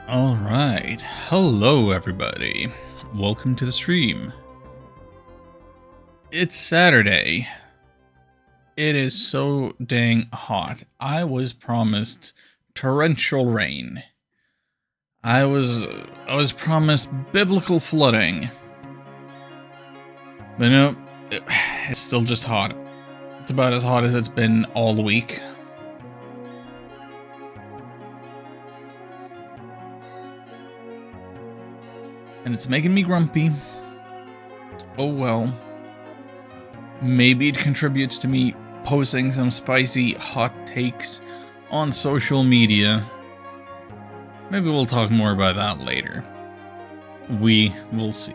Alright, hello everybody. Welcome to the stream. It's Saturday. It is so dang hot. I was promised torrential rain. I was promised biblical flooding. But no, it's still just hot. It's about as hot as it's been all week. And it's making me grumpy. Oh well. Maybe it contributes to me posting some spicy hot takes on social media. Maybe we'll talk more about that later. We will see.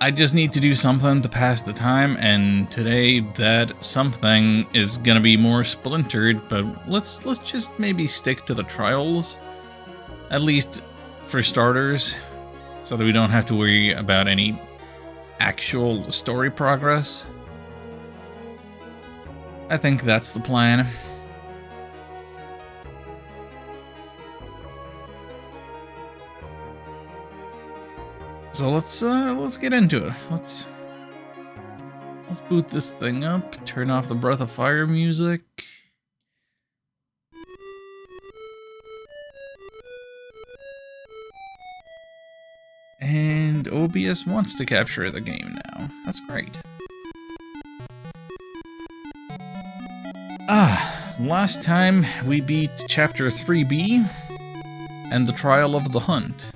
I just need to do something to pass the time, and today that something is gonna be more Splintered, but let's just maybe stick to the trials. At least for starters. So that we don't have to worry about any actual story progress. I think that's the plan. So let's get into it. Let's boot this thing up, turn off the Breath of Fire music. And OBS wants to capture the game now. That's great. Last time we beat Chapter 3B and the Trial of the Hunt.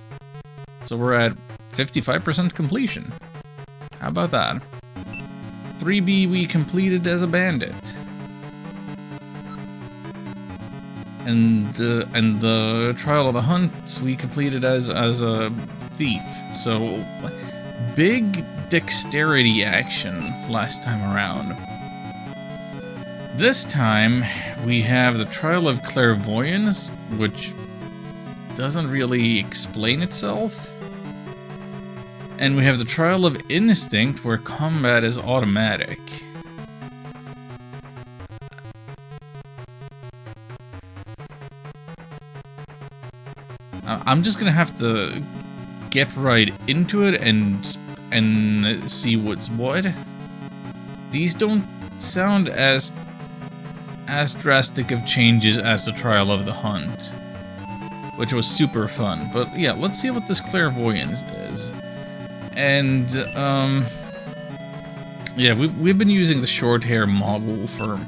So we're at 55% completion. How about that? 3B we completed as a bandit. And the Trial of the Hunt we completed as a thief. So big dexterity action last time around. This time we have the Trial of Clairvoyance, which doesn't really explain itself. And we have the Trial of Instinct, where combat is automatic. I'm just gonna have to get right into it and see what's what. These don't sound as drastic of changes as the Trial of the Hunt, which was super fun. But yeah, let's see what this Clairvoyance is. And yeah, we've been using the short hair model for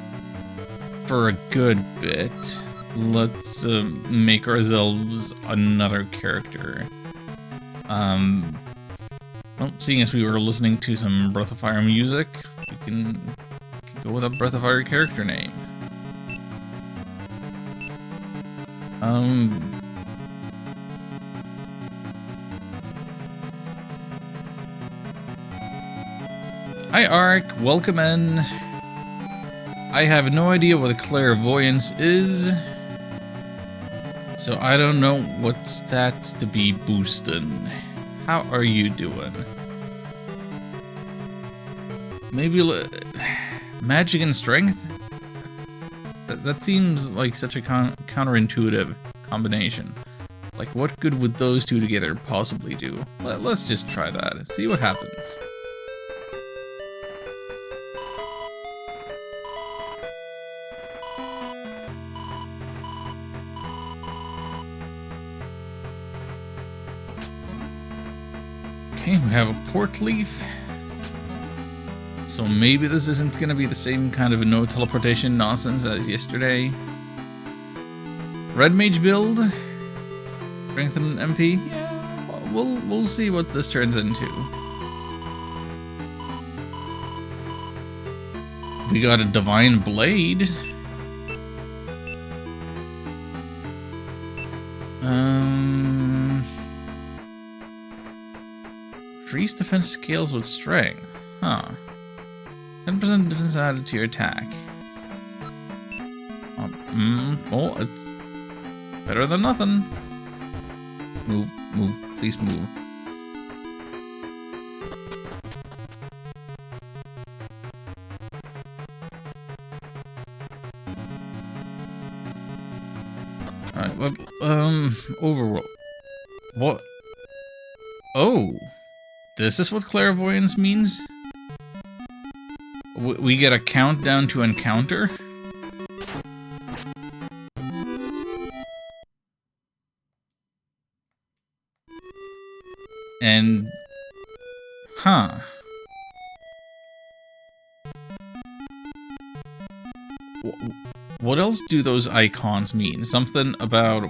a good bit. Let's make ourselves another character. Well, seeing as we were listening to some Breath of Fire music, we can go with a Breath of Fire character name. Hi Ark, welcome in. I have no idea what a Clairvoyance is, so I don't know what stats to be boosting. How are you doing? Maybe magic and strength? That seems like such a counterintuitive combination. Like, what good would those two together possibly do? Let's just try that. See what happens. Okay, we have a port leaf. So maybe this isn't gonna be the same kind of no teleportation nonsense as yesterday. Red mage build? Strengthen MP? Yeah, we'll see what this turns into. We got a divine blade. Increase defense scales with strength. Huh. 10% defense added to your attack. Oh, it's better than nothing. Move, please move. Alright, well, overworld. What? Oh! This is what clairvoyance means? We get a countdown to encounter? And... Huh. What else do those icons mean? Something about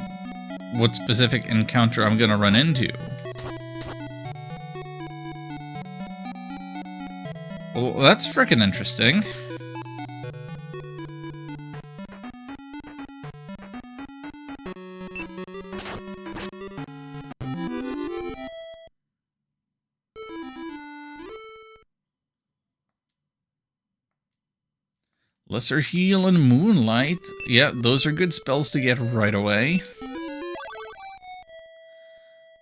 what specific encounter I'm gonna run into. Well, that's frickin' interesting. Lesser Heal and Moonlight. Yeah, those are good spells to get right away.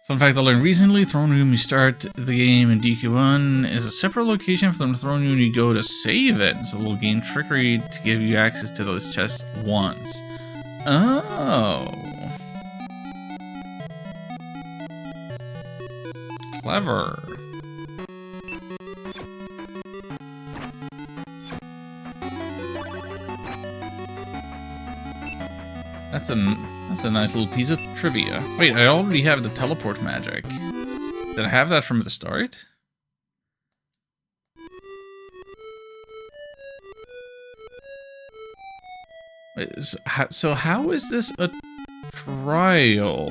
Fun fact I learned recently, Throne Room you start the game in DQ1 is a separate location from the Throne Room you go to save it. It's a little game trickery to give you access to those chests once. Oh. Clever. That's a nice little piece of trivia. Wait, I already have the teleport magic. Did I have that from the start? Wait, so how is this a trial?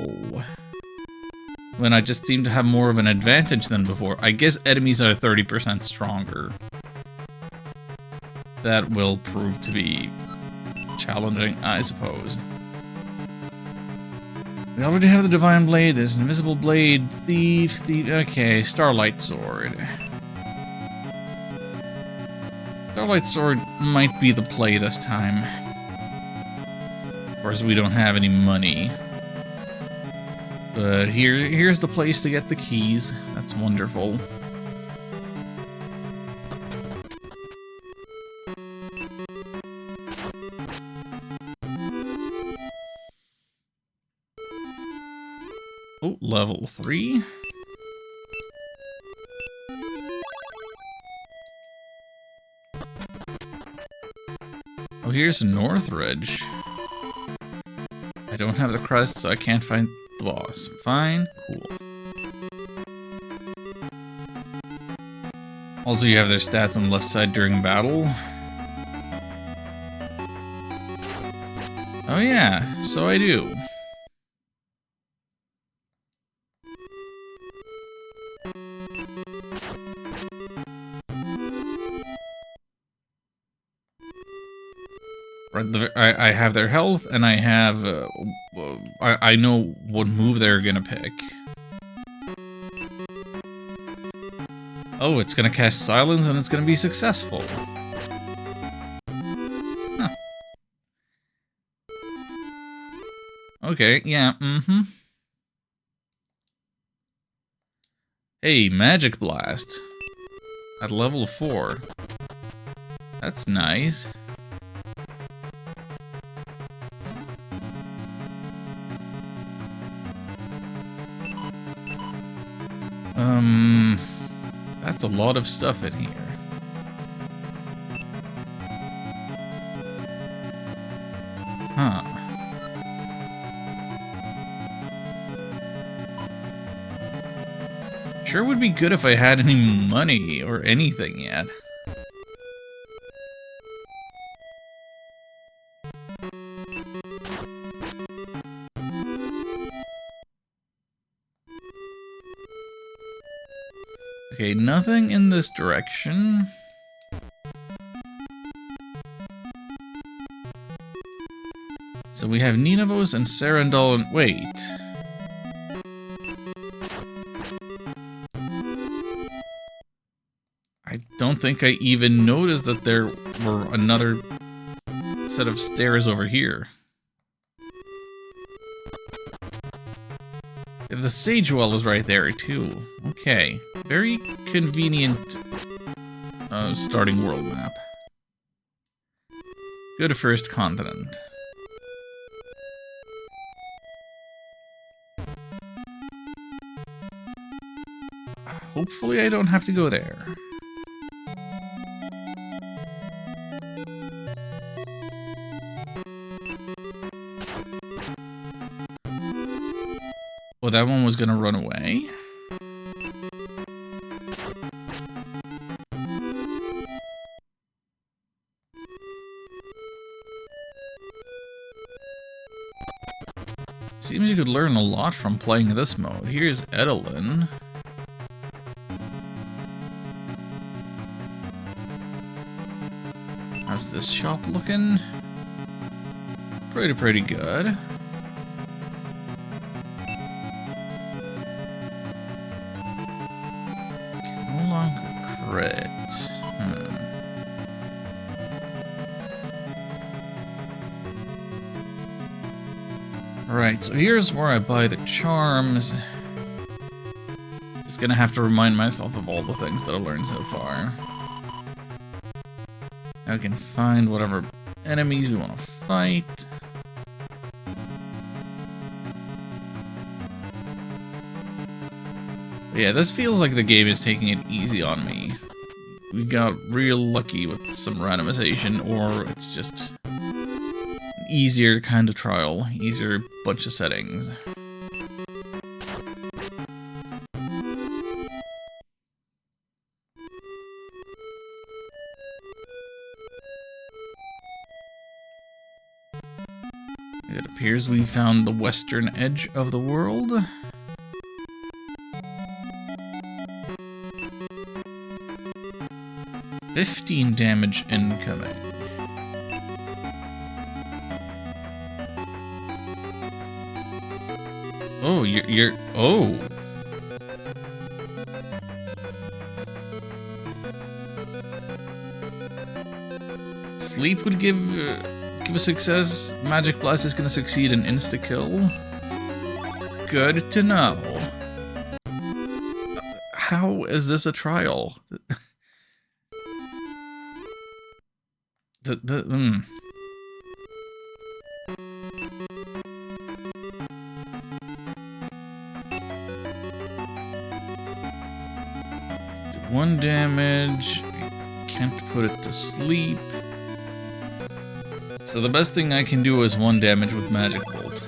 When I just seem to have more of an advantage than before. I guess enemies are 30% stronger. That will prove to be challenging, I suppose. We already have the Divine Blade, there's an Invisible Blade, Thief, okay, Starlight Sword. Starlight Sword might be the play this time. Of course, we don't have any money. But here's the place to get the keys. That's wonderful. Oh, level 3. Oh, here's Northridge. I don't have the crest, so I can't find the boss. Fine, cool. Also, you have their stats on the left side during battle. Oh yeah, so I do. I have their health, and I have... I know what move they're gonna pick. Oh, it's gonna cast Silence, and it's gonna be successful. Huh. Okay, yeah, Hey, Magic Blast. At level 4. That's nice. That's a lot of stuff in here. Huh. Sure would be good if I had any money or anything yet. Okay, nothing in this direction. So we have Ninevos and Serendol and... Wait. I don't think I even noticed that there were another set of stairs over here. The Sage Well is right there, too. Okay. Very convenient starting world map. Go to First Continent. hopefully I don't have to go there. Oh, that one was gonna run away? Seems you could learn a lot from playing this mode. Here's Edelin. How's this shop looking? Pretty good. No longer crit. Right, so here's where I buy the charms. Just gonna have to remind myself of all the things that I've learned so far. I can find whatever enemies we want to fight. But yeah, this feels like the game is taking it easy on me. We got real lucky with some randomization, or it's just easier kind of trial, easier bunch of settings. It appears we found the western edge of the world. $15 damage incoming. Oh, you're oh. Sleep would give a success. Magic Blast is gonna succeed in insta-kill. Good to know. How is this a trial? One damage, can't put it to sleep. So the best thing I can do is 1 damage with Magic Bolt.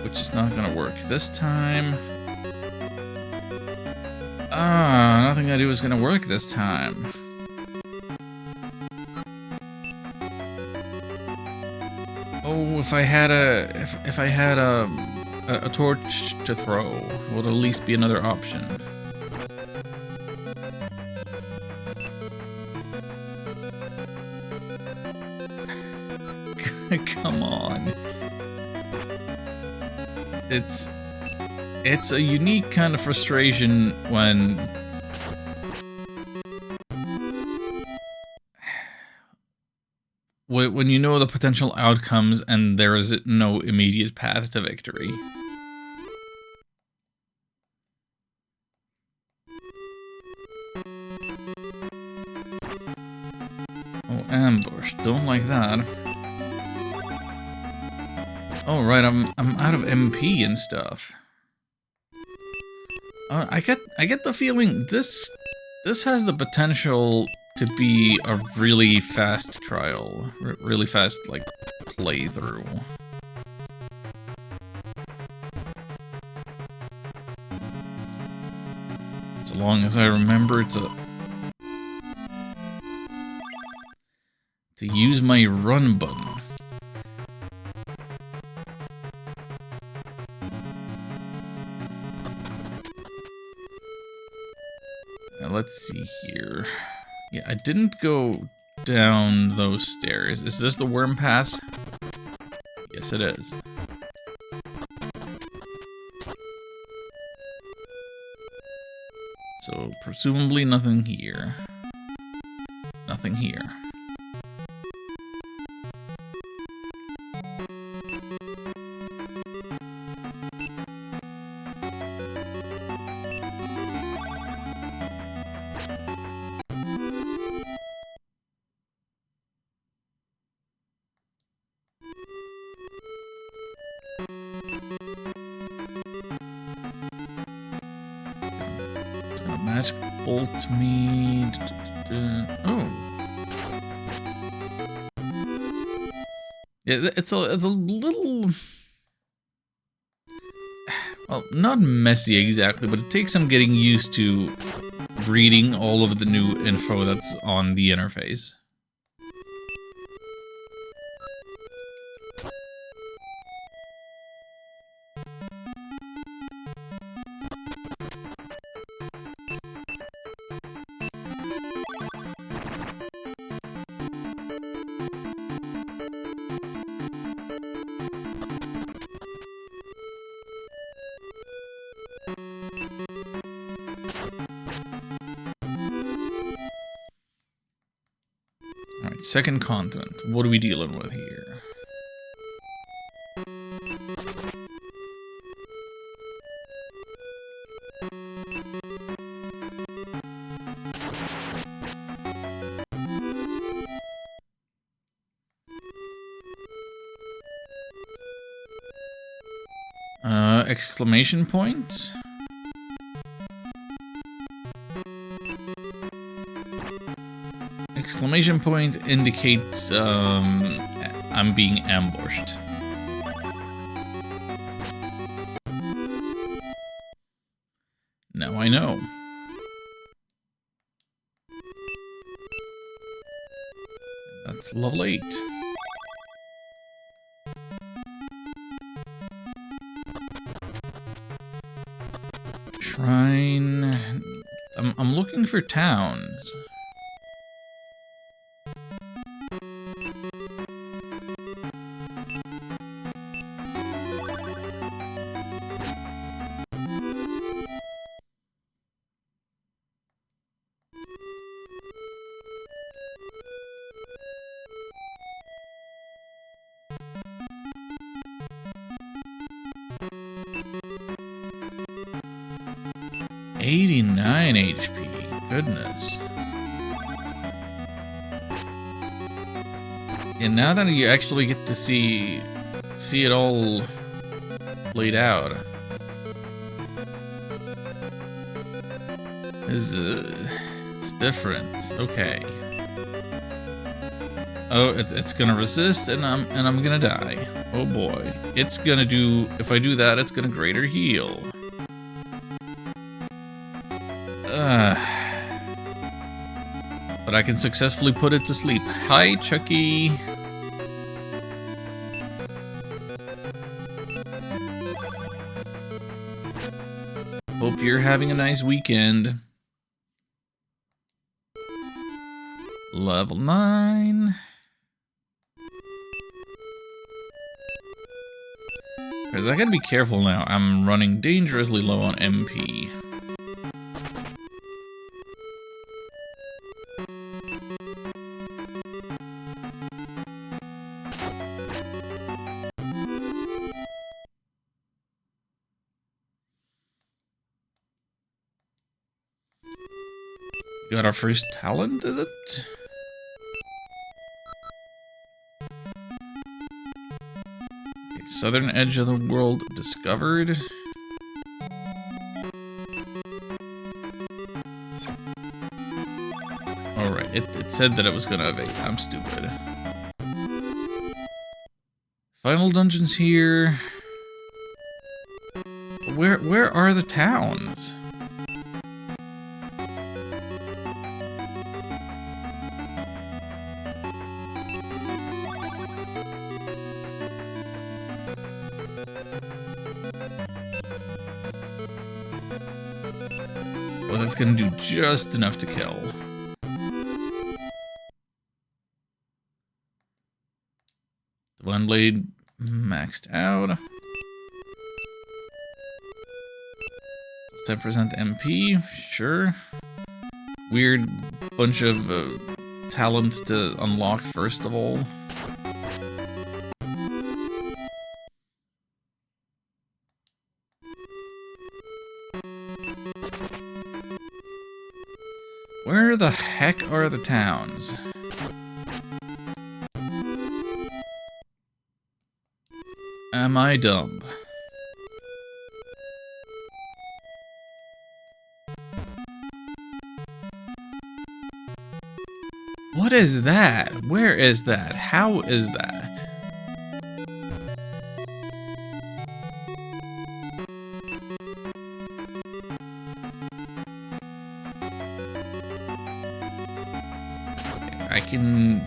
Which is not gonna work this time. Ah, nothing I do is gonna work this time. Oh, if I had a torch to throw, it would at least be another option. Come on. It's a unique kind of frustration when you know the potential outcomes and there is no immediate path to victory. Oh, ambush. Don't like that. Oh, right, I'm out of MP and stuff. I get the feeling this has the potential to be a really fast trial, really fast like playthrough. So long as I remember to use my run button. Let's see here. Yeah, I didn't go down those stairs. Is this the worm pass? Yes, it is. So, presumably nothing here. Nothing here. Magic bolt me. Oh. Yeah, it's a little, well, not messy exactly, but it takes some getting used to reading all of the new info that's on the interface. Alright, second continent. What are we dealing with here? Exclamation point? Exclamation point indicates I'm being ambushed. Now I know. That's level 8. Shrine. I'm looking for towns. $89 HP. Goodness. And now that you actually get to see it all laid out, it's different. Okay. Oh, it's gonna resist, and I'm gonna die. Oh boy, it's gonna do. If I do that, it's gonna greater heal. But I can successfully put it to sleep. Hi, Chucky. Hope you're having a nice weekend. Level 9. Because I gotta be careful now. I'm running dangerously low on MP. Got our first talent, is it? Okay, southern edge of the world discovered. Alright, it said that it was gonna evade. I'm stupid. Final dungeons here. Where are the towns? Well, that's gonna do just enough to kill. Divine Blade maxed out. 10% MP, sure. Weird bunch of talents to unlock first of all. Where the heck are the towns? Am I dumb? What is that? Where is that? How is that? I can...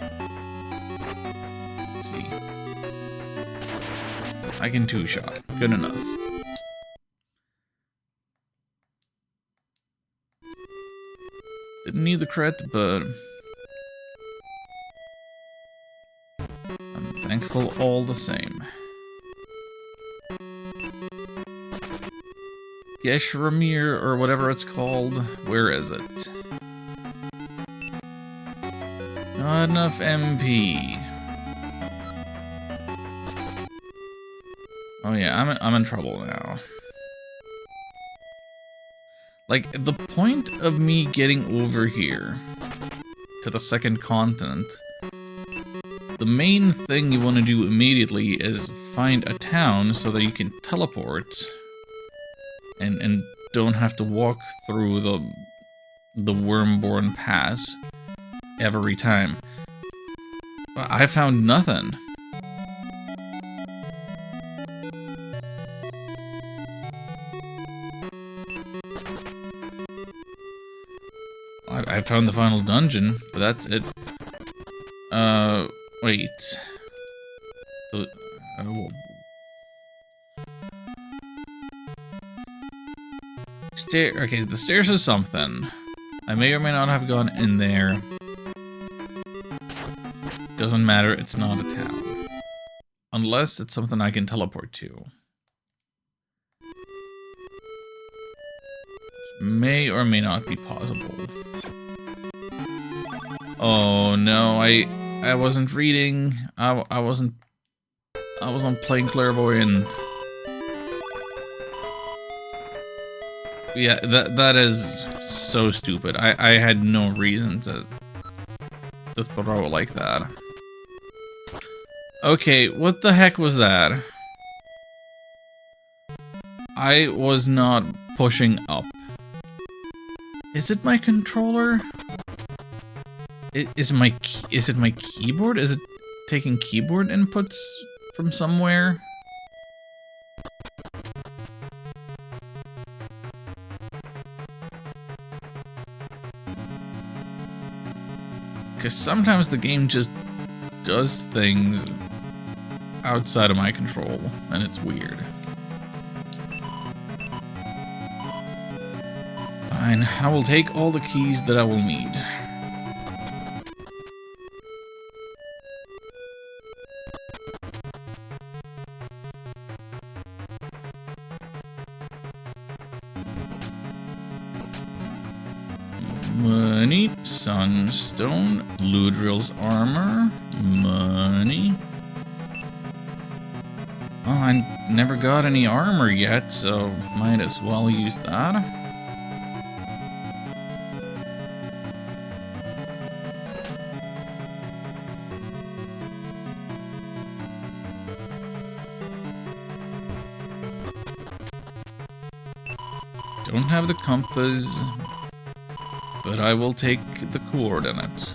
Let's see. I can two-shot. Good enough. Didn't need the crit, but... I'm thankful all the same. Geshramir, or whatever it's called. Where is it? Not enough MP. Oh yeah, I'm in trouble now. Like, the point of me getting over here to the second continent, the main thing you want to do immediately is find a town so that you can teleport and don't have to walk through the Wormborn Pass every time. I found nothing. I found the final dungeon, but that's it. Wait. Okay, the stairs is something. I may or may not have gone in there. Doesn't matter, it's not a town. Unless it's something I can teleport to. May or may not be possible. Oh no, I wasn't reading. I wasn't playing Clairvoyant. Yeah, that is so stupid. I had no reason to throw it like that. Okay, what the heck was that? I was not pushing up. Is it my controller? Is it my keyboard? Is it taking keyboard inputs from somewhere? Because sometimes the game just does things outside of my control, and it's weird. Fine, I will take all the keys that I will need. Money, sunstone, Ludril's armor, money. Oh, I never got any armor yet, so might as well use that. Don't have the compass, but I will take the coordinates.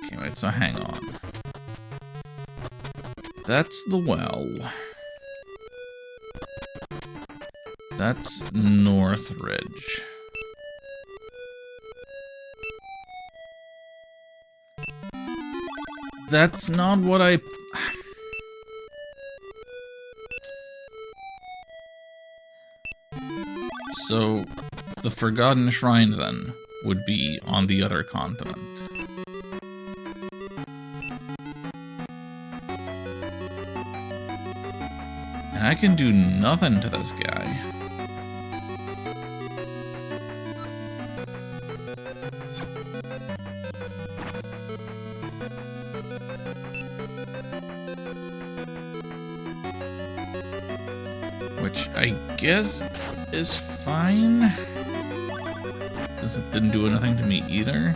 Okay, wait, so hang on. That's the well. That's Northridge. That's not what I... So, the Forgotten Shrine, then, would be on the other continent. And I can do nothing to this guy. which I guess is fine. Since it didn't do anything to me either.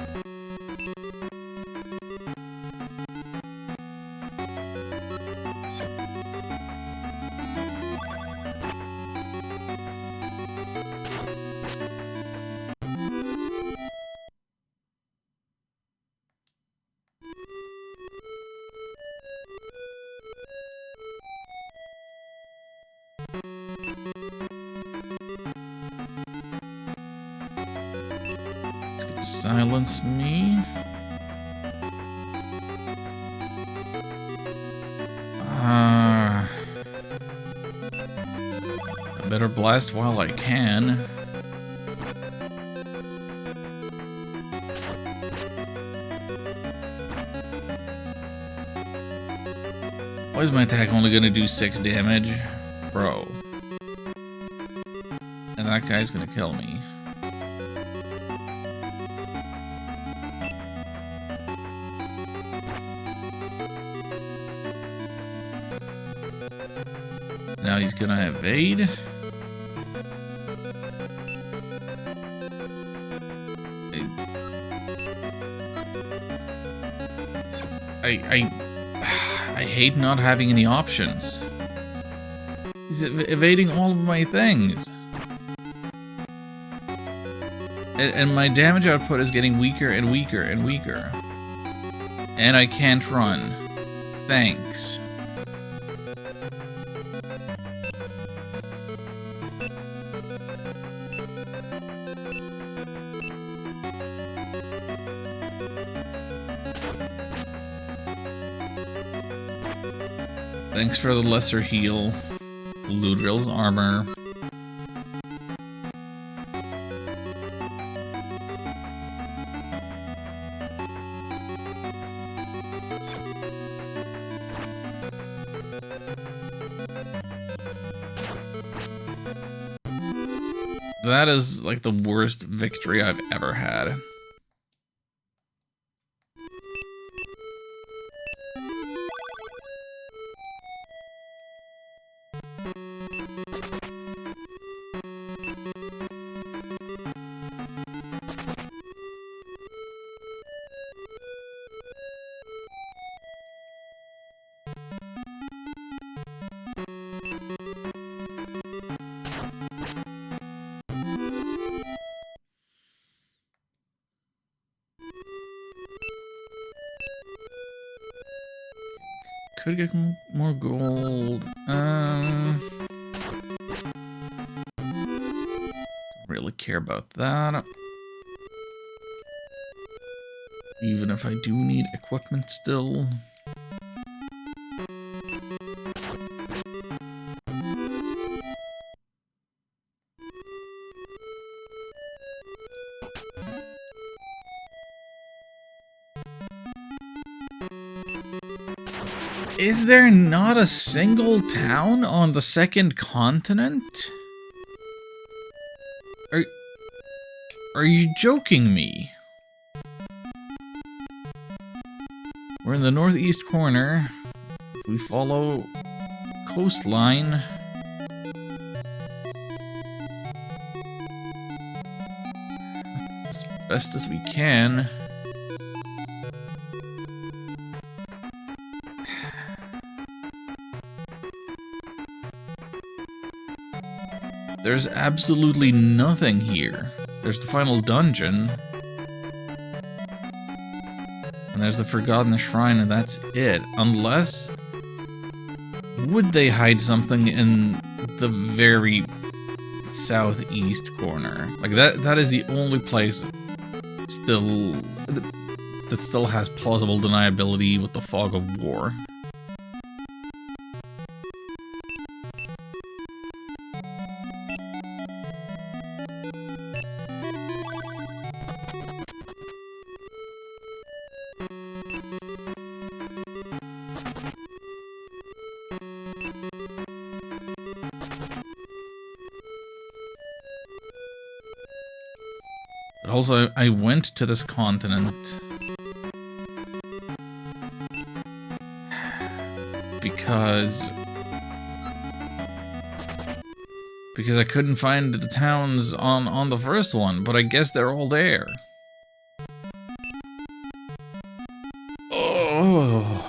Silence me. I better blast while I can. Why is my attack only gonna do 6 damage? Bro. And that guy's gonna kill me. Now he's gonna evade. I hate not having any options. He's evading all of my things. And my damage output is getting weaker and weaker and weaker. And I can't run. Thanks. Thanks for the lesser heal. Ludril's armor. That is like the worst victory I've ever had. Could get more gold. Don't really care about that. Even if I do need equipment still. Is there not a single town on the second continent? Are you joking me? We're in the northeast corner. We follow coastline. As best as we can. There's absolutely nothing here. There's the final dungeon. And there's the Forgotten Shrine, and that's it. Unless... would they hide something in the very southeast corner? Like, that is the only place still... that still has plausible deniability with the Fog of War. But also, I went to this continent because Because I couldn't find the towns on the first one, but I guess they're all there. Oh.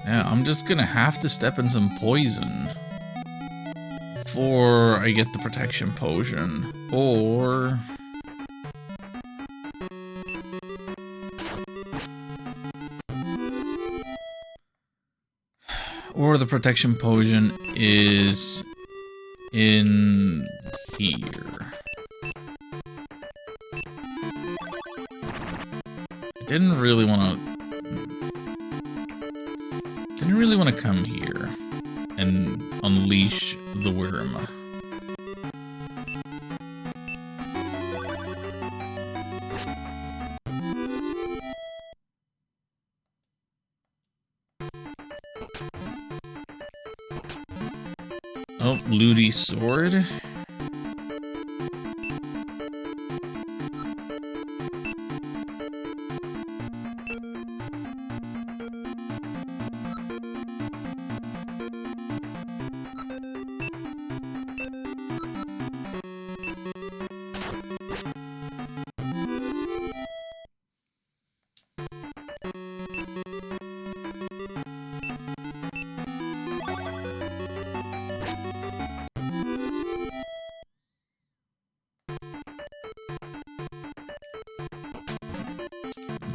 Yeah, I'm just gonna have to step in some poison before I get the protection potion, or the protection potion is in here. I didn't really want to come here and unleash the worm. Oh, Looty Sword.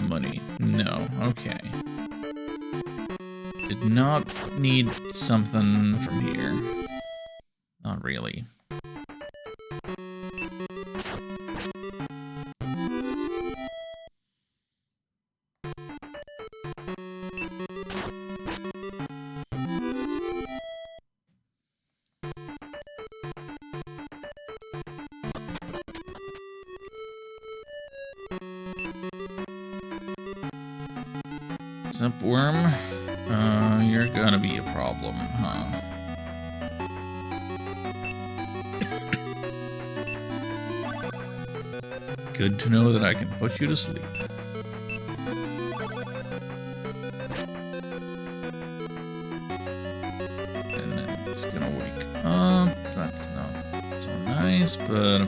Money. No. Okay. Did not need something from here. Not really. Worm, you're gonna be a problem, huh? Good to know that I can put you to sleep. And then it's gonna wake up. That's not so nice, but...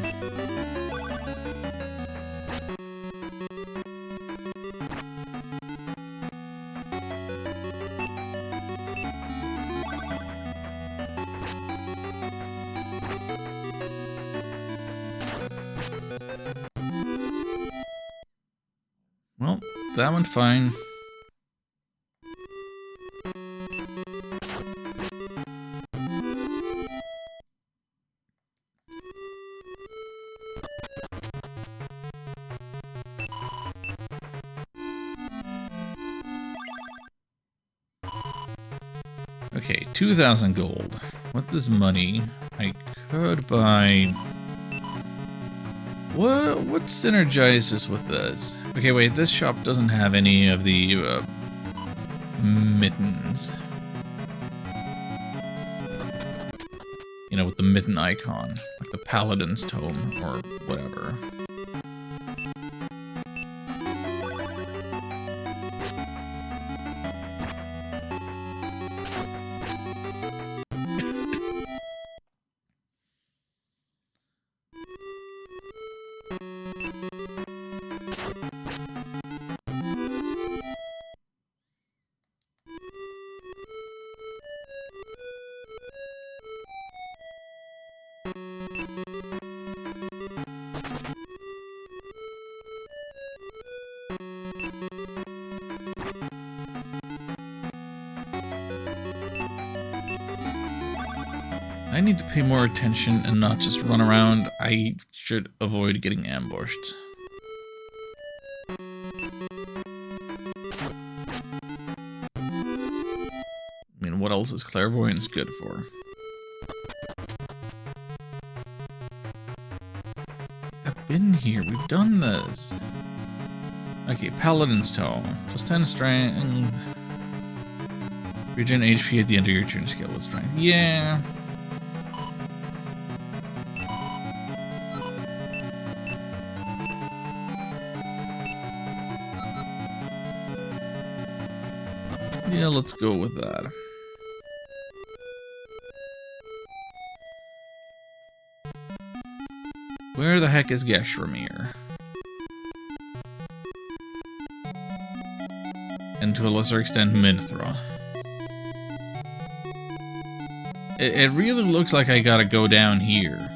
Well, that went fine. Okay, 2,000 gold. With this money, I could buy... What synergizes with this? Okay, wait, this shop doesn't have any of the mittens. You know, with the mitten icon, like the Paladin's Tome or whatever. I need to pay more attention and not just run around. I should avoid getting ambushed. I mean, what else is Clairvoyance good for? I've been here. We've done this. Okay, Paladin's Tome. Plus 10 strength. Regen HP at the end of your turn skill with strength. Yeah. Yeah, let's go with that. Where the heck is Geshramir? And to a lesser extent, Minthra. It really looks like I gotta go down here.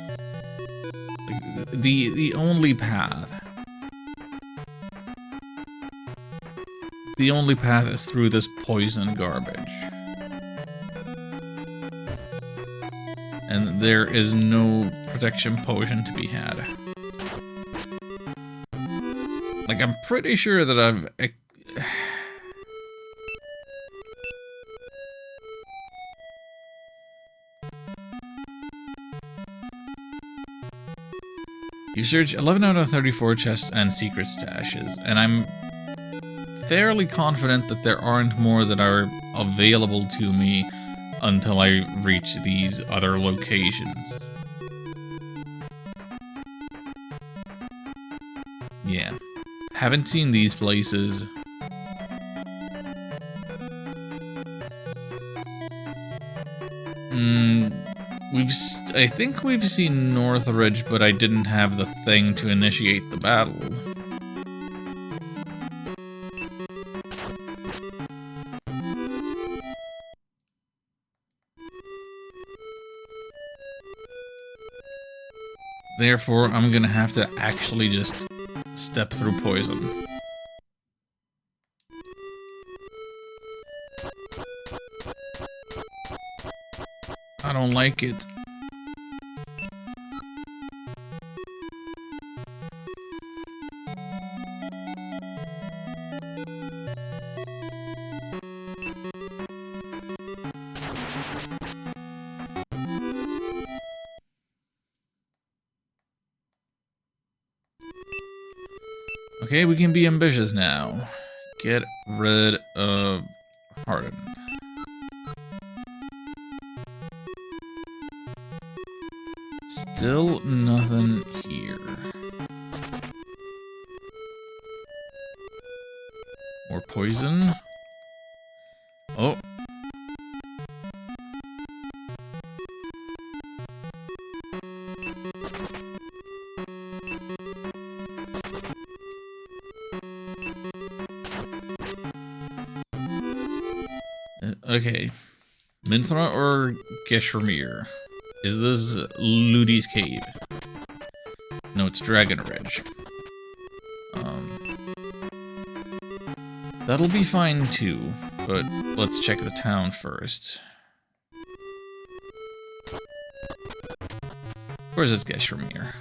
Like, the only path. The only path is through this poison garbage. And there is no protection potion to be had. Like, I'm pretty sure that I've... You search 11 out of 34 chests and secret stashes, and I'm fairly confident that there aren't more that are available to me until I reach these other locations. Yeah. Haven't seen these places. I think we've seen Northridge, but I didn't have the thing to initiate the battle. Therefore, I'm gonna have to actually just step through poison. I don't like it. Okay, we can be ambitious now. Get rid of Harden. Still nothing here. More poison. Oh. Okay. Minthra or Geshramir? Is this Ludi's Cave? No, it's Dragon Ridge. That'll be fine too, but let's check the town first. Of course it's Geshramir.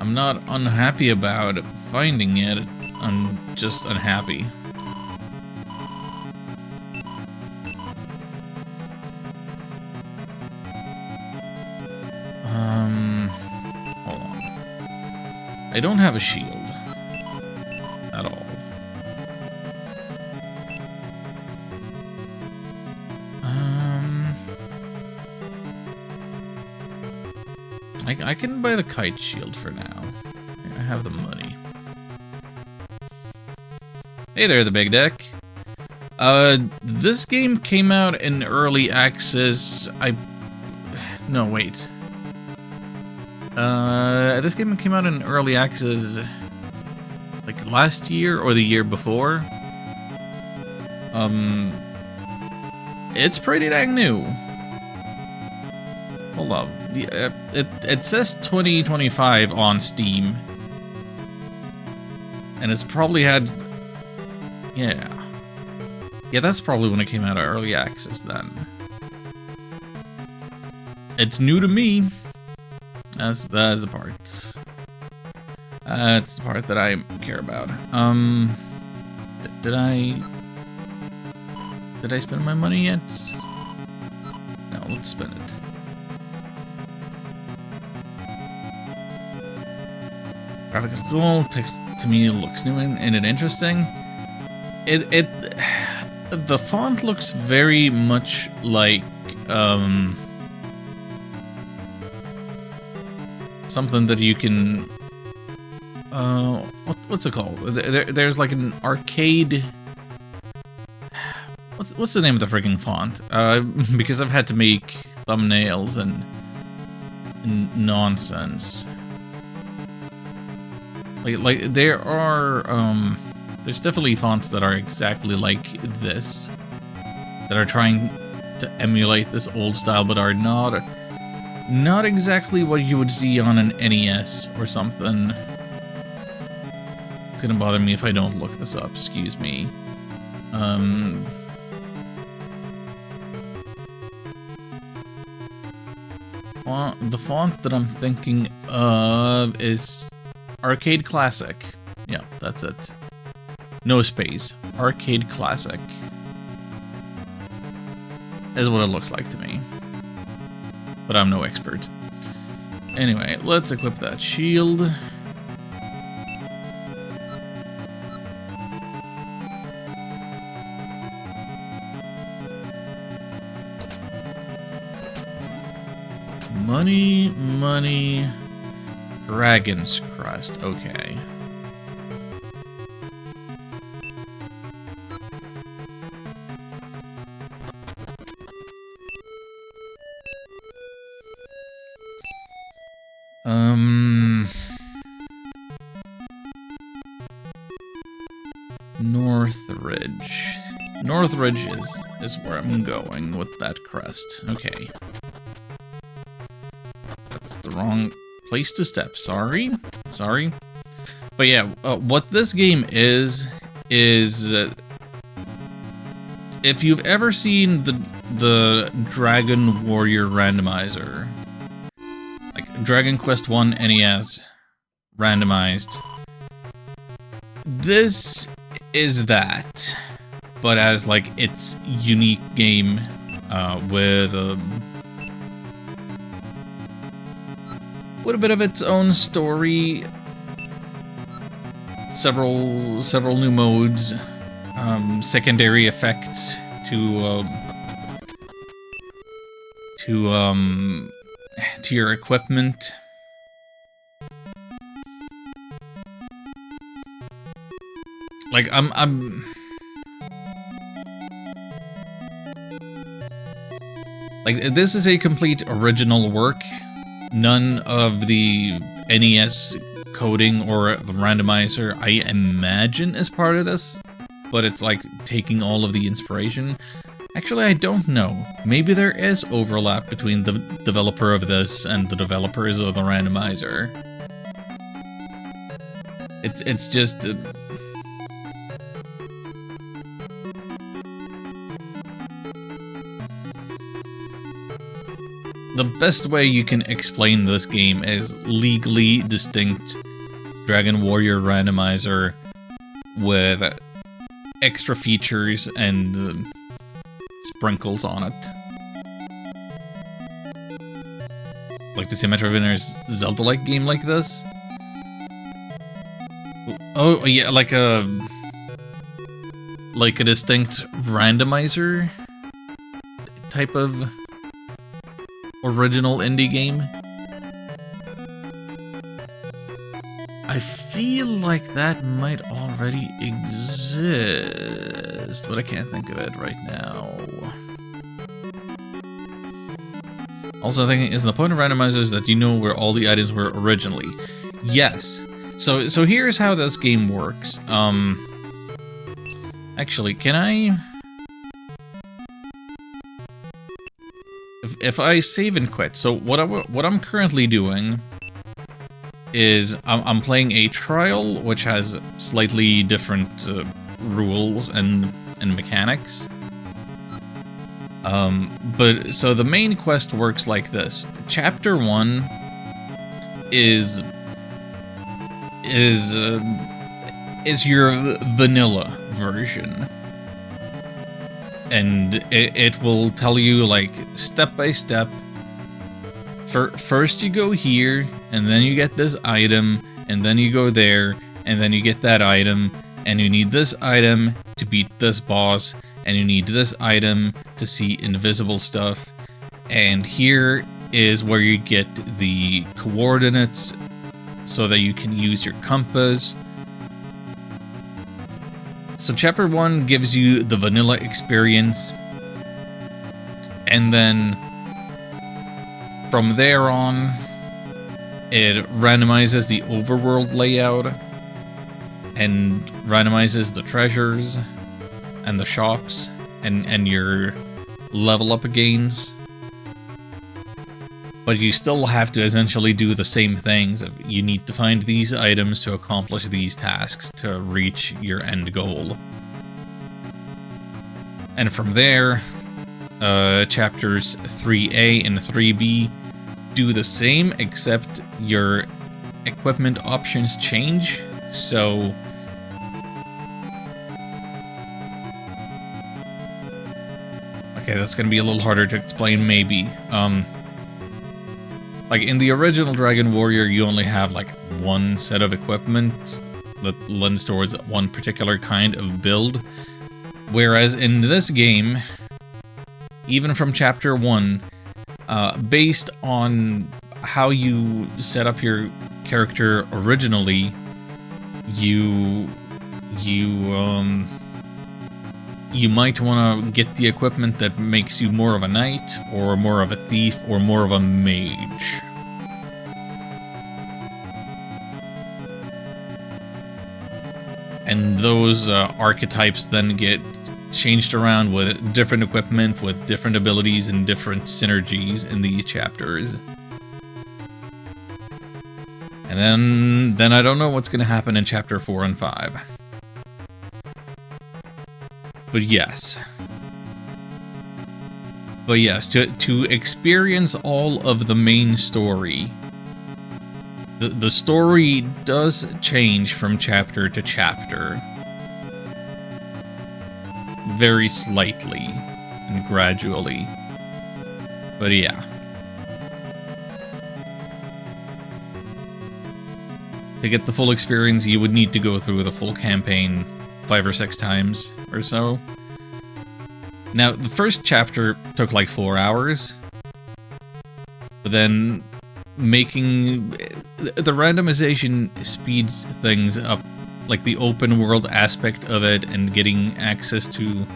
I'm not unhappy about finding it, I'm just unhappy. Hold on. I don't have a shield. At all. I can buy the kite shield for now. I have the money. Hey there, the big deck. This game came out in early access. No, wait. This game came out in early access like last year or the year before. It's pretty dang new. Hold up. It says 2025 on Steam. And it's probably had... Yeah. Yeah, that's probably when it came out of early access then. It's new to me. That's the part. That's the part that I care about. Did I spend my money yet? No, let's spend it. Graphics look cool. Text to me looks new and interesting. The font looks very much like something that you can what's it called? There's like an arcade. What's the name of the freaking font? Because I've had to make thumbnails and nonsense. Like there are there's definitely fonts that are exactly like this, that are trying to emulate this old style, but are not exactly what you would see on an NES or something. It's gonna bother me if I don't look this up. Excuse me. The font that I'm thinking of is Arcade Classic. Yeah, that's it. No space. Arcade Classic is what it looks like to me. But I'm no expert. Anyway, let's equip that shield. Money, Dragon's Crest, okay. Northridge. Northridge is where I'm going with that crest. Okay. That's the wrong place to step. Sorry. But yeah, what this game is if you've ever seen the Dragon Warrior randomizer, like Dragon Quest I NES randomized, this is that, but as like its unique game with a bit of its own story, several new modes, secondary effects to your equipment. Like I'm like, this is a complete original work. None of the NES coding or the randomizer, I imagine, is part of this, but it's like taking all of the inspiration. Actually, I don't know. Maybe there is overlap between the developer of this and the developers of the randomizer. It's just the best way you can explain this game is legally distinct Dragon Warrior randomizer with extra features and sprinkles on it. Like to see a Metroidvania Zelda-like game like this? Oh yeah, like a distinct randomizer type of original indie game. I feel like that might already exist, but I can't think of it right now. Also thinking, is the point of randomizers that you know where all the items were originally? Yes. So here's how this game works. Actually, can I... If I save and quit, so what I'm currently doing is I'm playing a trial which has slightly different rules and mechanics. But so the main quest works like this. Chapter 1 is your vanilla version. And it will tell you, like, step by step. First you go here, and then you get this item, and then you go there, and then you get that item, and you need this item to beat this boss, and you need this item to see invisible stuff. And here is where you get the coordinates so that you can use your compass. So chapter 1 gives you the vanilla experience, and then from there on, it randomizes the overworld layout and randomizes the treasures and the shops and your level up gains. But you still have to essentially do the same things. You need to find these items to accomplish these tasks to reach your end goal. And from there, chapters 3A and 3B do the same, except your equipment options change. So okay, that's gonna be a little harder to explain, maybe. Like in the original Dragon Warrior, you only have like one set of equipment that lends towards one particular kind of build. Whereas in this game, even from chapter 1, based on how you set up your character originally, you might want to get the equipment that makes you more of a knight, or more of a thief, or more of a mage. And those archetypes then get changed around with different equipment, with different abilities and different synergies in these chapters. And then I don't know what's going to happen in chapter 4 and 5. But yes, to experience all of the main story, the story does change from chapter to chapter. Very slightly and gradually. But yeah. To get the full experience, you would need to go through the full campaign 5 or 6 times or so. Now, the first chapter took like 4 hours, but then making the randomization speeds things up, like the open world aspect of it, and getting access to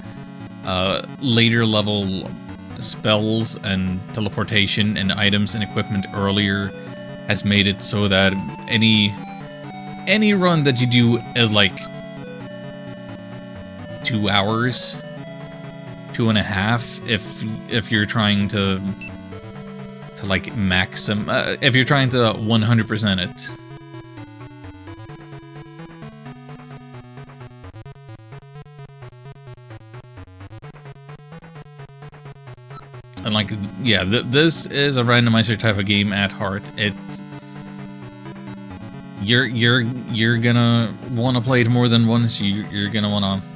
later level spells and teleportation and items and equipment earlier has made it so that any run that you do is like 2 hours, 2.5 if you're trying to like if you're trying to 100% it. And like, yeah, this is a randomizer type of game at heart. You're gonna want to play it more than once. You're gonna want to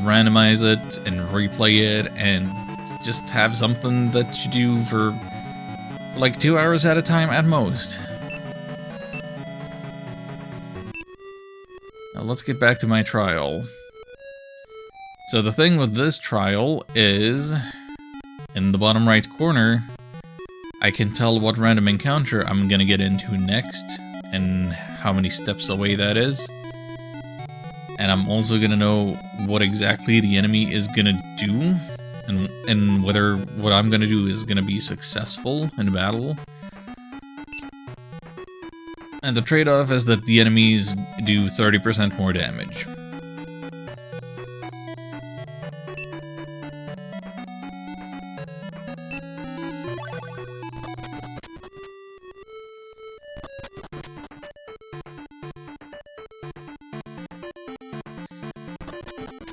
randomize it and replay it, and just have something that you do for like 2 hours at a time at most. Now let's get back to my trial. So the thing with this trial is, in the bottom right corner, I can tell what random encounter I'm gonna get into next, and how many steps away that is. And I'm also gonna know what exactly the enemy is gonna do, and whether what I'm gonna do is gonna be successful in battle. And the trade-off is that the enemies do 30% more damage.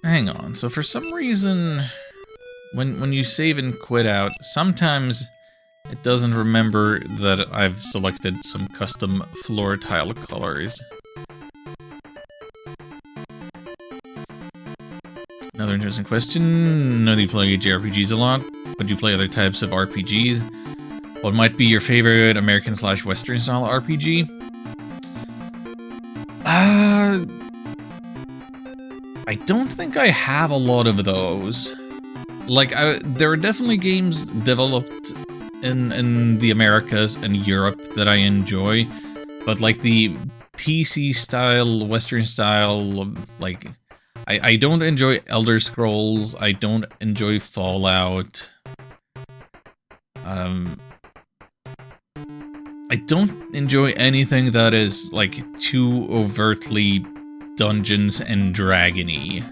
Hang on, so for some reason, when you save and quit out, sometimes it doesn't remember that I've selected some custom floor tile colors. Another interesting question. I know that you play JRPGs a lot, but do you play other types of RPGs? What might be your favorite American/Western style RPG? don't think I have a lot of those. Like, there are definitely games developed in the Americas and Europe that I enjoy, but like the PC style, Western style, like, I don't enjoy Elder Scrolls, I don't enjoy Fallout, I don't enjoy anything that is, like, too overtly Dungeons and Dragon-y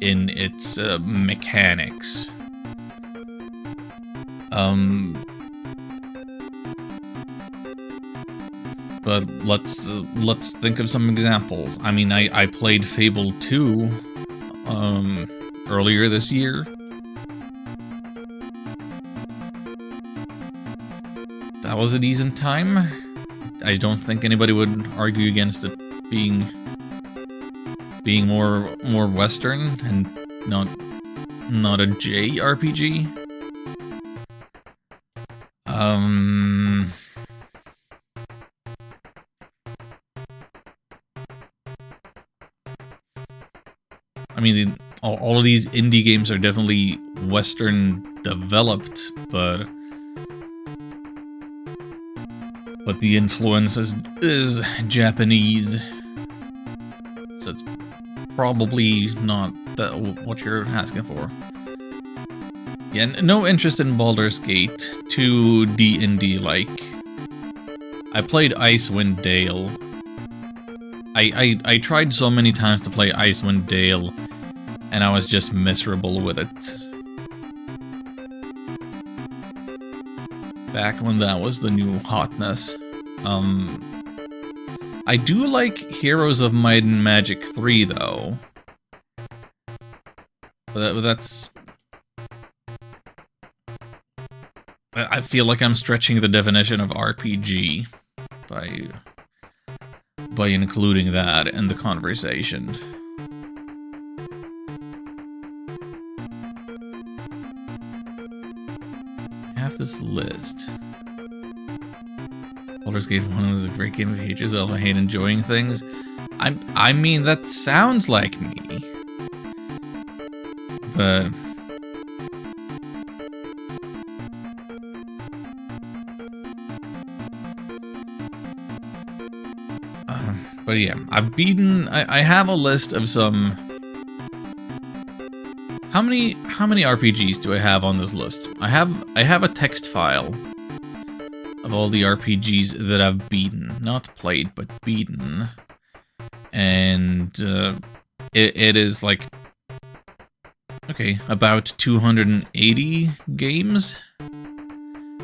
in its mechanics. But let's think of some examples. I mean, I played Fable 2 earlier this year. That was a decent time. I don't think anybody would argue against it being more Western and not a JRPG. I mean, all of these indie games are definitely Western developed, but the influence is Japanese, so it's probably not what you're asking for. Yeah, no interest in Baldur's Gate 2 D&D-like. I played Icewind Dale. I tried so many times to play Icewind Dale, and I was just miserable with it. Back when that was the new hotness. I do like Heroes of Might and Magic 3, though. But that's... I feel like I'm stretching the definition of RPG by including that in the conversation. I have this list. Baldur's Gate 1 is a great game of hate yourself. I hate enjoying things. I mean, that sounds like me. But... but yeah, I've beaten... I have a list of some... How many RPGs do I have on this list? I have a text file of all the RPGs that I've beaten. Not played, but beaten. And it is like... Okay, about 280 games.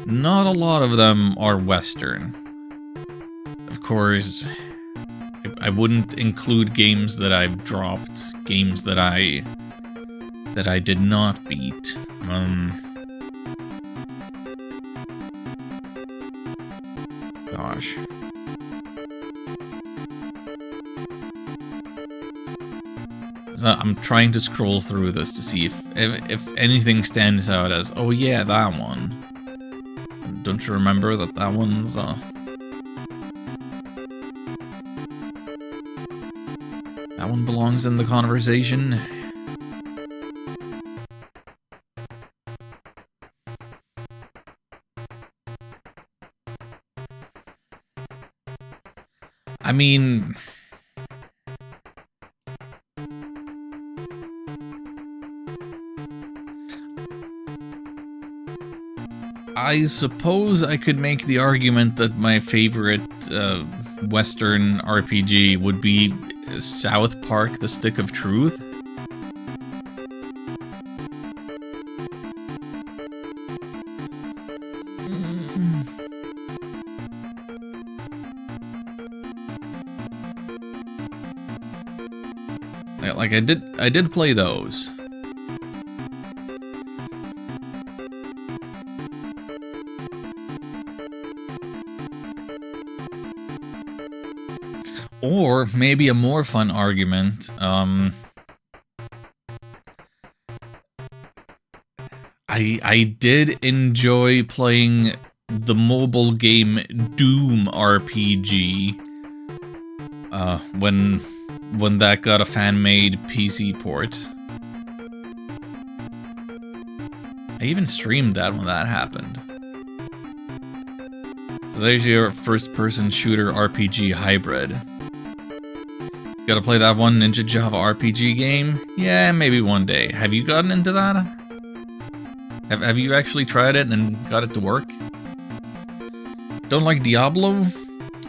Not a lot of them are Western. Of course, I wouldn't include games that I've dropped, games that I did not beat. Gosh. So I'm trying to scroll through this to see if anything stands out as, oh yeah, that one. Don't you remember that one's that one belongs in the conversation? I mean... I suppose I could make the argument that my favorite Western RPG would be South Park: The Stick of Truth. Like I did play those. Or maybe a more fun argument, I did enjoy playing the mobile game Doom RPG when when that got a fan-made PC port. I even streamed that when that happened. So there's your first-person shooter RPG hybrid. Gotta play that one Ninja Java RPG game? Yeah, maybe one day. Have you gotten into that? Have you actually tried it and got it to work? Don't like Diablo?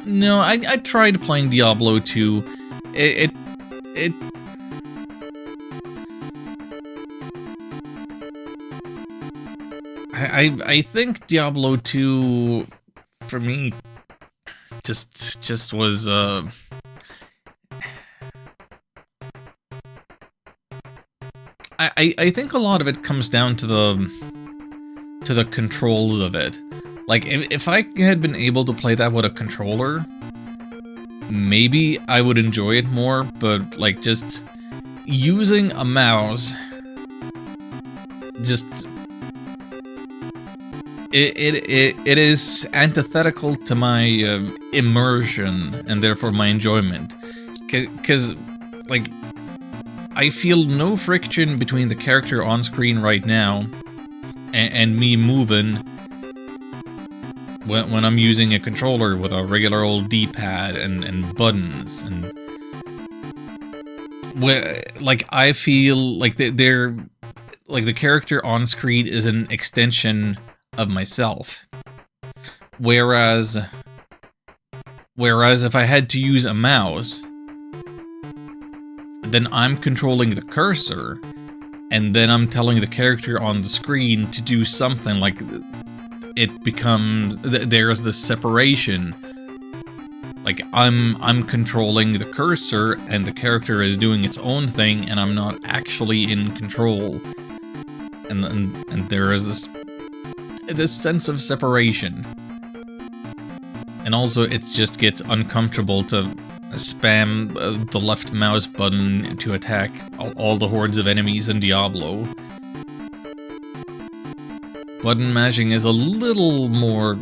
No, I tried playing Diablo 2. I think Diablo 2 for me just was I think a lot of it comes down to the controls of it. Like, if I had been able to play that with a controller, maybe I would enjoy it more, but, like, just using a mouse, just... It is antithetical to my immersion, and therefore my enjoyment. Because, like, I feel no friction between the character on screen right now and me moving when I'm using a controller with a regular old D-pad and buttons, and like I feel like they're like the character on screen is an extension of myself, whereas if I had to use a mouse, then I'm controlling the cursor, and then I'm telling the character on the screen to do something. Like, it becomes, there's this separation. Like, I'm controlling the cursor, and the character is doing its own thing, and I'm not actually in control. And there is this sense of separation. And also, it just gets uncomfortable to spam the left mouse button to attack all the hordes of enemies in Diablo. Button mashing is a little more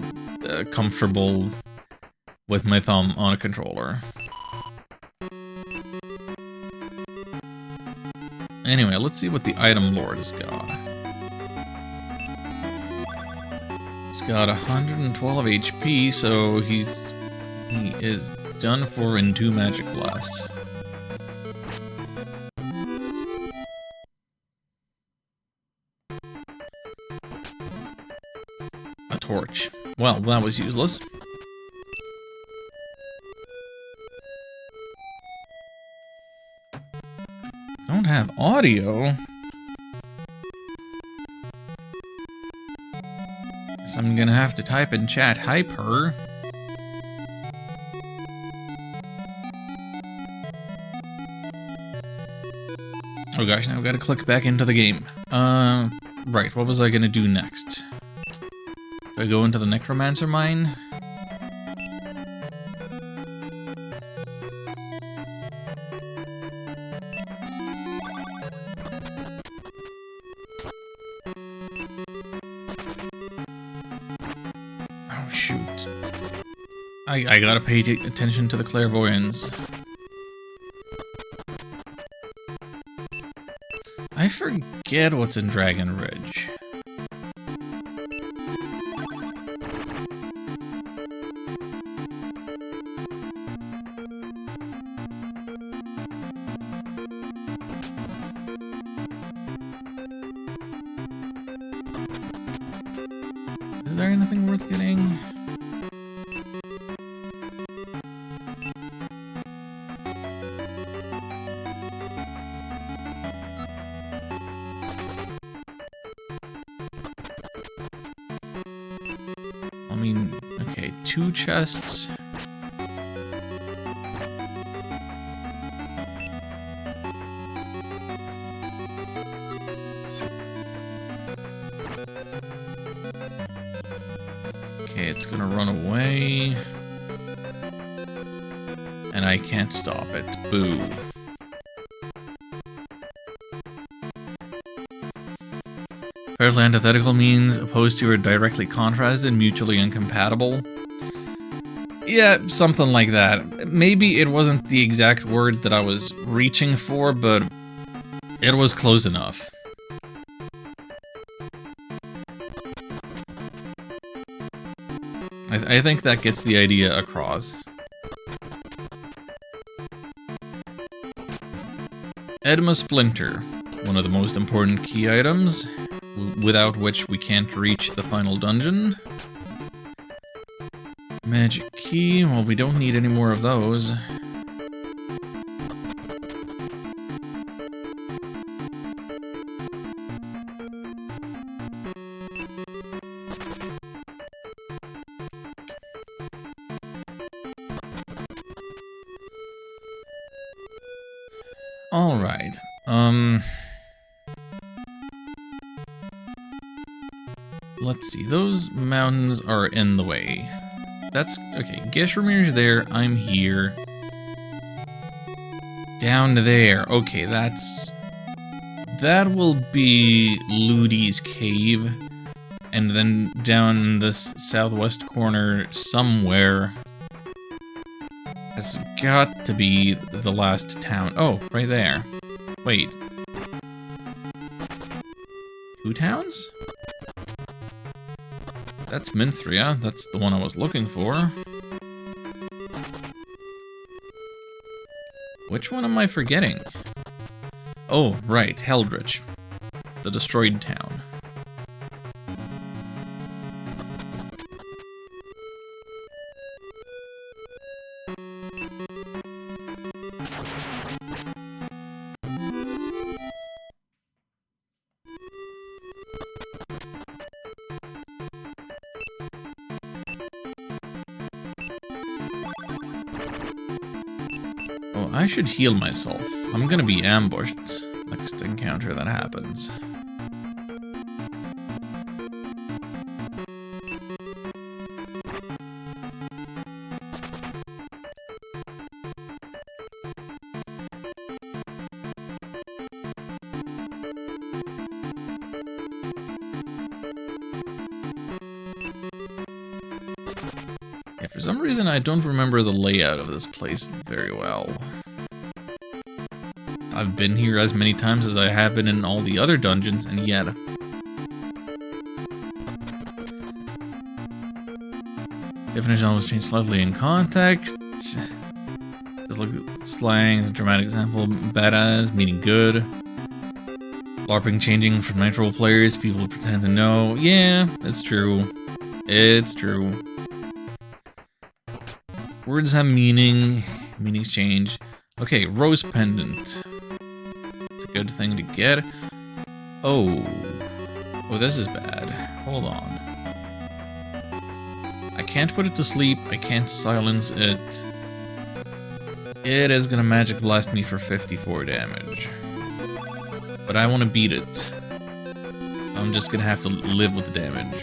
comfortable with my thumb on a controller. Anyway, let's see what the item lord has got. He's got 112 HP, so he is done for in 2 magic blasts. A torch. Well, that was useless. Don't have audio. Guess I'm gonna have to type in chat hyper. Oh gosh, now I've got to click back into the game. Right, what was I gonna do next? Do I go into the Necromancer mine? Oh shoot. I gotta pay attention to the Clairvoyance. I forget what's in Dragon Ridge. Is there anything worth getting? I mean, okay, 2 chests. Okay, it's gonna run away. And I can't stop it. Boo. Apparently antithetical means opposed to or directly contrasted, mutually incompatible. Yeah, something like that. maybe it wasn't the exact word that I was reaching for, but it was close enough. I think that gets the idea across. Edma Splinter, one of the most important key items, without which we can't reach the final dungeon. Magic key, well, we don't need any more of those. Alright, let's see, those mountains are in the way. That's, okay, Geshemir's there, I'm here. Down there, okay, that will be Ludi's cave. And then down this southwest corner somewhere has got to be the last town. Oh, right there. Wait. 2 towns? That's Minthria. That's the one I was looking for. Which one am I forgetting? Oh, right, Heldrich. The destroyed town. I should heal myself. I'm gonna be ambushed next encounter that happens. Yeah, for some reason I don't remember the layout of this place very well. I've been here as many times as I have been in all the other dungeons, and yet... Definition was changed slightly in context. Just look at slang, dramatic example, badass, meaning good. LARPing changing from night role players, people pretend to know. Yeah, it's true. It's true. Words have meaning, meanings change. Okay, rose pendant. Good thing to get. Oh, this is bad. Hold on. I can't put it to sleep. I can't silence it. It is gonna magic blast me for 54 damage. But I want to beat it. I'm just gonna have to live with the damage.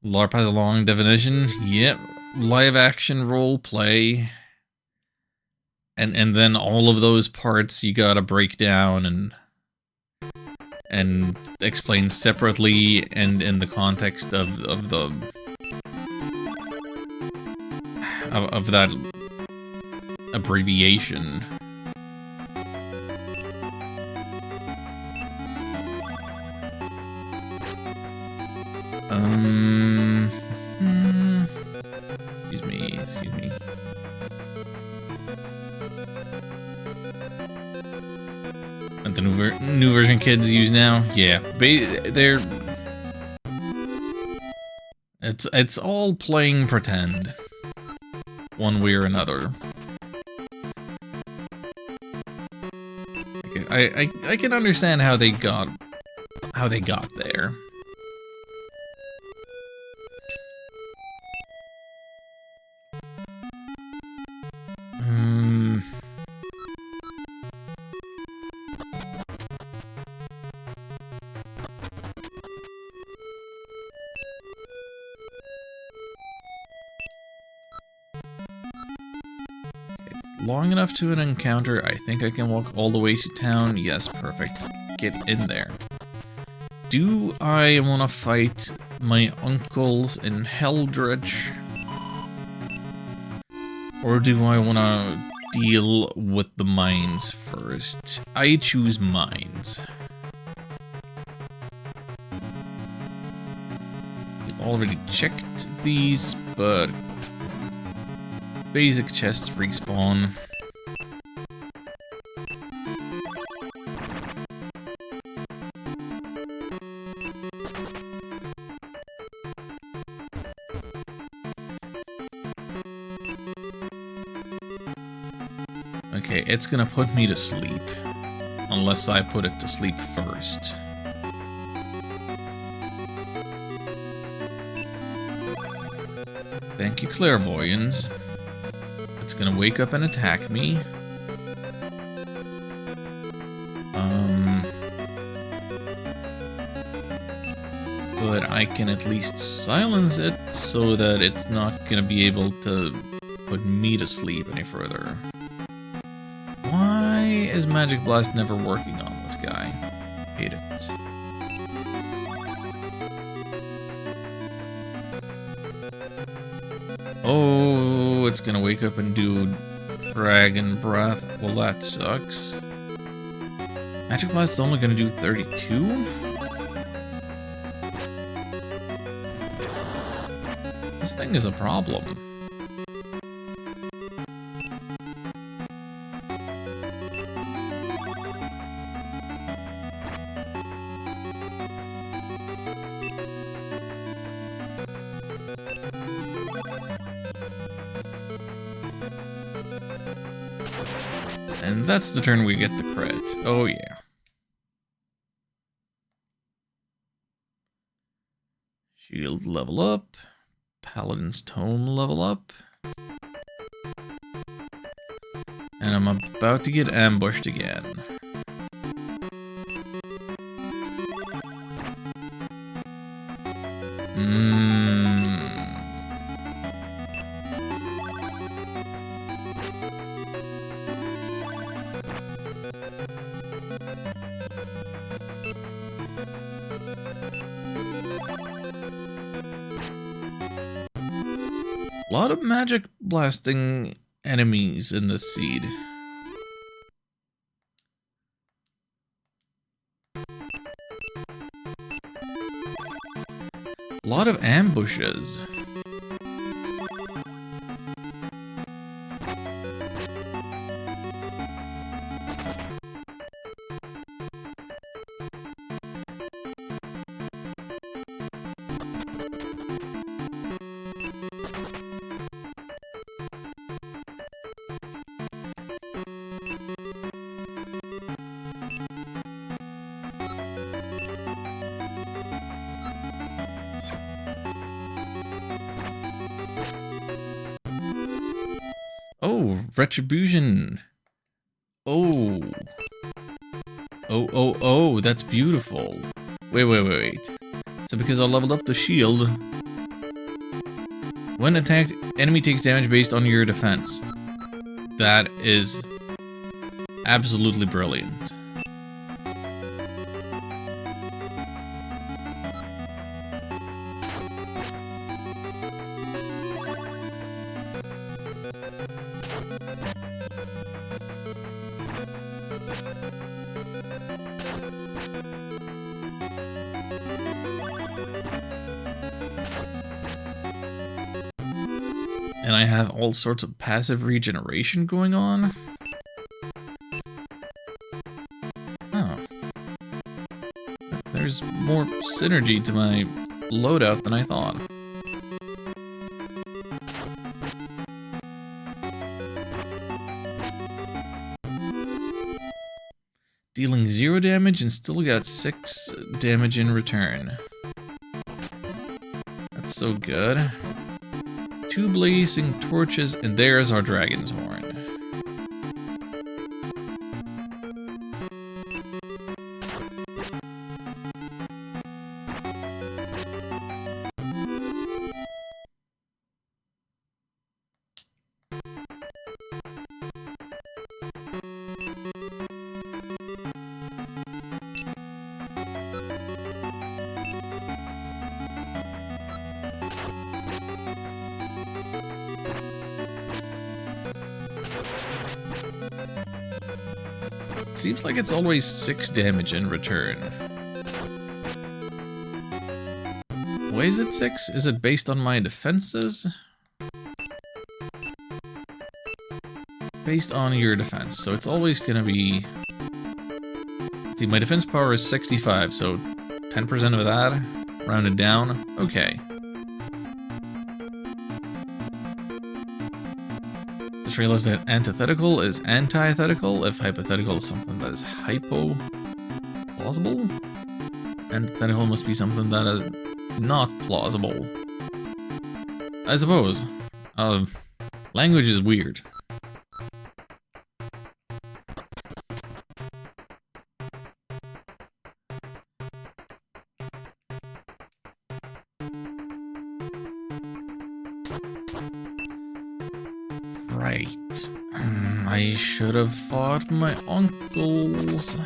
LARP has a long definition. Yep. Live action role play. And then all of those parts you gotta break down and explain separately and in the context of that abbreviation. Excuse me. And the new version kids use now? Yeah, they're... It's all playing pretend. One way or another. Okay, I can understand how they got there. Long enough to an encounter. I think I can walk all the way to town. Yes, perfect. get in there. Do I want to fight my uncles in Heldritch? Or do I want to deal with the mines first? I choose mines. We've already checked these, but basic chests respawn. Okay, it's gonna put me to sleep. Unless I put it to sleep first. Thank you, Clairvoyance. It's gonna wake up and attack me. But I can at least silence it so that it's not gonna be able to put me to sleep any further. Why is Magic Blast never working on this guy? Hate it. Oh, it's gonna wake up and do Dragon Breath. Well, that sucks. Magic Blast's only gonna do 32? This thing is a problem. And that's the turn we get the crit. Oh yeah. Shield level up. Paladin's Tome level up. And I'm about to get ambushed again. A lot of magic blasting enemies in this seed. A lot of ambushes. Oh, Retribution. Oh. Oh, that's beautiful. Wait. So because I leveled up the shield, when attacked, enemy takes damage based on your defense. That is absolutely brilliant. And I have all sorts of passive regeneration going on. Oh. There's more synergy to my loadout than I thought. Dealing 0 damage and still got 6 damage in return. That's so good. 2 blazing torches, and there's our dragon's horn. seems like it's always 6 damage in return. Why is it 6? Is it based on my defenses? Based on your defense, so it's always gonna be... Let's see, my defense power is 65, so 10% of that, rounded down, okay. Just realized that antithetical is antithetical if hypothetical is something that is hypo-plausible. Antithetical must be something that is not plausible. I suppose. Language is weird. Right. I should have fought my uncles.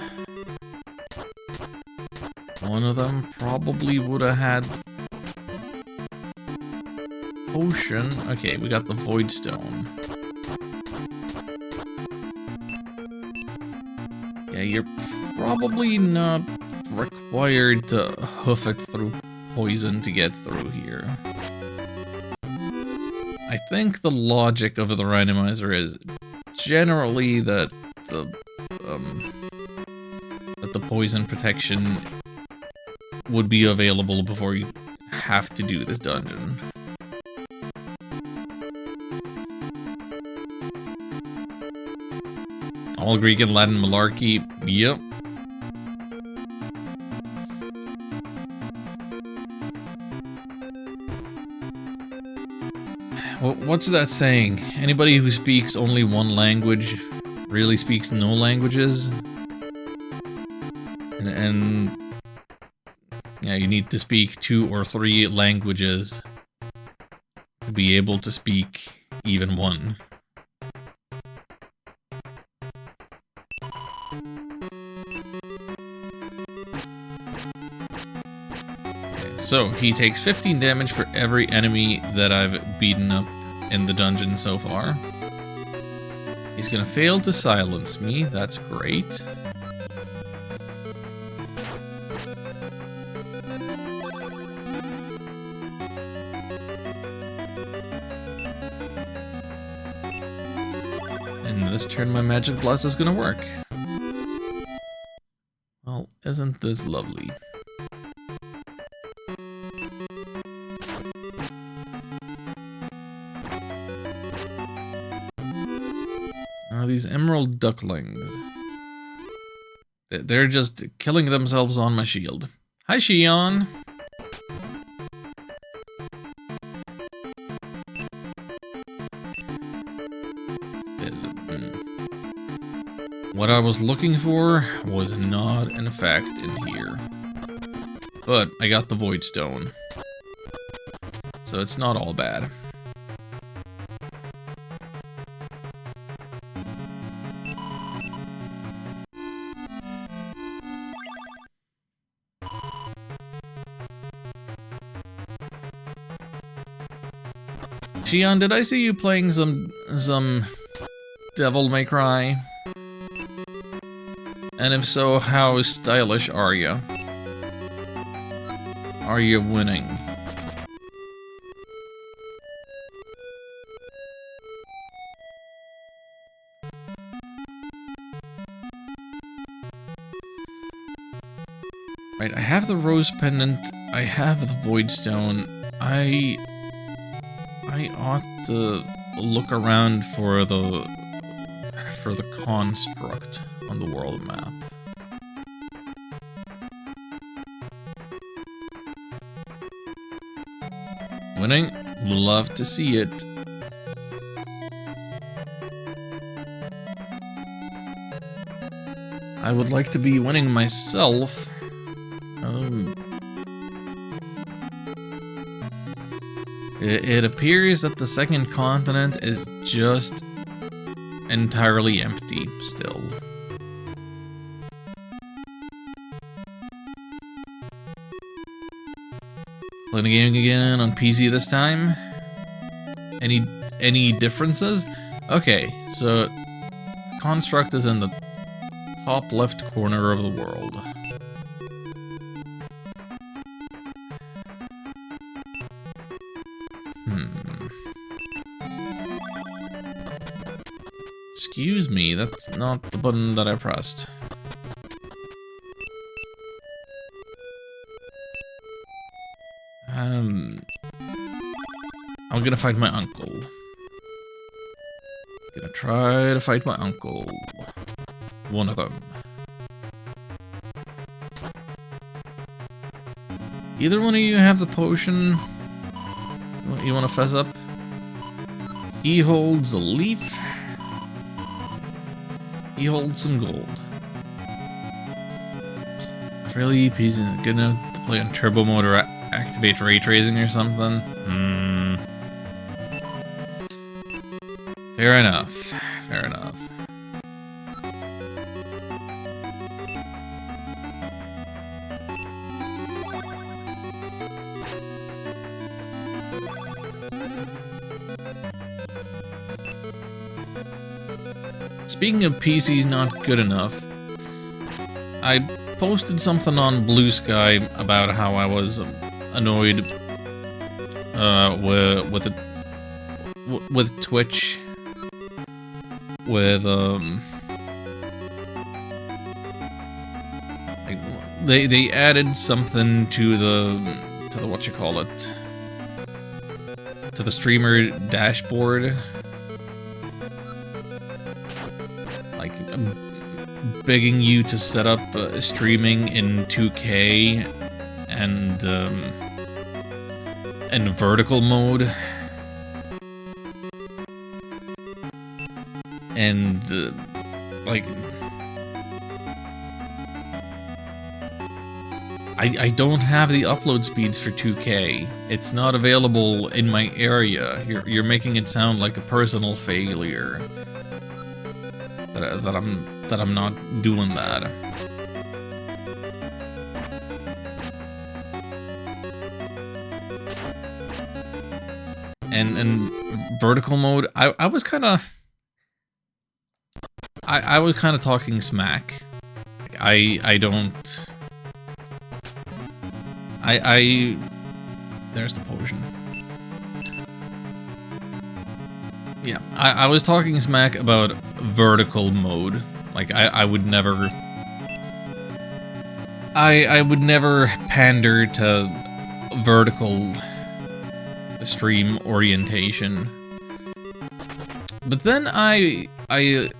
One of them probably would have had potion. Okay, we got the Void Stone. Yeah, you're probably not required to hoof it through poison to get through here. I think the logic of the randomizer is generally that the poison protection would be available before you have to do this dungeon. All Greek and Latin malarkey, yep. What's that saying? Anybody who speaks only one language really speaks no languages? And yeah, you need to speak 2 or 3 languages to be able to speak even one. So, he takes 15 damage for every enemy that I've beaten up in the dungeon so far. He's gonna fail to silence me, that's great. And this turn my Magic Blast is gonna work. Well, isn't this lovely? These emerald ducklings. They're just killing themselves on my shield. Hi, Shion! What I was looking for was not in fact in here. But I got the Void Stone. So it's not all bad. Shion, did I see you playing some Devil May Cry? And if so, how stylish are you? Are you winning? Right, I have the Rose Pendant, I have the Void Stone, I ought to look around for the construct on the world map. Winning? Love to see it. I would like to be winning myself. It appears that the second continent is just entirely empty still. Playing the game again on PC this time? Any differences? Okay, so the construct is in the top left corner of the world. Excuse me, that's not the button that I pressed. I'm gonna fight my uncle. Gonna try to fight my uncle. One of them. Either one of you have the potion? You wanna fess up? He holds a leaf. He holds some gold. Really, he's good enough to play on turbo mode or activate ray tracing or something? Fair enough. Fair enough. Speaking of PCs not good enough, I posted something on Blue Sky about how I was annoyed with Twitch, with like, they added something to the whatchamacallit, to the streamer dashboard, like begging you to set up streaming in 2K and vertical mode, and like I don't have the upload speeds for 2K. It's not available in my area. You're making it sound like a personal failure. That I'm not doing that. And vertical mode, I was kind of talking smack. There's the potion. Yeah, I was talking smack about vertical mode. Like, I would never... I would never pander to vertical stream orientation. But then I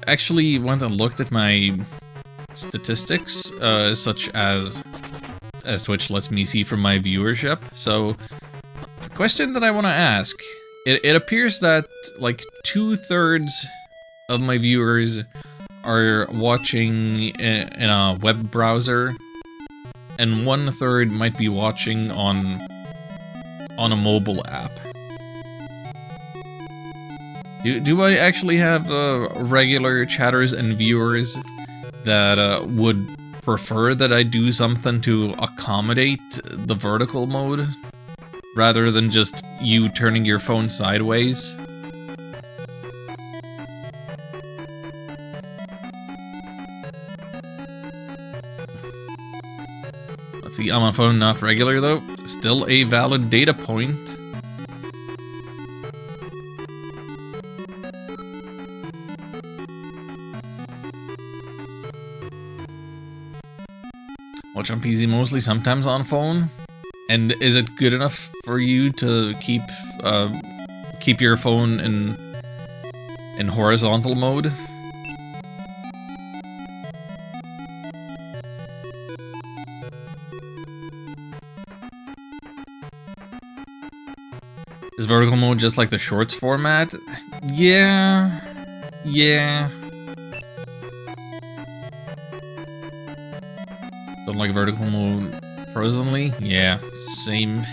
actually went and looked at my statistics, such as Twitch lets me see from my viewership. So, the question that I want to ask, it appears that like 2/3 of my viewers are watching in a web browser, and 1/3 might be watching on a mobile app. Do I actually have regular chatters and viewers that would prefer that I do something to accommodate the vertical mode, rather than just you turning your phone sideways? Let's see, on my phone, not regular though. Still a valid data point. Watch on PC mostly, sometimes on phone. And is it good enough for you to keep your phone in horizontal mode? Is vertical mode just like the shorts format? Yeah. Don't like vertical mode personally? Yeah, same.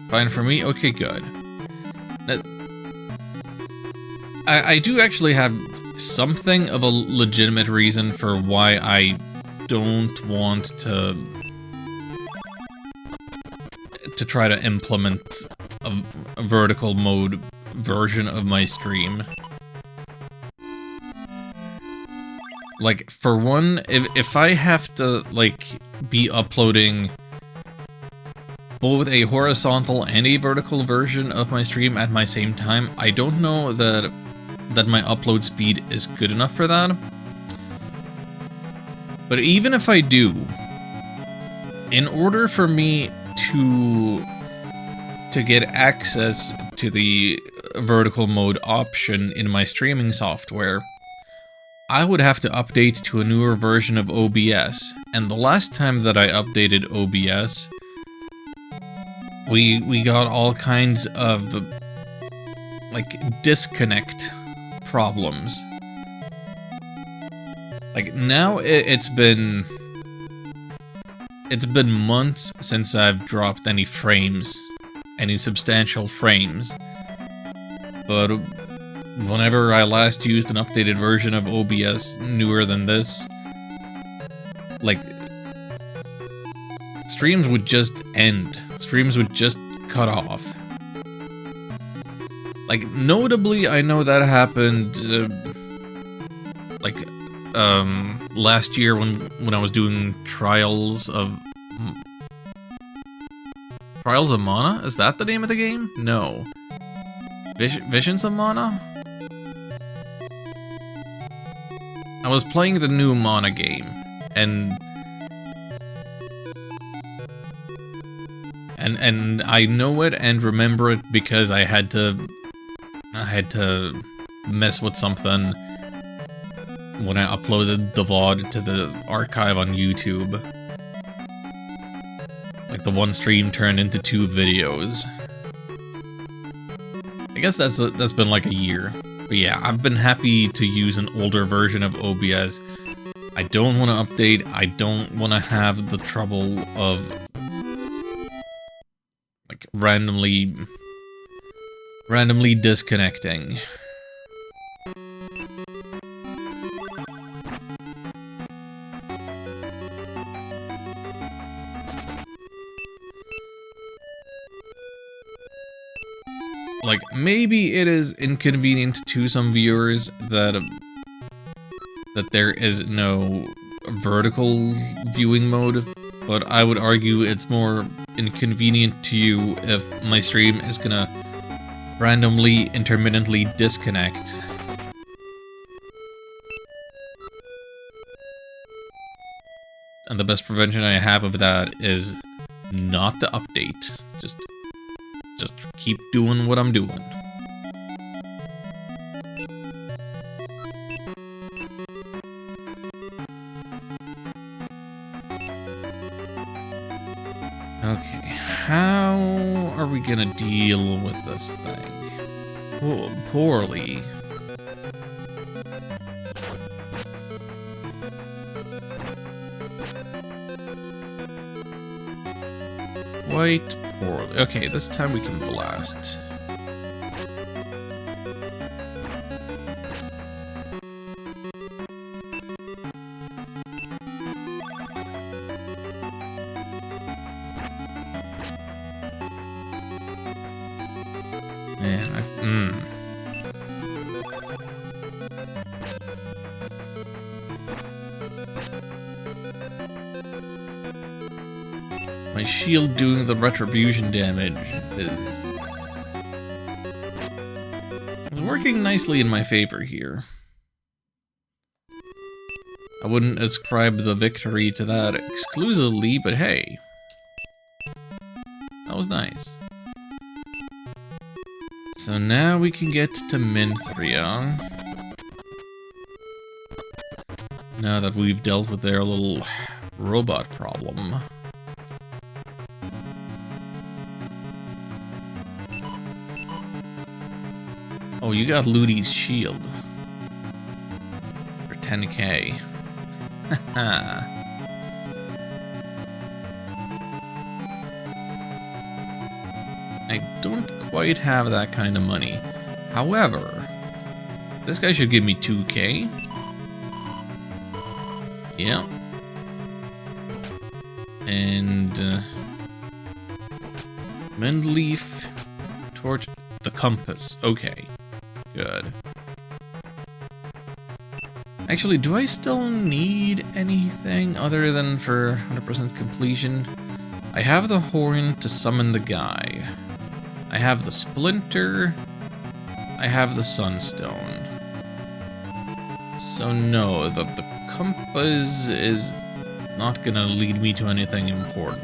Fine for me? Okay, good. Now, I do actually have something of a legitimate reason for why I don't want to try to implement a vertical mode version of my stream. Like, for one, if I have to, like, be uploading both a horizontal and a vertical version of my stream at my same time, I don't know that my upload speed is good enough for that. But even if I do, in order for me to get access to the vertical mode option in my streaming software, I would have to update to a newer version of OBS. And the last time that I updated OBS, we got all kinds of, like, disconnect problems. Like, now it's been months since I've dropped any frames, any substantial frames. But whenever I last used an updated version of OBS newer than this, like, streams would just end. Streams would just cut off. Like, notably, I know that happened, last year when I was doing Trials of Mana? Is that the name of the game? No. Visions of Mana? I was playing the new Mana game, and I know it and remember it because I had to mess with something when I uploaded the VOD to the archive on YouTube. Like, the one stream turned into 2 videos. I guess that's been like a year. But yeah, I've been happy to use an older version of OBS. I don't want to update. I don't want to have the trouble of, like, randomly disconnecting. Like, maybe it is inconvenient to some viewers that there is no vertical viewing mode, but I would argue it's more inconvenient to you if my stream is gonna randomly, intermittently disconnect. And the best prevention I have of that is not to update. Just keep doing what I'm doing. Okay, how are we gonna deal with this thing? Oh, poorly. Quite poorly. Okay, this time we can blast. Man, my shield doing the retribution damage is working nicely in my favor here. I wouldn't ascribe the victory to that exclusively, but hey, that was nice. So now we can get to Minthria. Now that we've dealt with their little robot problem. Oh, you got Ludi's shield. For 10k. Haha. I don't quite have that kind of money. However, this guy should give me 2k. Yeah. And Mendleaf, Torch, the compass. Okay. Good. Actually, do I still need anything other than for 100% completion? I have the horn to summon the guy. I have the splinter. I have the sunstone. So no, the compass is not gonna lead me to anything important.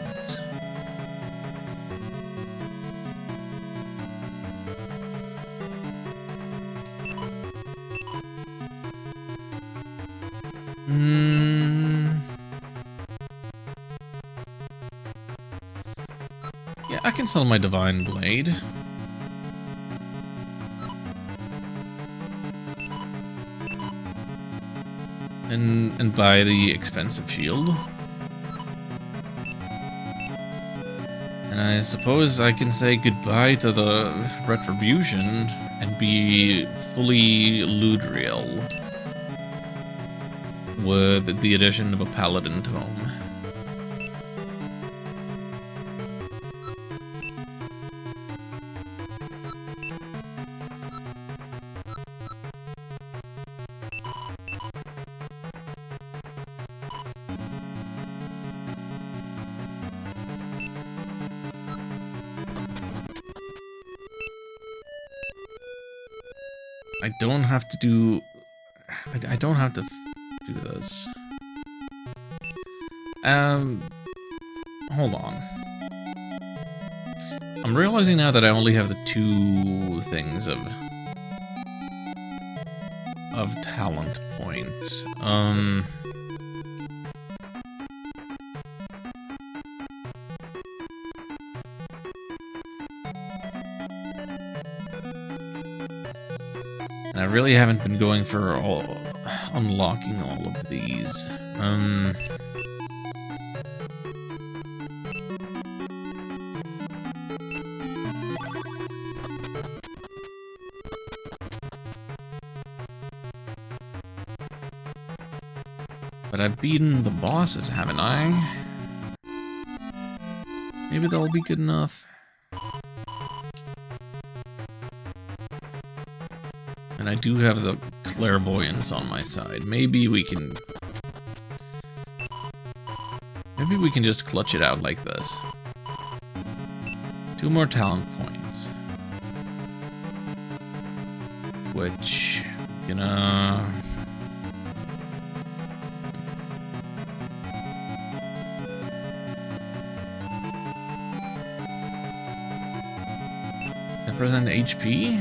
Yeah, I can sell my Divine Blade. And buy the expensive shield. And I suppose I can say goodbye to the Retribution and be fully Ludriel with the addition of a Paladin Tome. I don't have to do... I don't have to do this. Hold on. I'm realizing now that I only have the 2 things of talent points. And I really haven't been going for unlocking all of these. But I've beaten the bosses, haven't I? Maybe they'll be good enough. And I do have the Clairvoyance on my side. Maybe we can just clutch it out like this. 2 more talent points. Which, gonna... Represent HP?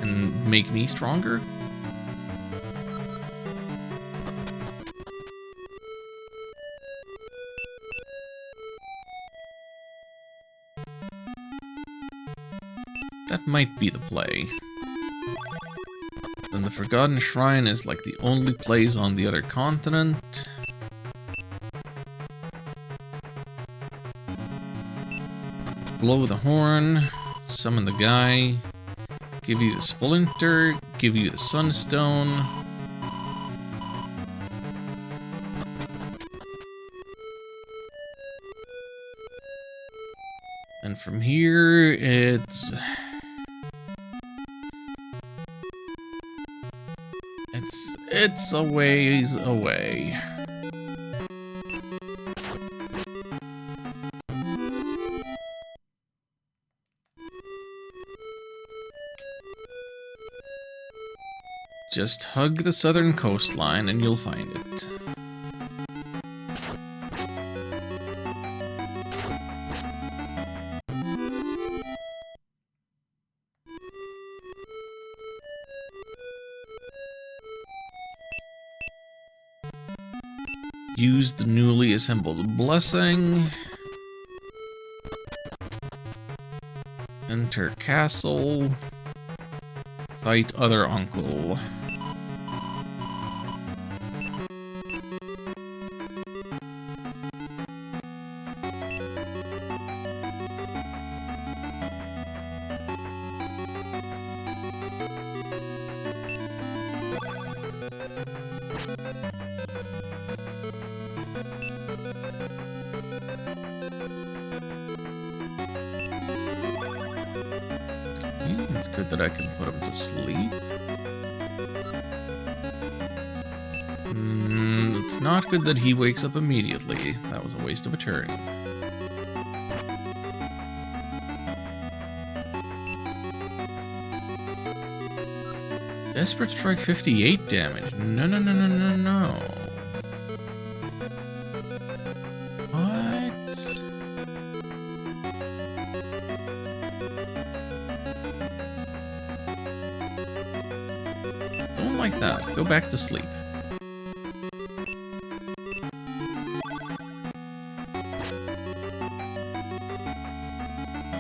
And make me stronger? That might be the play. Then the Forgotten Shrine is like the only place on the other continent. Blow the horn, summon the guy, give you the splinter, give you the sunstone. And from here, it's a ways away. Just hug the southern coastline and you'll find it. Use the newly assembled blessing. Enter castle. Fight other uncle. It's good that I can put him to sleep. It's not good that he wakes up immediately. That was a waste of a turn. Desperate Strike 58 damage. No, no, no, no, no, no. What? Don't like that. Go back to sleep.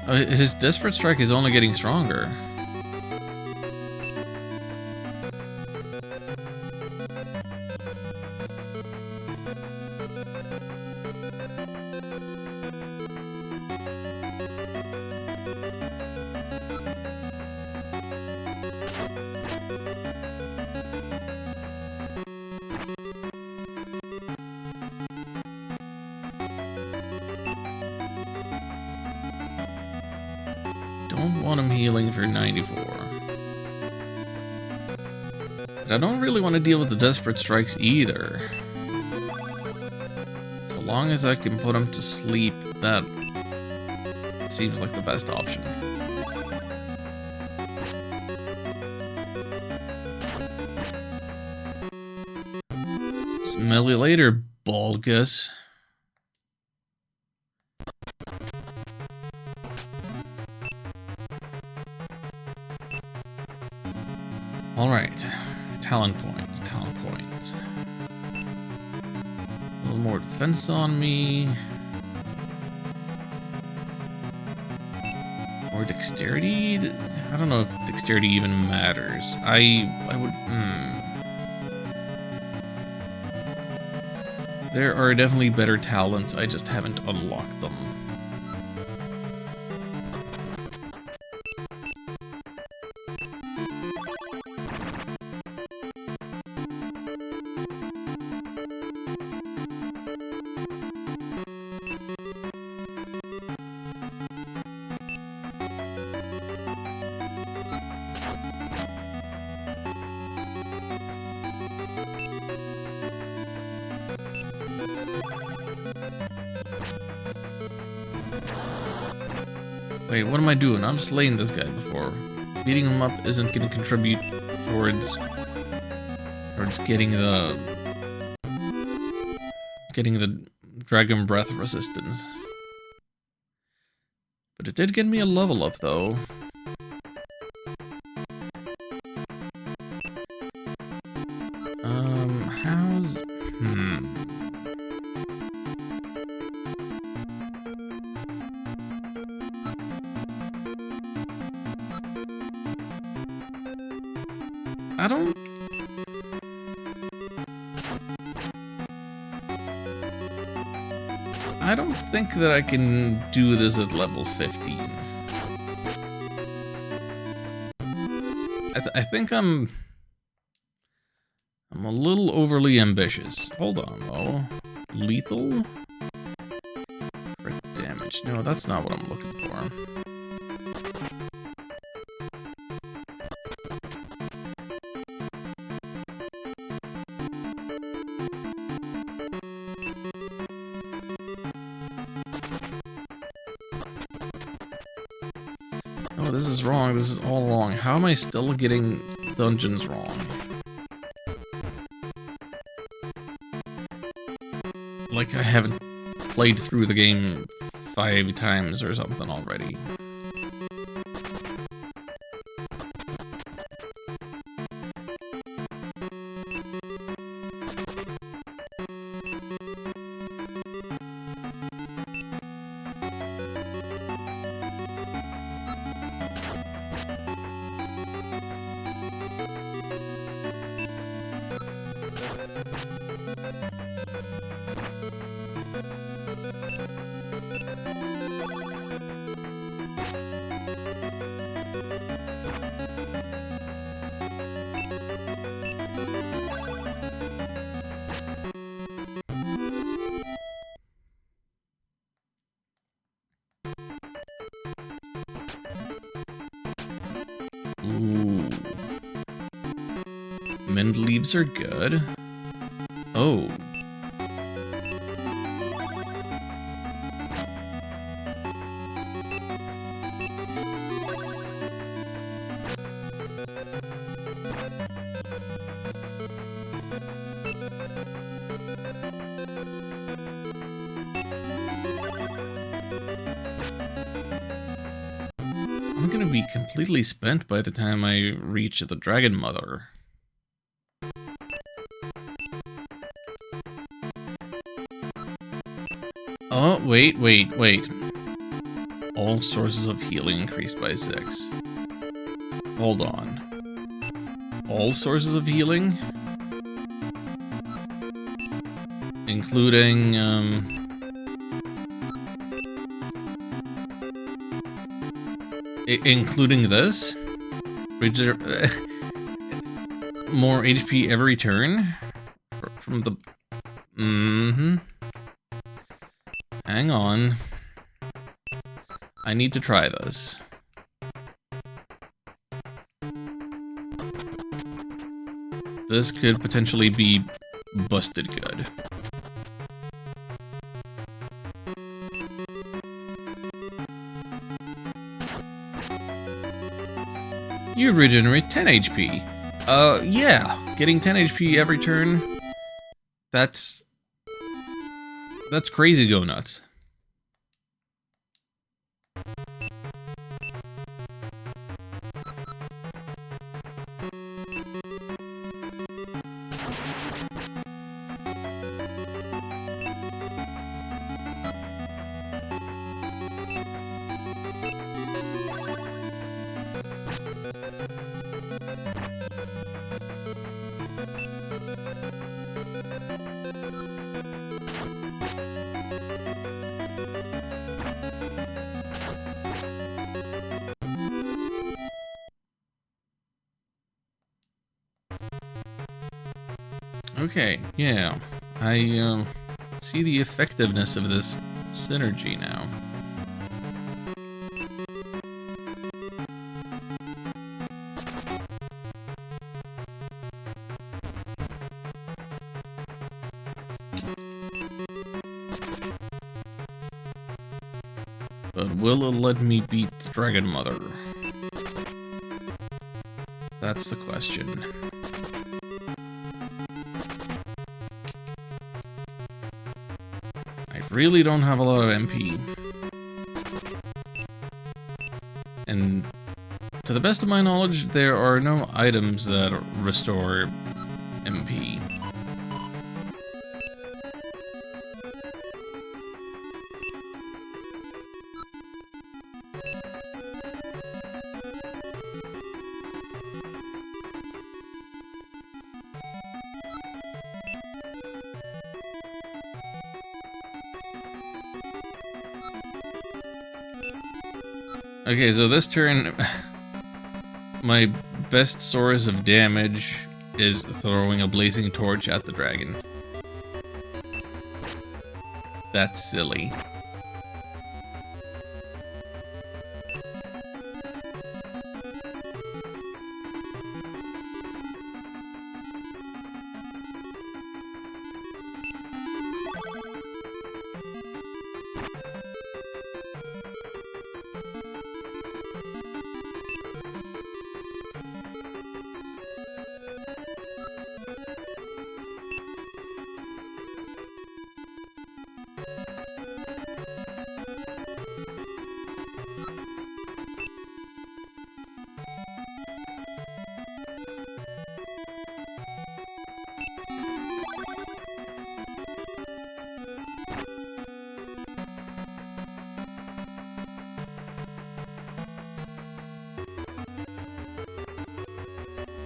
His Desperate Strike is only getting stronger. Don't want him healing for 94. But I don't really want to deal with the Desperate Strikes either. So long as I can put him to sleep, that seems like the best option. Smell you later, Bulgus. Alright, talent points, talent points. A little more defense on me. More dexterity? I don't know if dexterity even matters. I would, There are definitely better talents, I just haven't unlocked them. Wait, what am I doing? I'm slaying this guy before. Beating him up isn't going to contribute towards getting the Dragon Breath resistance. But it did get me a level up, though. How's... I don't think that I can do this at level 15. I think I'm a little overly ambitious. Hold on, though. Lethal? Crit damage. No, that's not what I'm looking for. Oh, this is wrong. This is all wrong. How am I still getting dungeons wrong? Like I haven't played through the game 5 times or something already. Ooh. Mend leaves are good. Oh, I'm gonna be completely spent by the time I reach the Dragon Mother. Oh, wait. All sources of healing increased by 6. Hold on. All sources of healing? Including, including this? More HP every turn? From the... Hang on. I need to try this. This could potentially be busted good. You regenerate 10 HP. Yeah. Getting 10 HP every turn. That's crazy go nuts. Okay, yeah. I see the effectiveness of this synergy now. But will it let me beat Dragon Mother? That's the question. I really don't have a lot of MP. And to the best of my knowledge, there are no items that restore MP. Okay, so this turn, my best source of damage is throwing a blazing torch at the dragon. That's silly.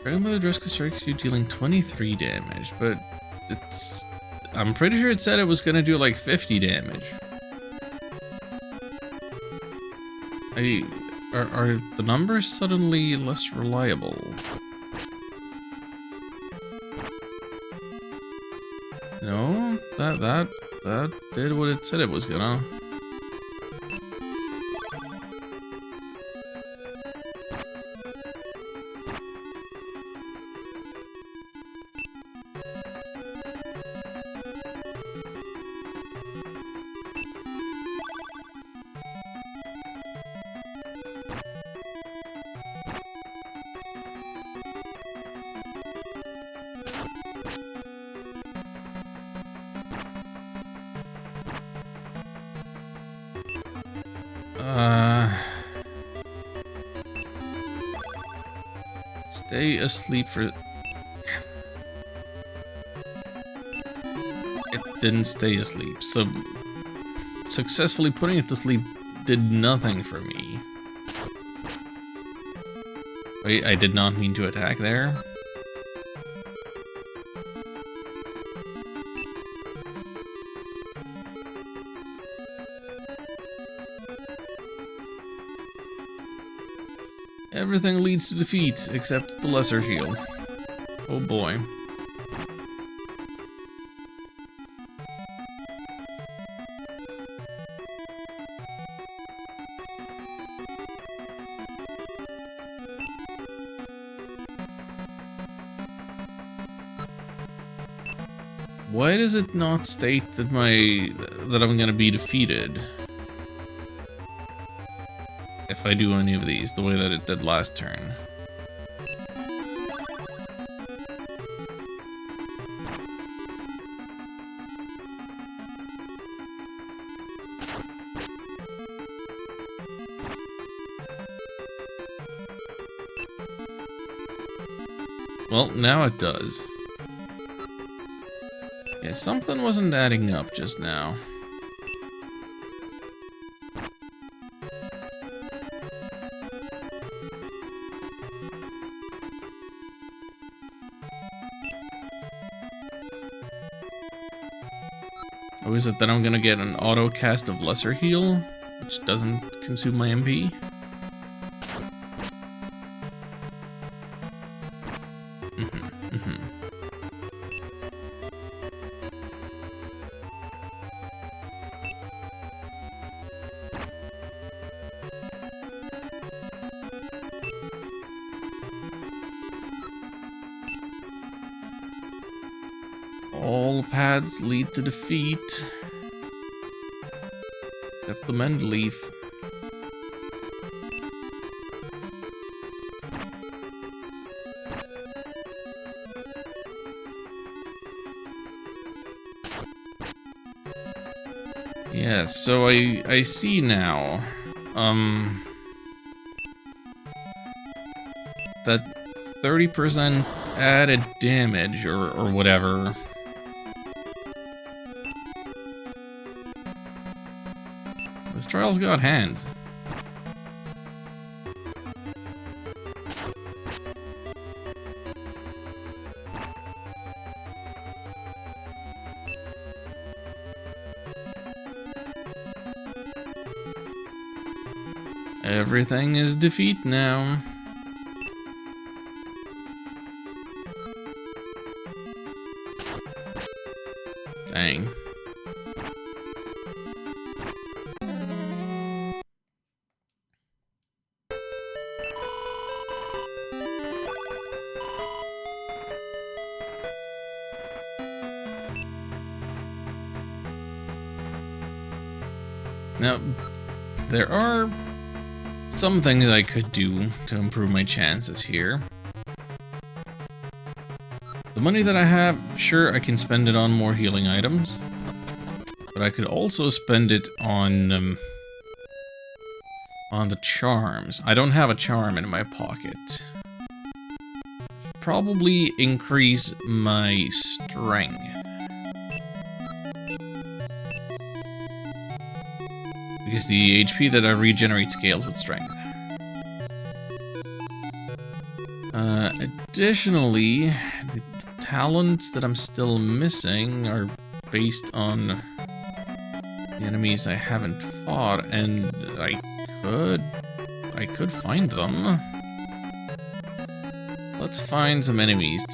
Dragon Mother Dreska strikes you, dealing 23 damage, but it's... I'm pretty sure it said it was gonna do like 50 damage. Are the numbers suddenly less reliable? No? That did what it said it was gonna. Stay asleep for... It didn't stay asleep, so successfully putting it to sleep did nothing for me. Wait, I did not mean to attack there. Everything leads to defeat, except the lesser heal. Oh boy. Why does it not state that I'm gonna be defeated if I do any of these, the way that it did last turn? Well, now it does. Yeah, something wasn't adding up just now. Oh, is it that I'm gonna get an auto cast of lesser heal, which doesn't consume my MP? All paths lead to defeat, except the mend leaf. Yeah, so I see now, that 30% added damage or whatever. This trial's got hands. Everything is defeat now. Dang. Now, there are some things I could do to improve my chances here. The money that I have, sure, I can spend it on more healing items, but I could also spend it on the charms. I don't have a charm in my pocket. Probably increase my strength. Because the HP that I regenerate scales with strength. Additionally, the talents that I'm still missing are based on the enemies I haven't fought, and I could find them. Let's find some enemies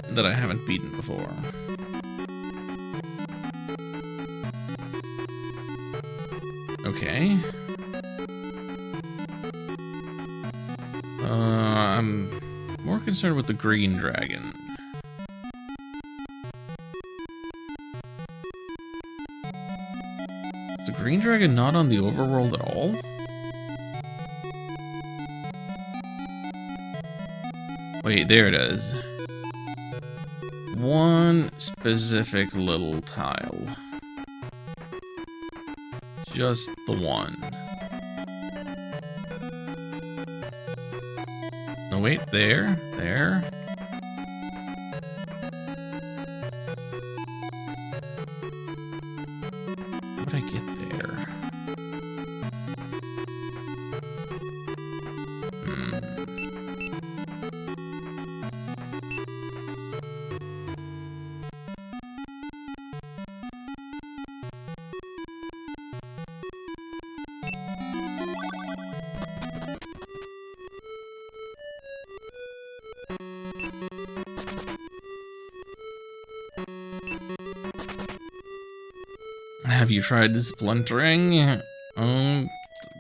that I haven't beaten before. Okay. I'm more concerned with the green dragon. Is the green dragon not on the overworld at all? Wait, there it is. One specific little tile. Just the one. No, wait, there. How would I get there? Have you tried splintering?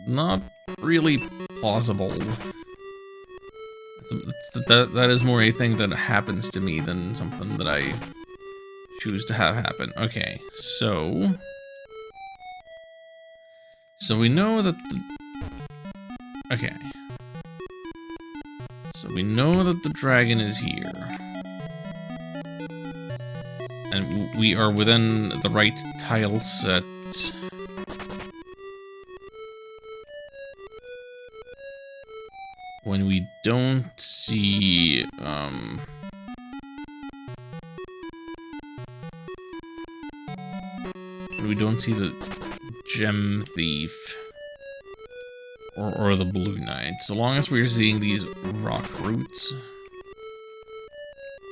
Not really plausible. That is more a thing that happens to me than something that I choose to have happen. Okay, so we know that okay. So we know that the dragon is here. And we are within the right tile set. When we don't see, we don't see the gem thief or the blue knight. So long as we're seeing these rock roots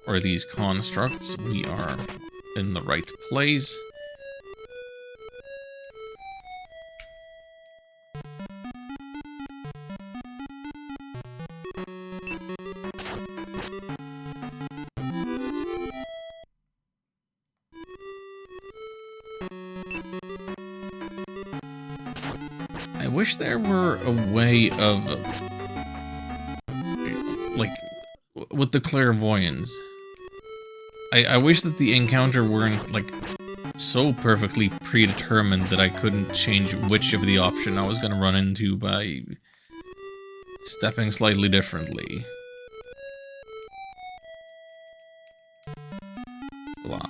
or these constructs, we are in the right place. I wish there were a way of, like, with the clairvoyance. I wish that the encounter weren't, like, so perfectly predetermined that I couldn't change which of the option I was going to run into by stepping slightly differently. Blah.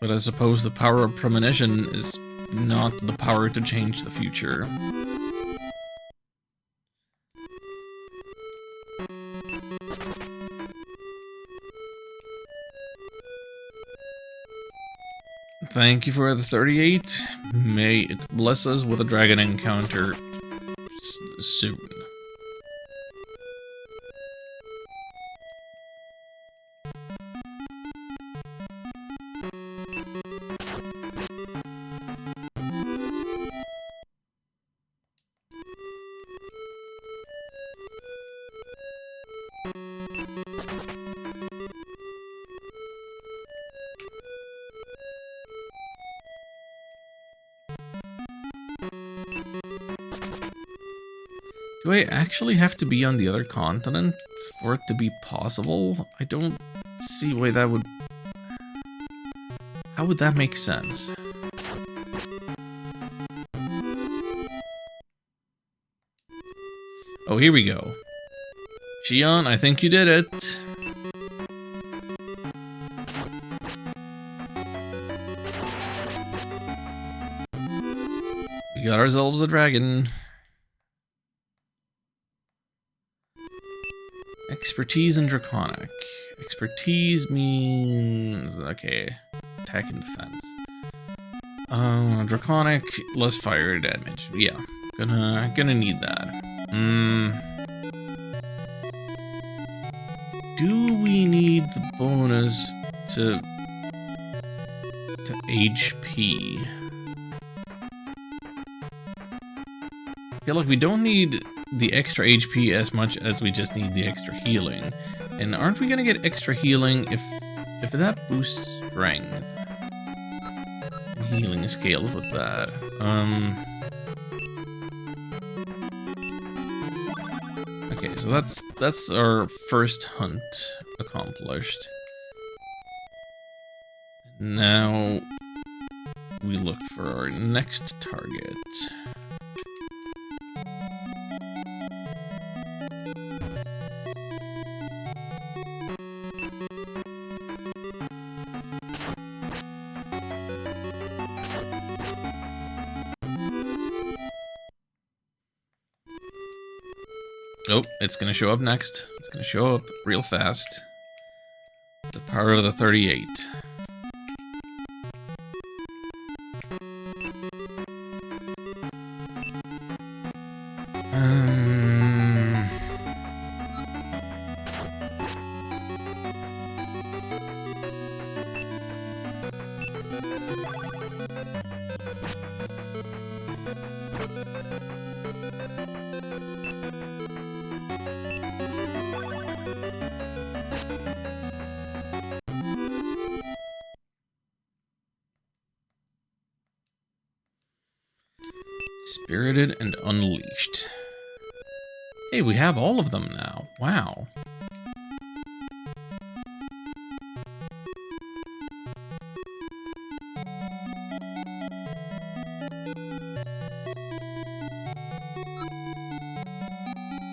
But I suppose the power of premonition is not the power to change the future. Thank you for the 38. May it bless us with a dragon encounter soon. Do I actually have to be on the other continent for it to be possible? I don't see why that would... How would that make sense? Oh, here we go. Shion, I think you did it. We got ourselves a dragon. Expertise and Draconic. Expertise means... okay, attack and defense. Draconic, less fire damage. Yeah, gonna need that. Do we need the bonus to HP? I feel like we don't need the extra HP as much as we just need the extra healing. And aren't we gonna get extra healing if that boosts strength? And healing scales with that. Okay, so that's our first hunt accomplished. Now we look for our next target. Oh, it's gonna show up next. It's gonna show up real fast. The power of the 38. Spirited and Unleashed. Hey, we have all of them now. Wow.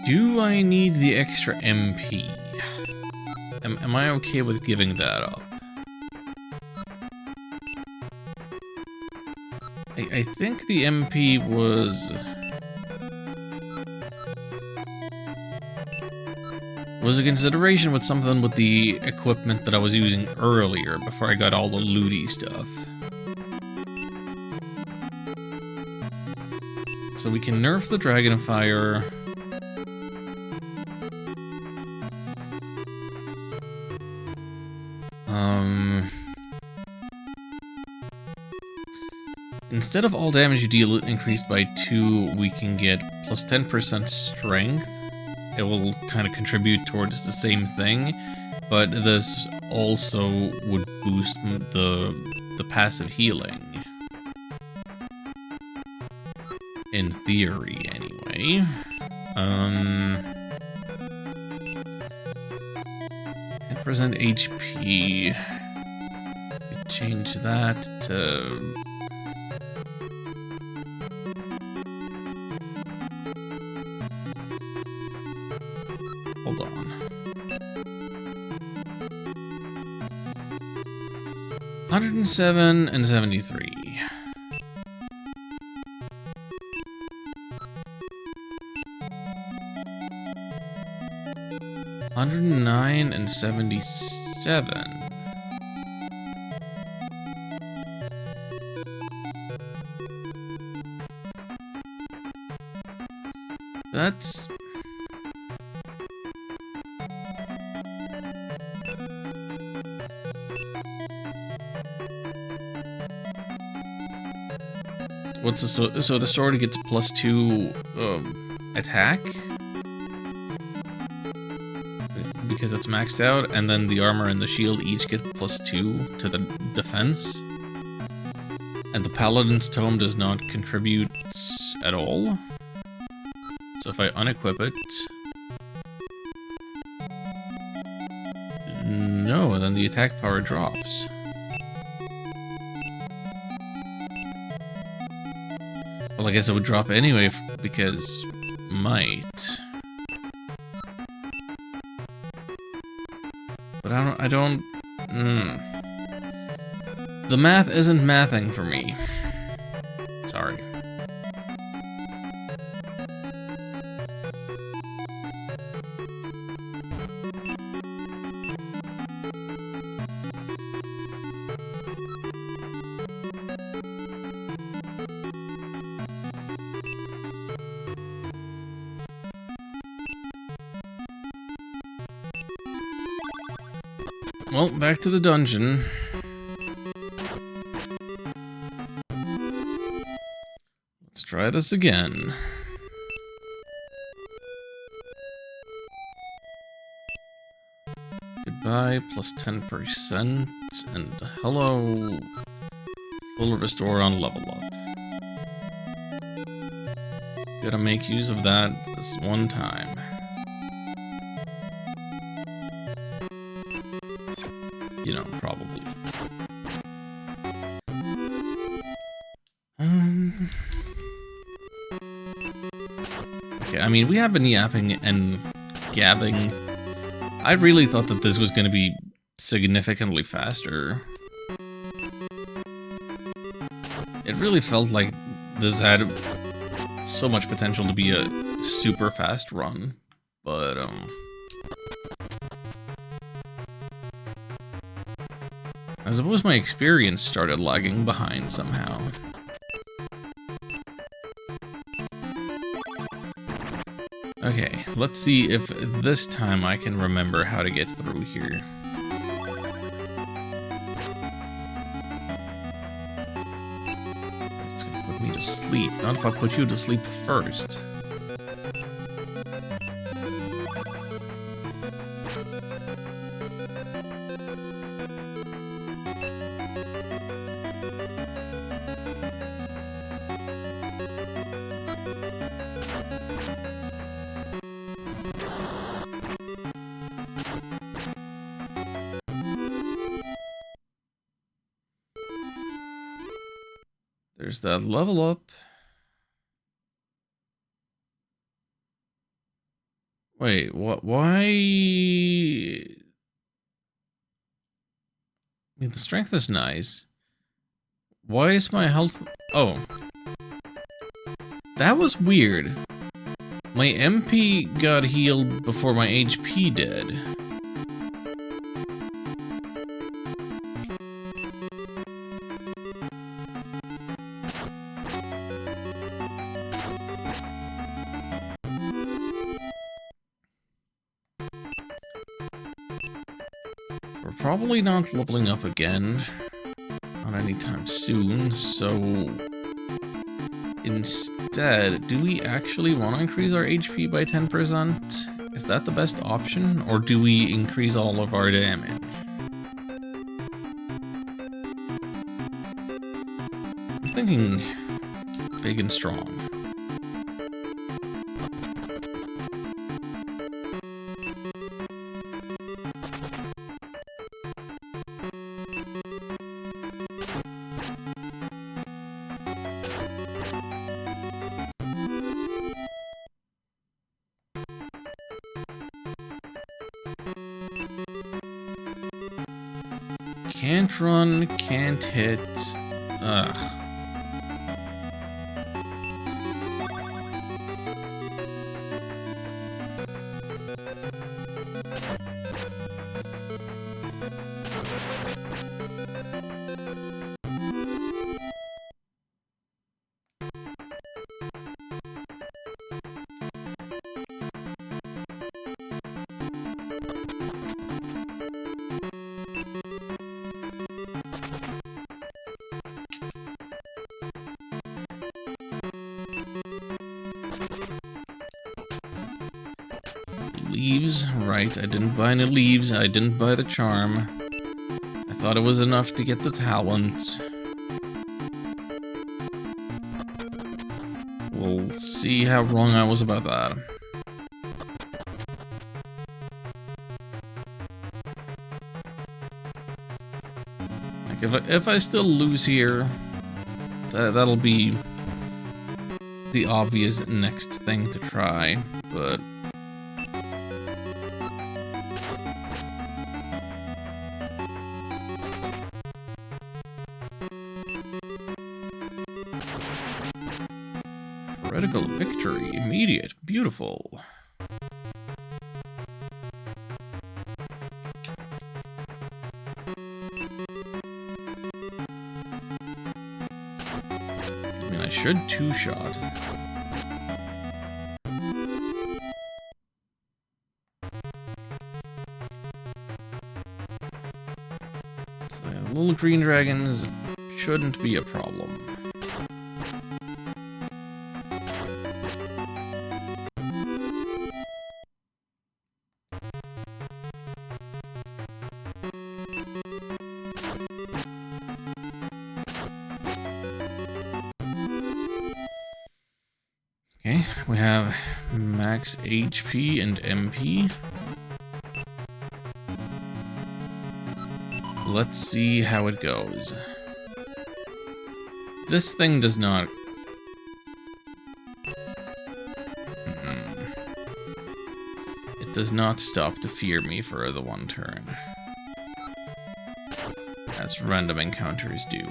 Do I need the extra MP? Am I okay with giving that up? I think the MP was a consideration with something with the equipment that I was using earlier before I got all the looty stuff. So we can nerf the Dragon of Fire. Instead of all damage you deal increased by 2, we can get plus 10% strength. It will kind of contribute towards the same thing, but this also would boost the passive healing. In theory, anyway. 10% HP. Could change that to... Hold on. 107 and 73. $109 and $77. That's... What's the so the sword gets +2 attack? Because it's maxed out, and then the armor and the shield each get +2 to the defense. And the Paladin's Tome does not contribute at all. So if I unequip it... No, then the attack power drops. Well, I guess it would drop anyway, because... might. But I don't... The math isn't mathing for me. Sorry. Well, back to the dungeon. Let's try this again. Goodbye, plus 10%, and hello, full restore on level up. Gotta make use of that this one time. You know, probably. Okay, I mean, we have been yapping and gabbing. I really thought that this was going to be significantly faster. It really felt like this had so much potential to be a super fast run. but I suppose my experience started lagging behind somehow. Okay, let's see if this time I can remember how to get through here. It's gonna put me to sleep, not if I put you to sleep first. There's that level up. Wait, what? Why? I mean, the strength is nice. Why is my health... Oh. That was weird. My MP got healed before my HP did. We're probably not leveling up again. Not anytime soon, so... Instead, do we actually want to increase our HP by 10%? Is that the best option? Or do we increase all of our damage? I'm thinking big and strong. Can't run, can't hit. Ugh. Leaves, right, I didn't buy any leaves, I didn't buy the charm. I thought it was enough to get the talent. We'll see how wrong I was about that. Like, if I still lose here, that'll be the obvious next thing to try, but... Critical victory, immediate, beautiful. I mean, I should two-shot. So, little green dragons shouldn't be a problem. Okay, we have max HP and MP. Let's see how it goes. This thing does not... It does not stop to fear me for the one turn, as random encounters do.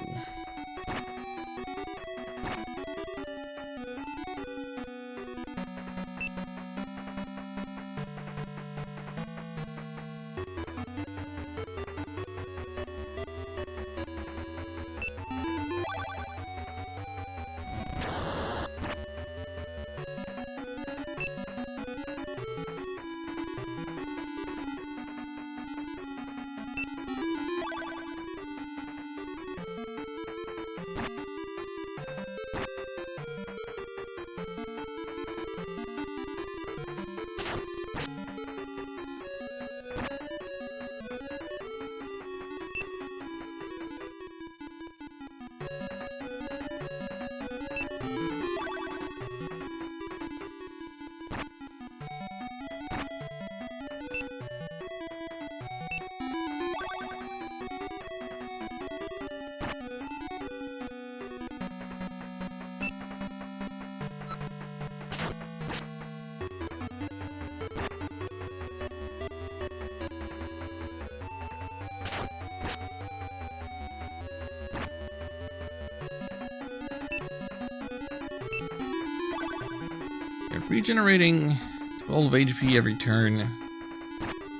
Regenerating 12 HP every turn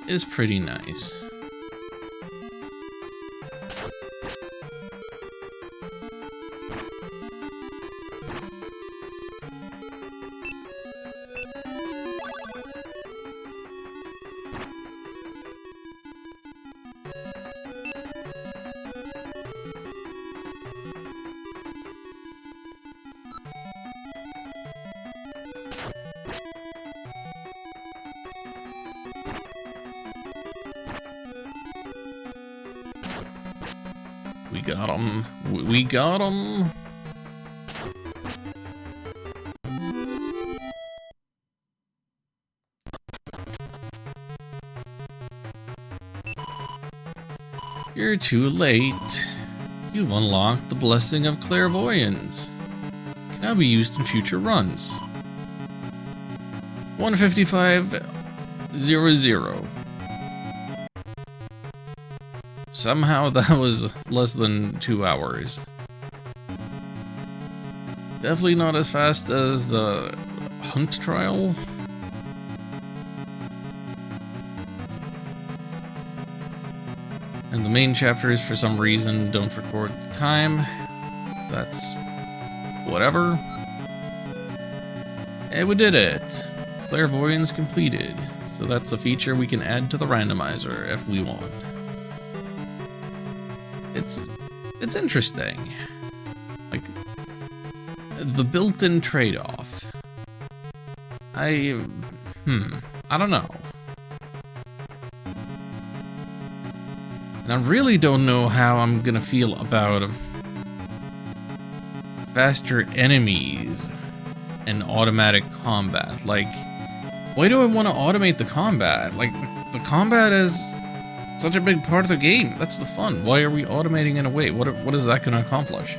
is pretty nice. We got him. We got him. You're too late. You've unlocked the blessing of Clairvoyance. It can now be used in future runs. 155.00. Somehow that was less than 2 hours. Definitely not as fast as the Hunt trial. And the main chapters, for some reason, don't record the time. That's whatever. And we did it. Clairvoyance completed. So that's a feature we can add to the randomizer if we want. It's interesting. Like, the built-in trade-off. I don't know. And I really don't know how I'm gonna feel about faster enemies and automatic combat. Like, why do I want to automate the combat? Like, the combat is such a big part of the game. That's the fun. Why are we automating it away? What is that going to accomplish?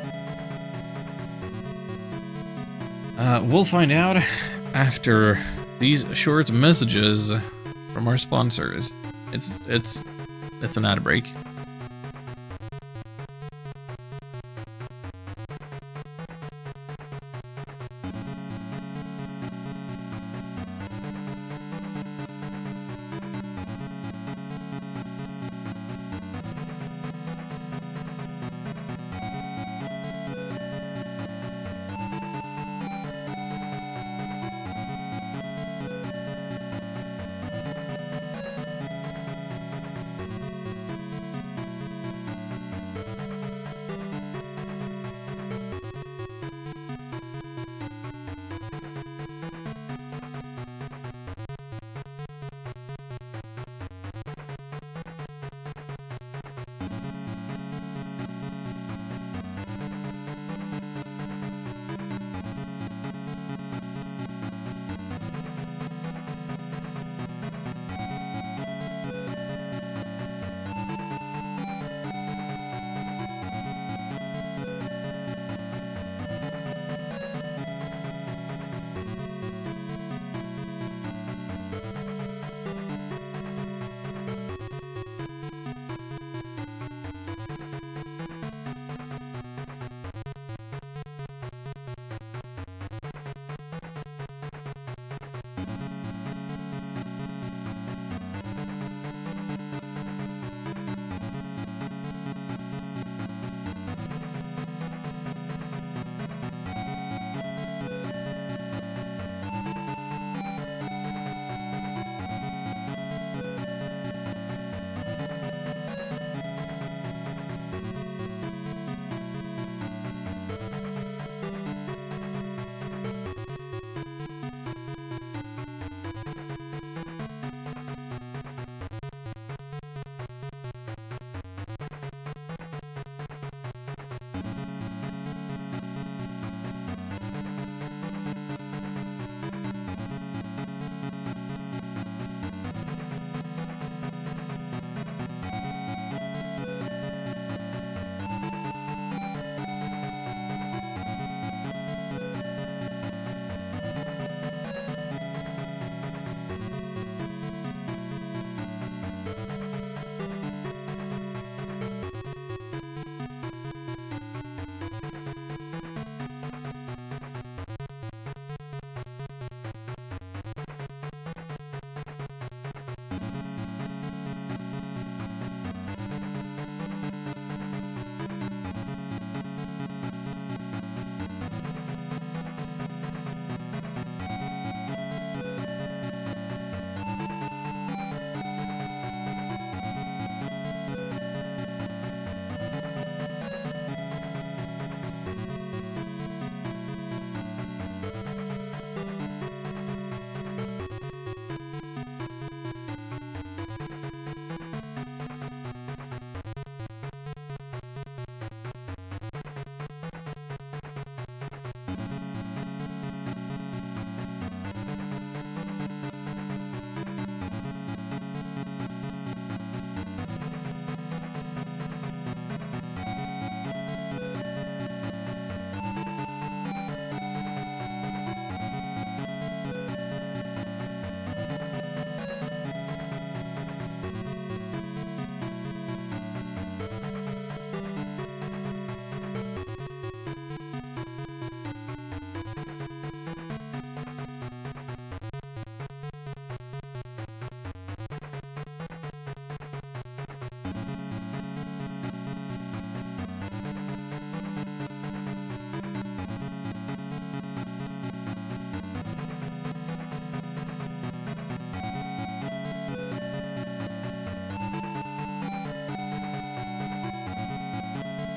We'll find out after these short messages from our sponsors. It's an ad break.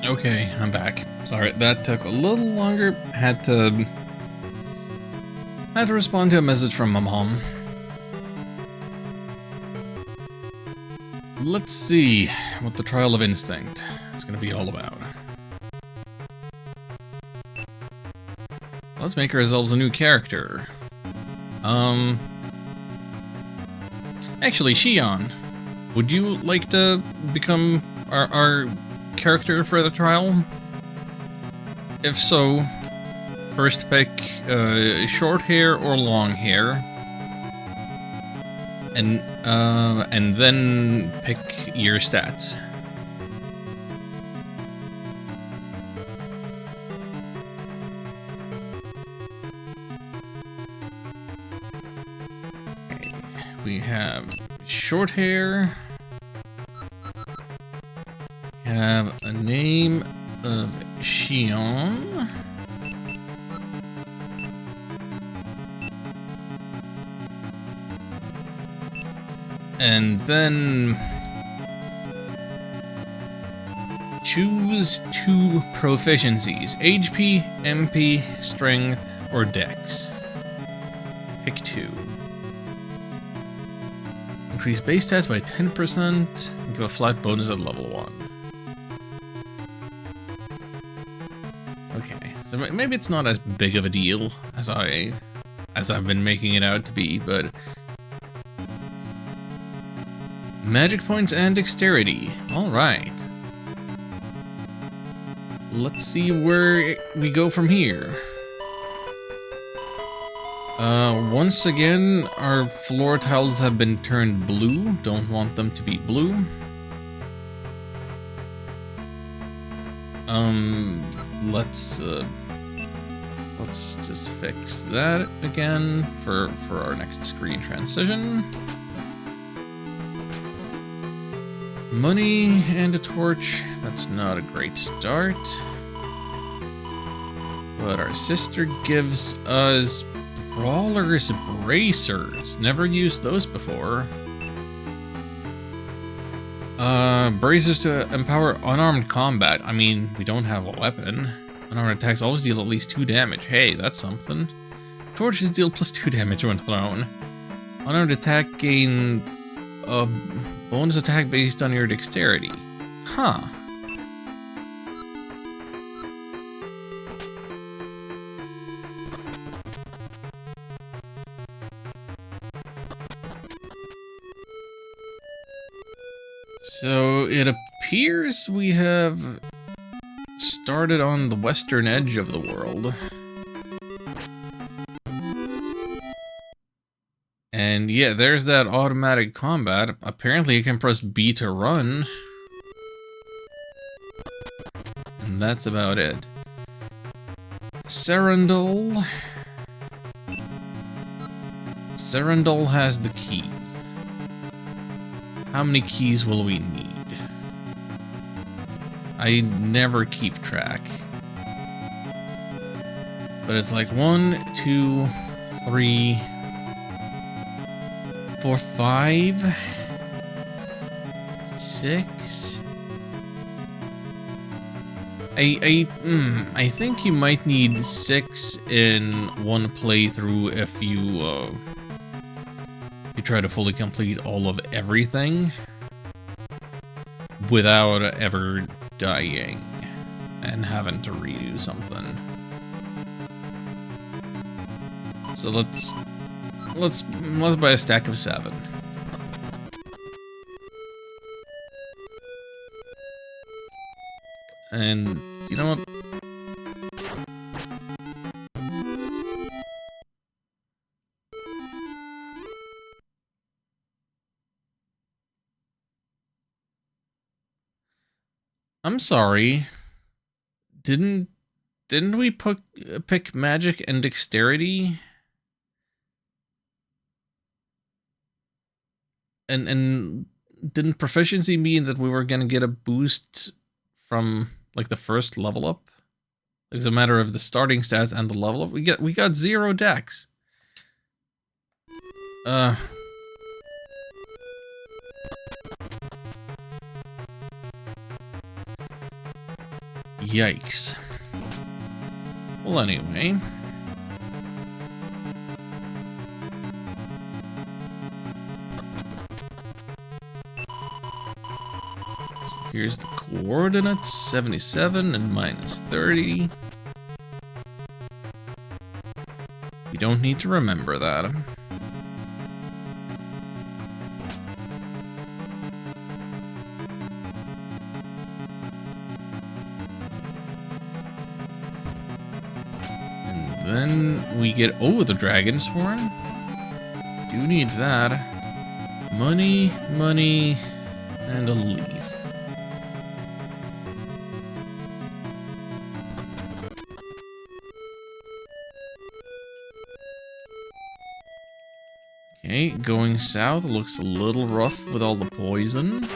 Okay, I'm back. Sorry, that took a little longer. Had to respond to a message from my mom. Let's see what the Trial of Instinct is going to be all about. Let's make ourselves a new character. Actually, Shion, would you like to become our character for the trial? If so, first pick short hair or long hair, and then pick your stats. Okay, we have short hair. Have a name of Shion. And then choose 2 proficiencies: HP, MP, Strength, or Dex. Pick 2. Increase base stats by 10%, and give a flat bonus at level 1. Okay, so maybe it's not as big of a deal as I've been making it out to be, but magic points and dexterity. All right. Let's see where we go from here. Once again, our floor tiles have been turned blue. Don't want them to be blue. Let's just fix that again for our next screen transition. Money and a torch. That's not a great start. But our sister gives us Brawler's Bracers. Never used those before. Bracers to empower unarmed combat. I mean, we don't have a weapon. Unarmed attacks always deal at least 2 damage. Hey, that's something. Torches deal plus 2 damage when thrown. Unarmed attack gain a bonus attack based on your dexterity. Huh. So it appears we have started on the western edge of the world. And yeah, there's that automatic combat. Apparently you can press B to run. And that's about it. Serendal. Serendal has the keys. How many keys will we need? I never keep track. But it's like 1, 2, 3, 4, 5, 6. I think you might need 6 in one playthrough if you try to fully complete all of everything without ever dying and having to redo something. So let's buy a stack of 7. And you know what? I'm sorry. Didn't we pick magic and dexterity? And didn't proficiency mean that we were gonna get a boost from like the first level up? It's a matter of the starting stats and the level up. We got 0 dex. Yikes. Well, anyway. So here's the coordinates, 77 and minus 30. You don't need to remember that. Then we get, oh, the dragon's horn. Do need that. Money, money, and a leaf. Okay, going south looks a little rough with all the poison.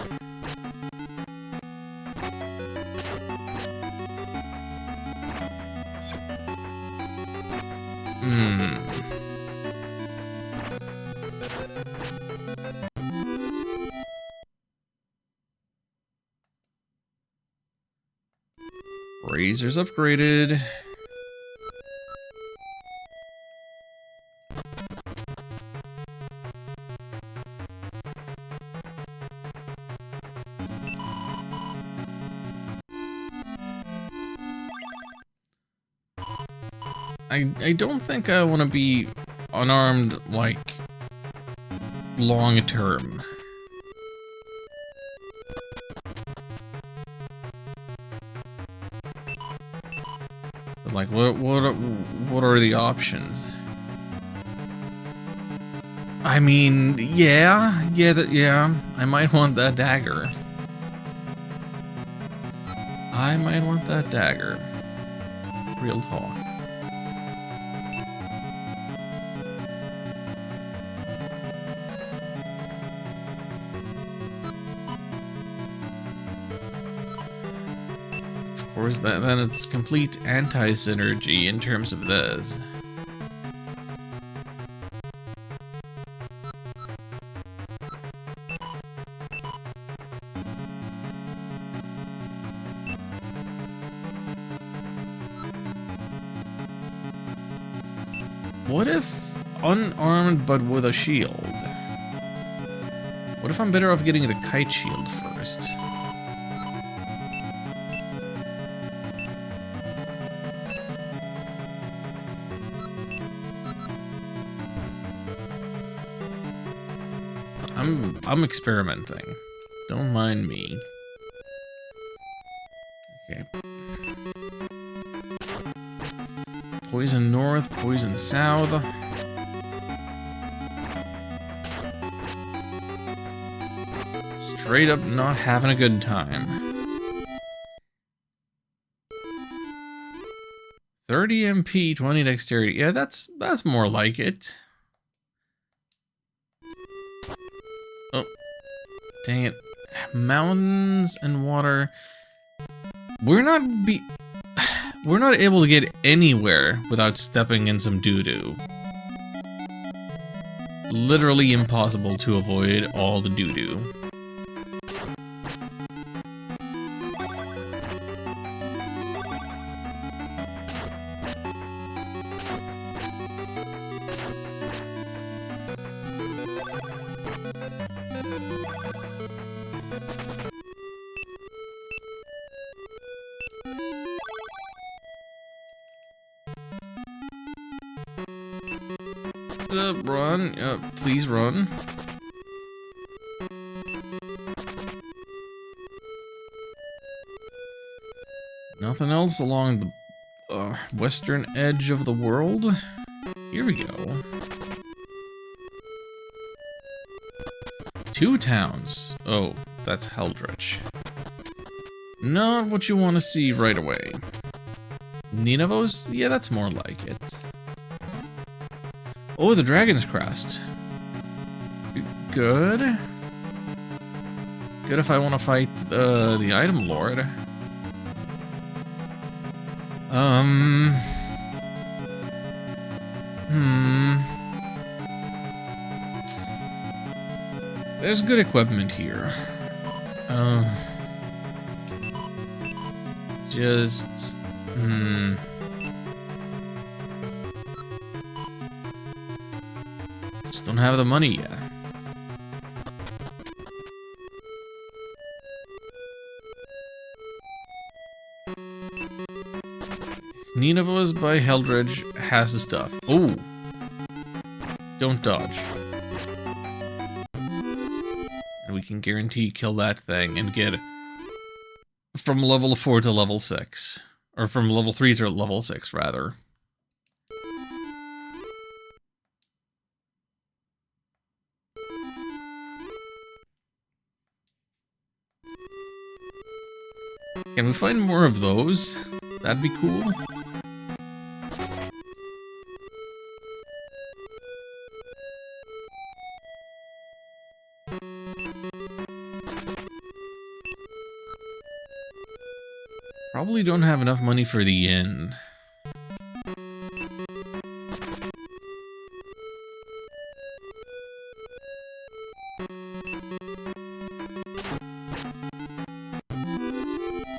Razor's upgraded. I don't think I want to be unarmed, like, long term. But like, what are the options? I mean, yeah, I might want that dagger. I might want that dagger. Real talk. Of course, then it's complete anti-synergy in terms of this. What if unarmed but with a shield? What if I'm better off getting the kite shield first? I'm experimenting. Don't mind me. Okay. Poison north, poison south. Straight up not having a good time. 30 MP, 20 dexterity. Yeah, that's more like it. Oh, dang it. Mountains and water. We're not able to get anywhere without stepping in some doo-doo. Literally impossible to avoid all the doo-doo. Run. Please run. Nothing else along the western edge of the world? Here we go. 2 towns. Oh, that's Heldritch. Not what you want to see right away. Nineveh's? Yeah, that's more like it. Oh, the Dragon's Crest. Good. Good if I want to fight the Item Lord. There's good equipment here. just... Just don't have the money yet. Nineveh's by Heldridge has the stuff. Oh! Don't dodge. And we can guarantee kill that thing and get from level 4 to level 6. Or from level 3 to level 6, rather. Can we find more of those? That'd be cool. Probably don't have enough money for the inn.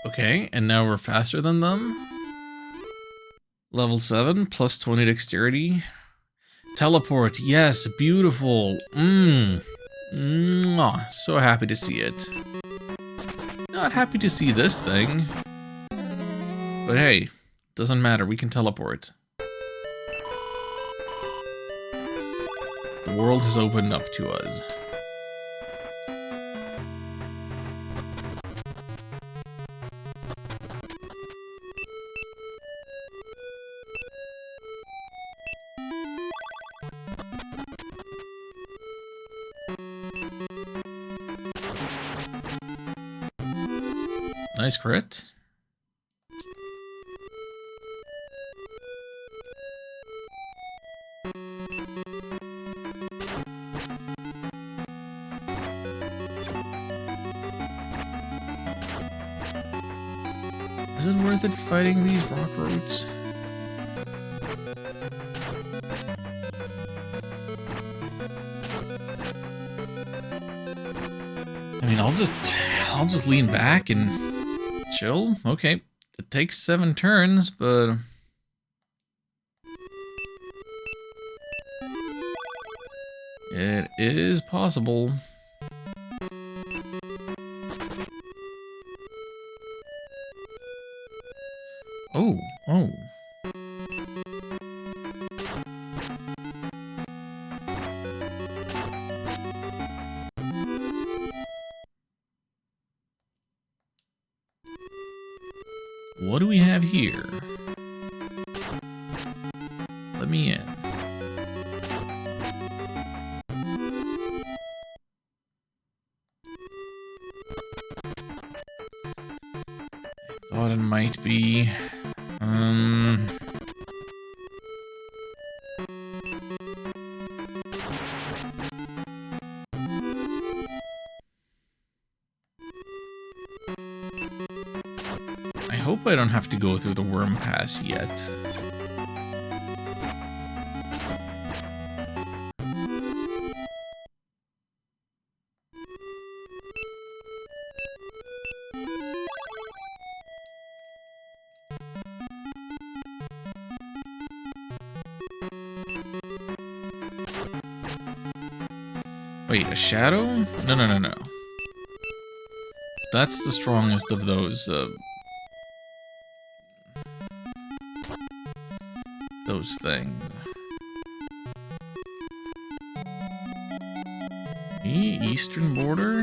Okay, and now we're faster than them. Level 7, plus 20 dexterity. Teleport, yes, beautiful. Mwah, so happy to see it. Not happy to see this thing. But hey, doesn't matter, we can teleport. The world has opened up to us. Nice crit. Is it worth it fighting these rock roots? I mean, I'll just lean back and chill. Okay, it takes 7 turns, but it is possible. Oh. What do we have here? Let me in. I thought it might be... I hope I don't have to go through the worm pass yet. Wait, a shadow? No. That's the strongest of those things. Eastern border?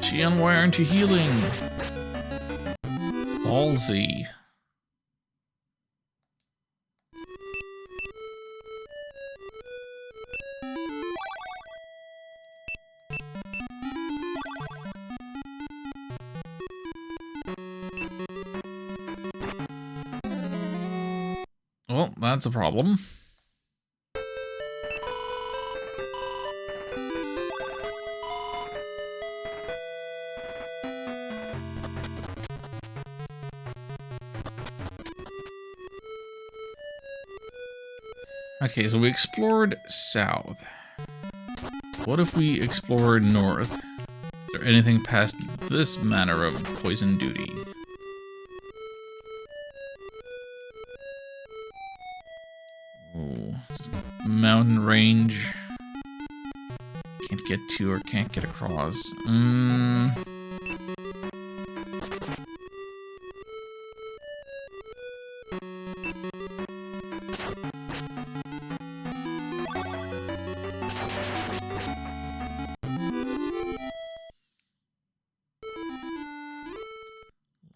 She unwired to healing. Ballsy. Well, that's a problem. Okay, so we explored south. What if we explored north? Is there anything past this manner of poison duty? Oh, just a mountain range. Can't get to or can't get across.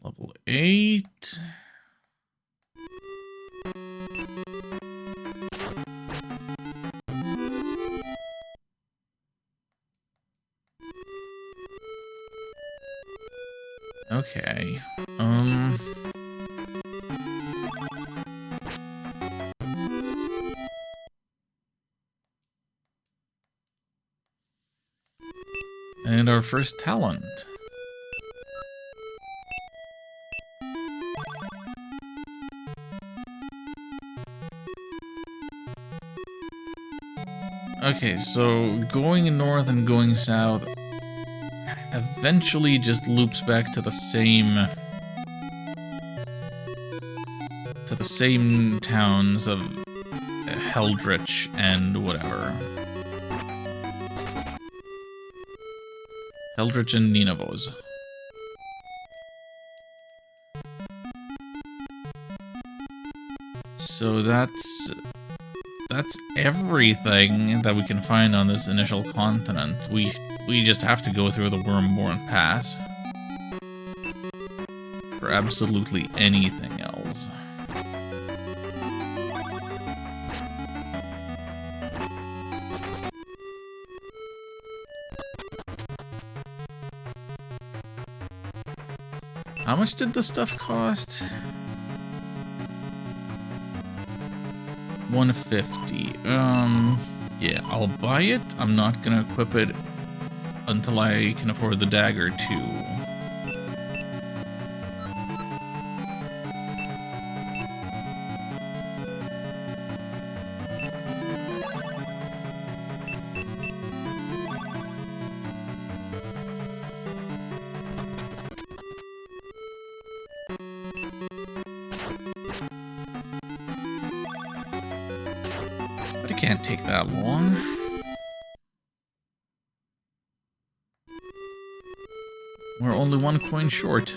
Level 8. Okay. And our first talent. Okay, so going north and going south eventually just loops back to the same towns of Heldrich and whatever. Heldrich and Nineveh's. So that's everything that we can find on this initial continent. We just have to go through the Wormborn Pass for absolutely anything else. How much did this stuff cost? 150. Yeah, I'll buy it. I'm not gonna equip it until I can afford the dagger too. But it can't take that long. We're only one coin short.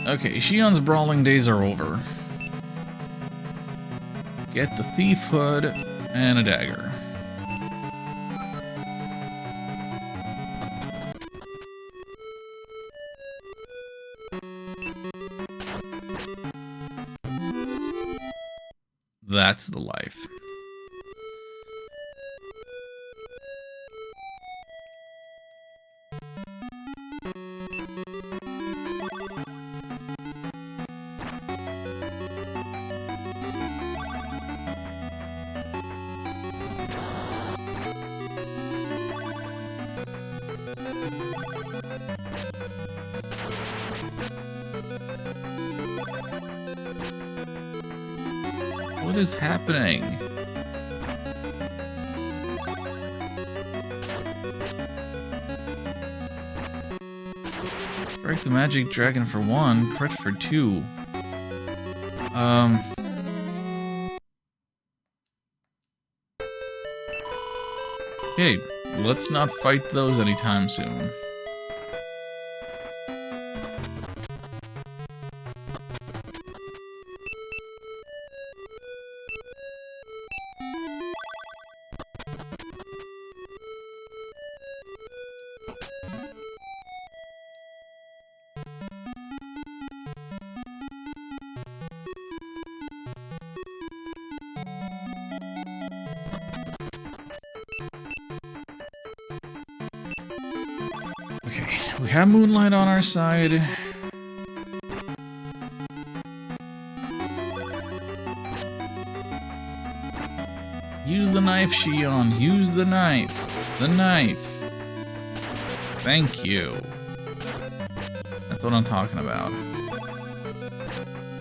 Okay, Shion's brawling days are over. Get the thief hood and a dagger. That's the life. What is happening? Strike the magic dragon for 1, crit for 2. Okay, let's not fight those anytime soon. Okay, we have Moonlight on our side. Use the knife, Shion. Use the knife. The knife. Thank you. That's what I'm talking about.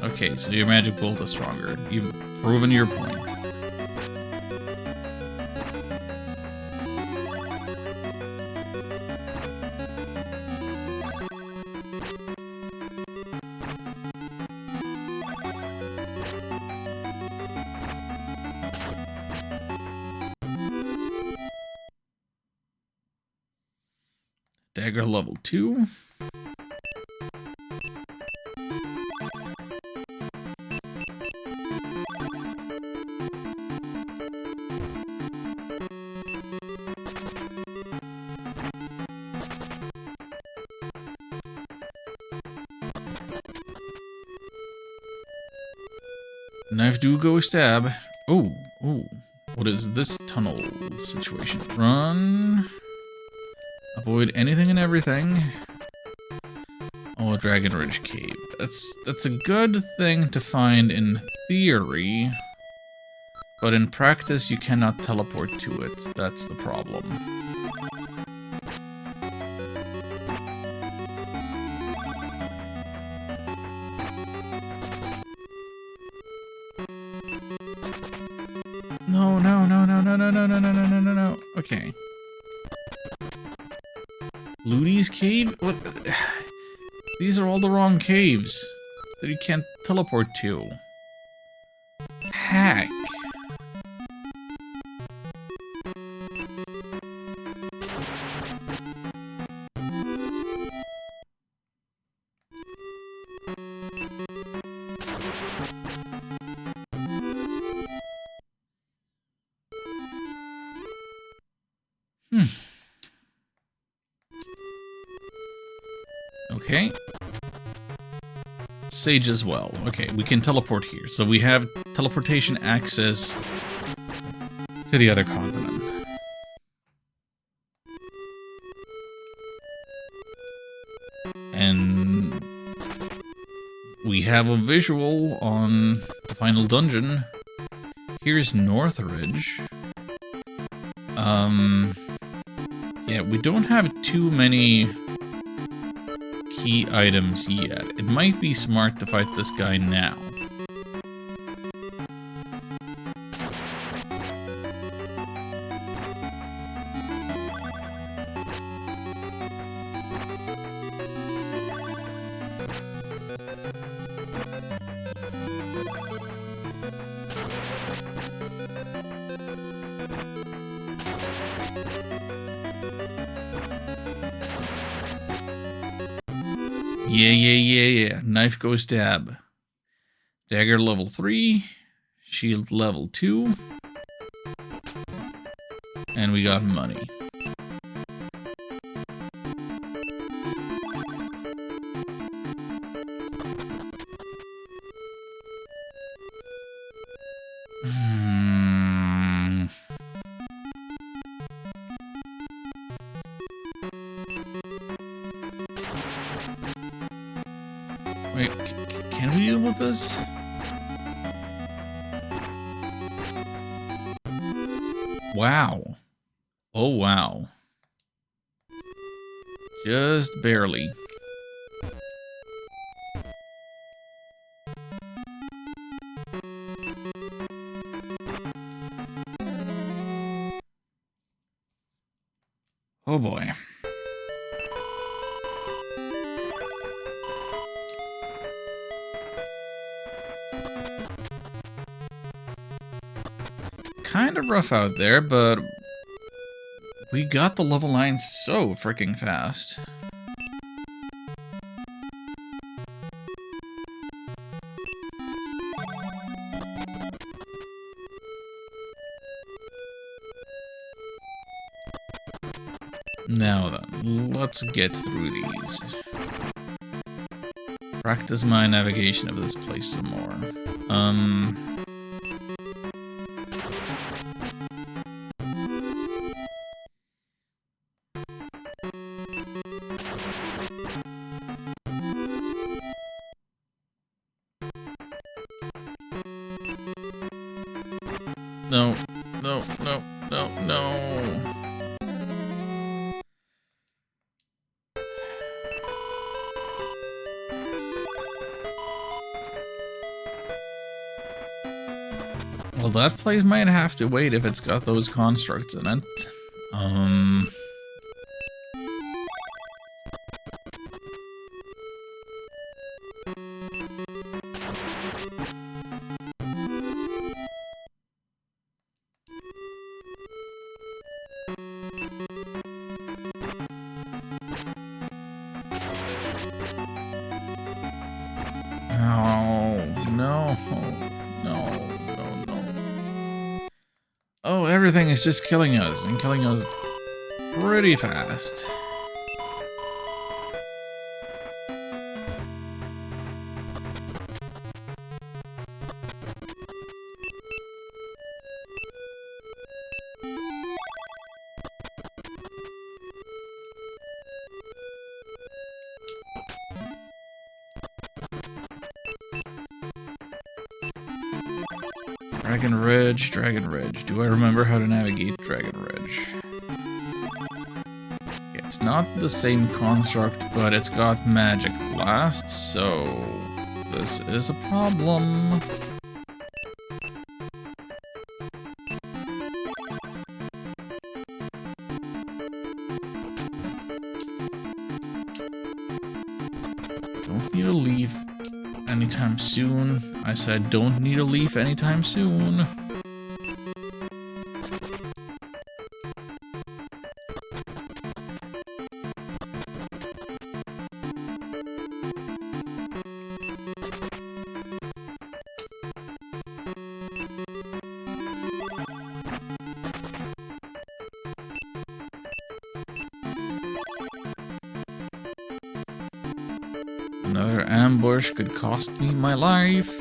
Okay, so your magic bolt is stronger. You've proven your point. Dagger level 2. Knife do go stab. Oh, oh. What is this tunnel situation? Run. Avoid anything and everything. Oh, Dragon Ridge Cave. That's a good thing to find in theory. But in practice, you cannot teleport to it. That's the problem. No, no, no, no, no, no, no, no, no, no, no, no, no. Okay. Ludi's cave? What? These are all the wrong caves that you can't teleport to. Hack. Okay. Sage as well. Okay, we can teleport here. So we have teleportation access to the other continent. And we have a visual on the final dungeon. Here's Northridge. Yeah, we don't have too many key items yet. It might be smart to fight this guy now. Yeah. Knife goes stab. Dagger level 3. Shield level 2. And we got money. Wait, can we deal with this? Wow. Oh, wow. Just barely. Oh boy. Kind of rough out there, but we got the level 9 so freaking fast. Now then, let's get through these. Practice my navigation of this place some more. no, no, no, no. Well, that place might have to wait if it's got those constructs in it. Oh, everything is just killing us, and killing us pretty fast. Dragon Ridge, Dragon Ridge. Do I remember how to navigate Dragon Ridge? Yeah, it's not the same construct, but it's got Magic Blast, so this is a problem. Don't need to leave anytime soon. I said don't need a leaf anytime soon. Another ambush could cost me my life.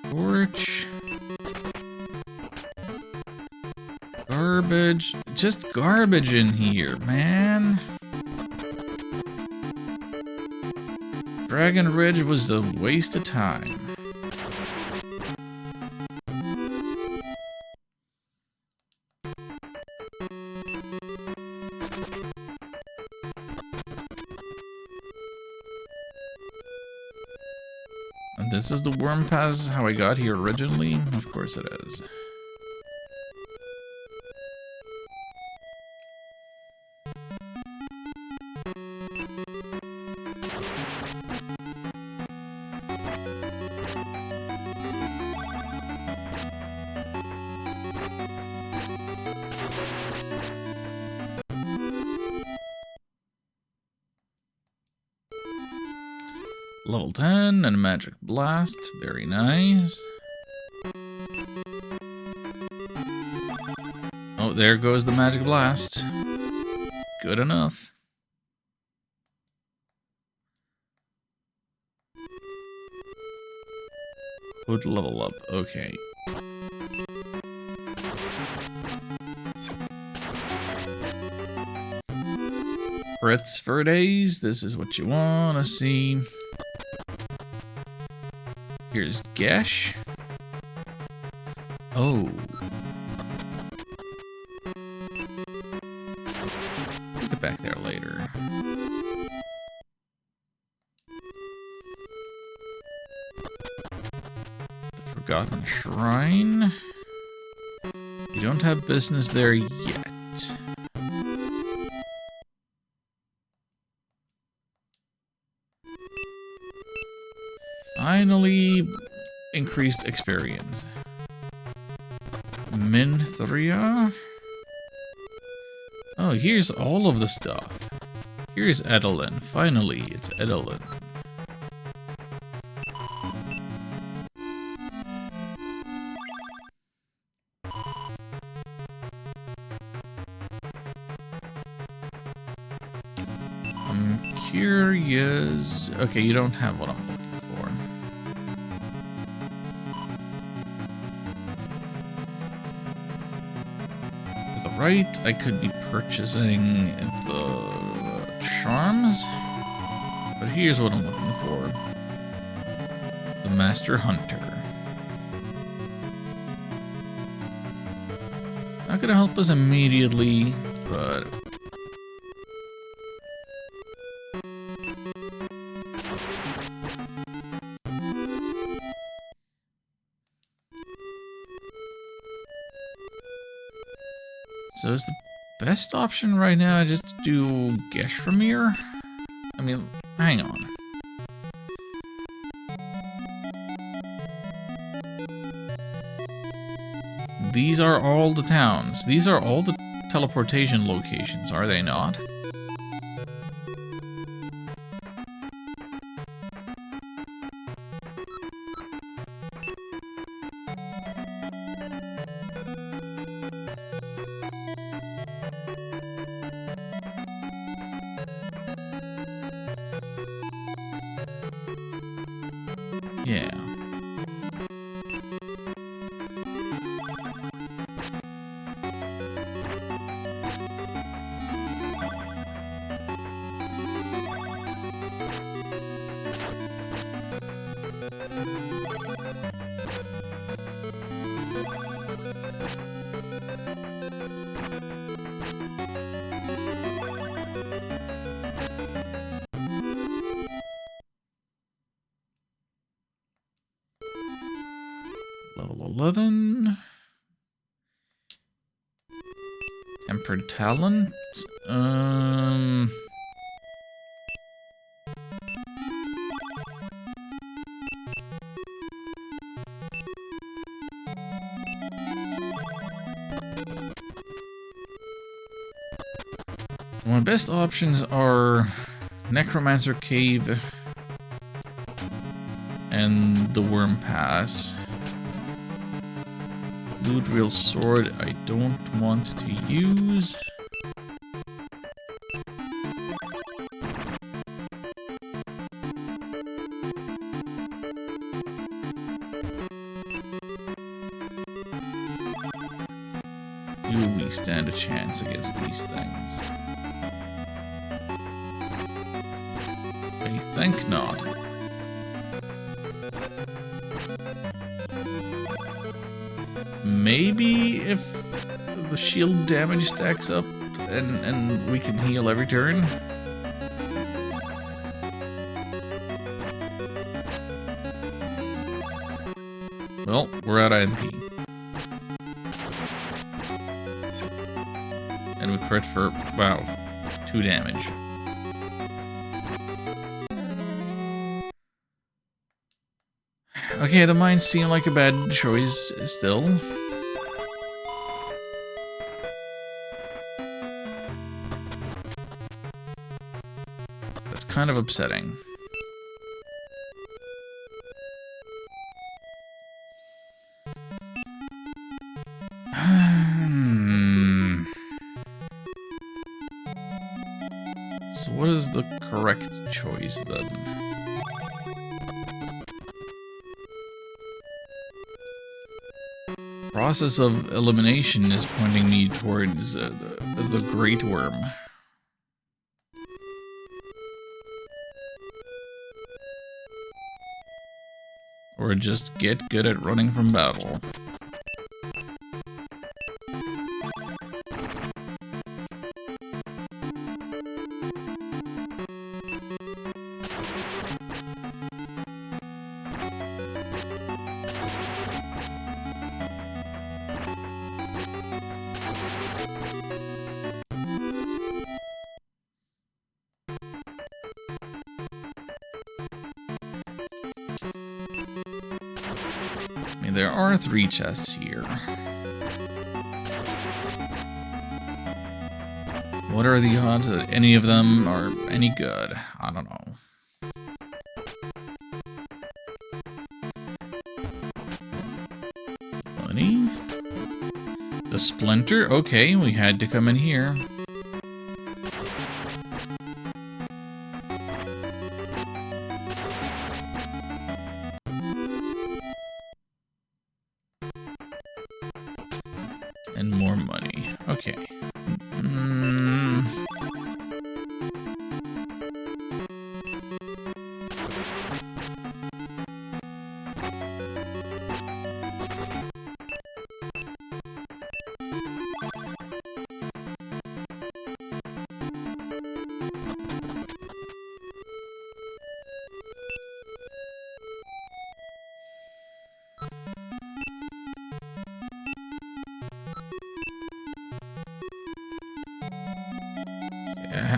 Torch. Garbage. Just garbage in here, man. Dragon Ridge was a waste of time. And this is the worm pass, how I got here originally? Of course it is. Level 10 and a magic blast. Very nice. Oh, there goes the magic blast. Good enough. Would level up. Okay. Crits for days. This is what you want to see. Here's Gesh. Oh. We'll get back there later. The Forgotten Shrine. You don't have business there yet. Finally, increased experience. Minthria. Oh, here's all of the stuff. Here's Edelin. Finally, it's Edelin. I'm curious. Okay, you don't have what I'm looking for. the right. I could be purchasing the charms. But here's what I'm looking for. The Master Hunter. Not gonna help us immediately, but... So is the best option right now just to do Geshramir? I mean, hang on. These are all the towns. These are all the teleportation locations, are they not? Yeah. Level 11. Tempered Talent. My best options are Necromancer Cave and the Worm Pass. Loot Real Sword I don't want to use. Do we stand a chance against these things? I think not. Maybe if the shield damage stacks up and we can heal every turn. Well, we're out of MP. And we crit for, wow, 2 damage. Okay, the mines seem like a bad choice still. That's kind of upsetting. So what is the correct choice then? Process of elimination is pointing me towards the Great Worm. Or just get good at running from battle. I mean, there are 3 chests here. What are the odds that any of them are any good? I don't know. Money? The Splinter? Okay, we had to come in here. And more money. Okay.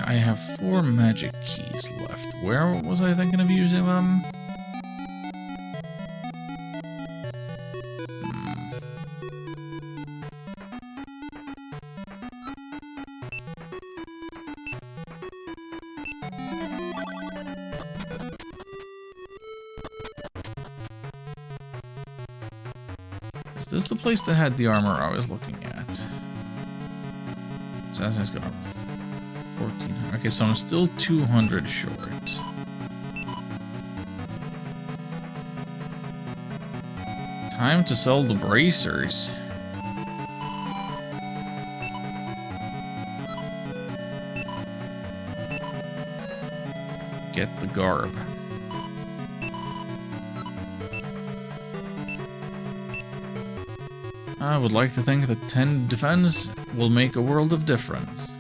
I have 4 magic keys left. Where was I thinking of using them? Is this the place that had the armor I was looking at? Assassin's got 1400. Okay, so I'm still 200 short. Time to sell the bracers. Get the garb. I would like to think that 10 defense will make a world of difference.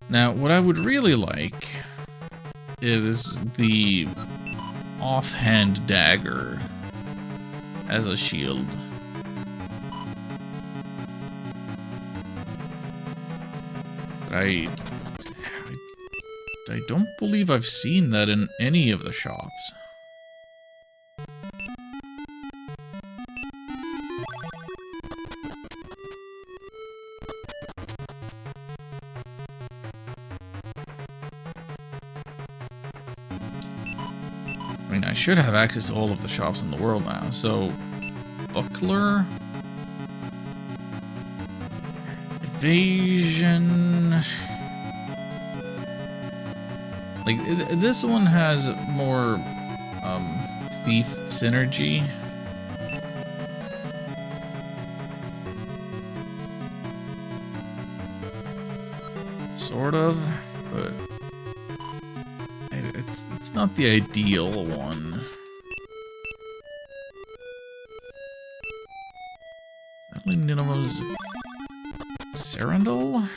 Now, what I would really like is the offhand dagger as a shield. But I don't believe I've seen that in any of the shops. I mean, I should have access to all of the shops in the world now, so... Buckler? Evasion... Like, this one has more, thief synergy. Sort of, but... It's not the ideal one. Sadly, Nineveh's Serendal?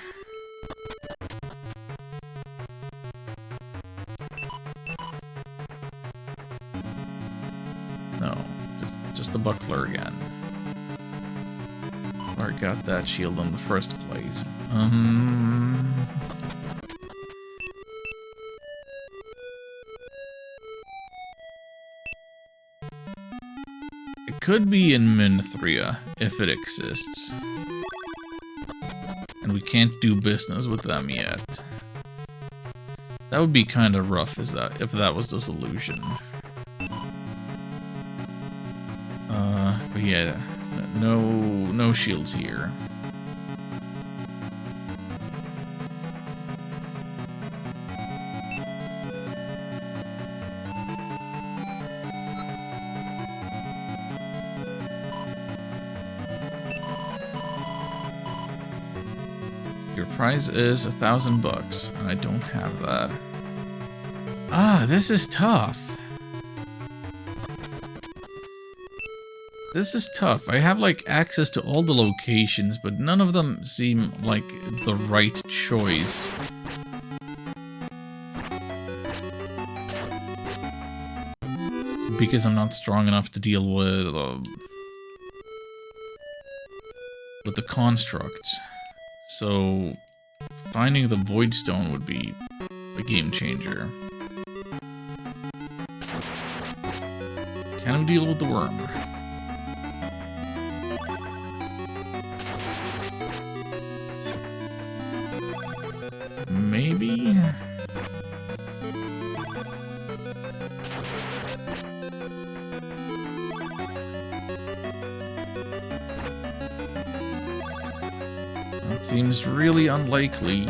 No, just the buckler again. Where I got that shield in the first place. It could be in Minthria, if it exists. And we can't do business with them yet. That would be kind of rough, if that was the solution. But yeah, no shields here. Your price is $1,000, and I don't have that. Ah, this is tough. This is tough. I have, like, access to all the locations, but none of them seem like the right choice. Because I'm not strong enough to deal with the constructs. So, finding the Void Stone would be a game changer. Can I deal with the worm? Maybe? That seems really unlikely.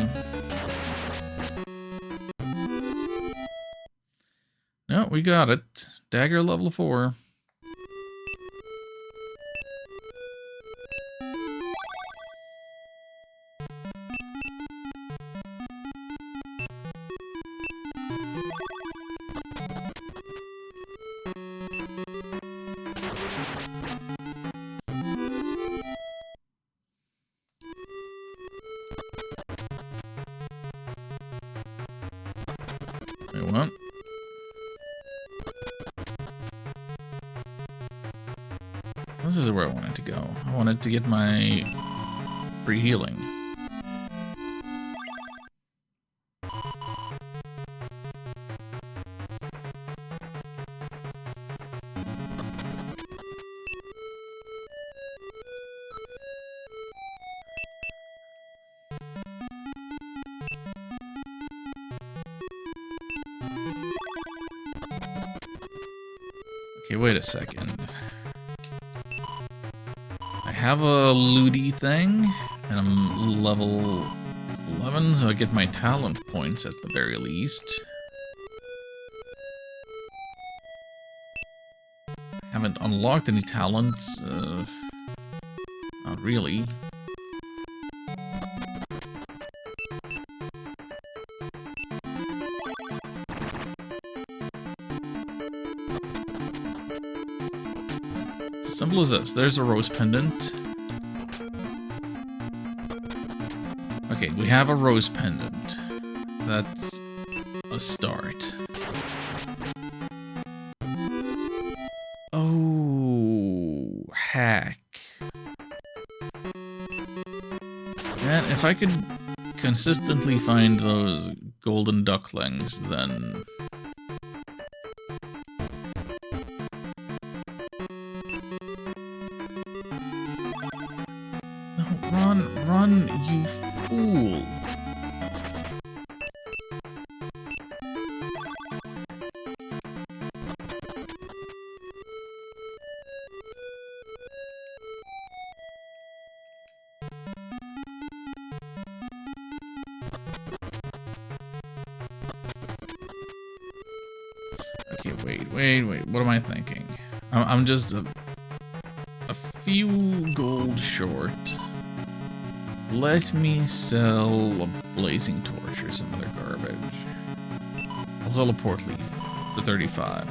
No, we got it. Dagger level 4. This is where I wanted to go. I wanted to get my free healing. Okay, wait a second. I have a looty thing, and I'm level 11, so I get my talent points at the very least. Haven't unlocked any talents, not really. It's as simple as this. There's a rose pendant. Okay, we have a rose pendant. That's a start. Oh, heck. And if I could consistently find those golden ducklings, then... No, run, you fool. Okay, wait, what am I thinking? I'm just a few gold short. Let me sell a blazing torch or some other garbage. I'll sell a port leaf for 35.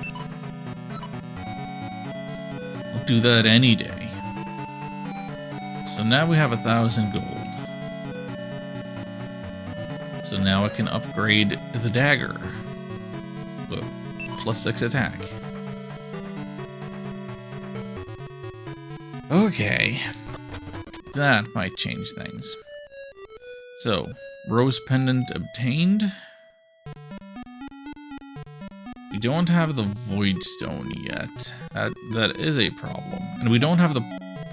I'll do that any day. So now we have 1,000 gold. So now I can upgrade the dagger. Look, +6 attack. Okay. That might change things. So, rose pendant obtained. We don't have the void stone yet. That is a problem. And we don't have the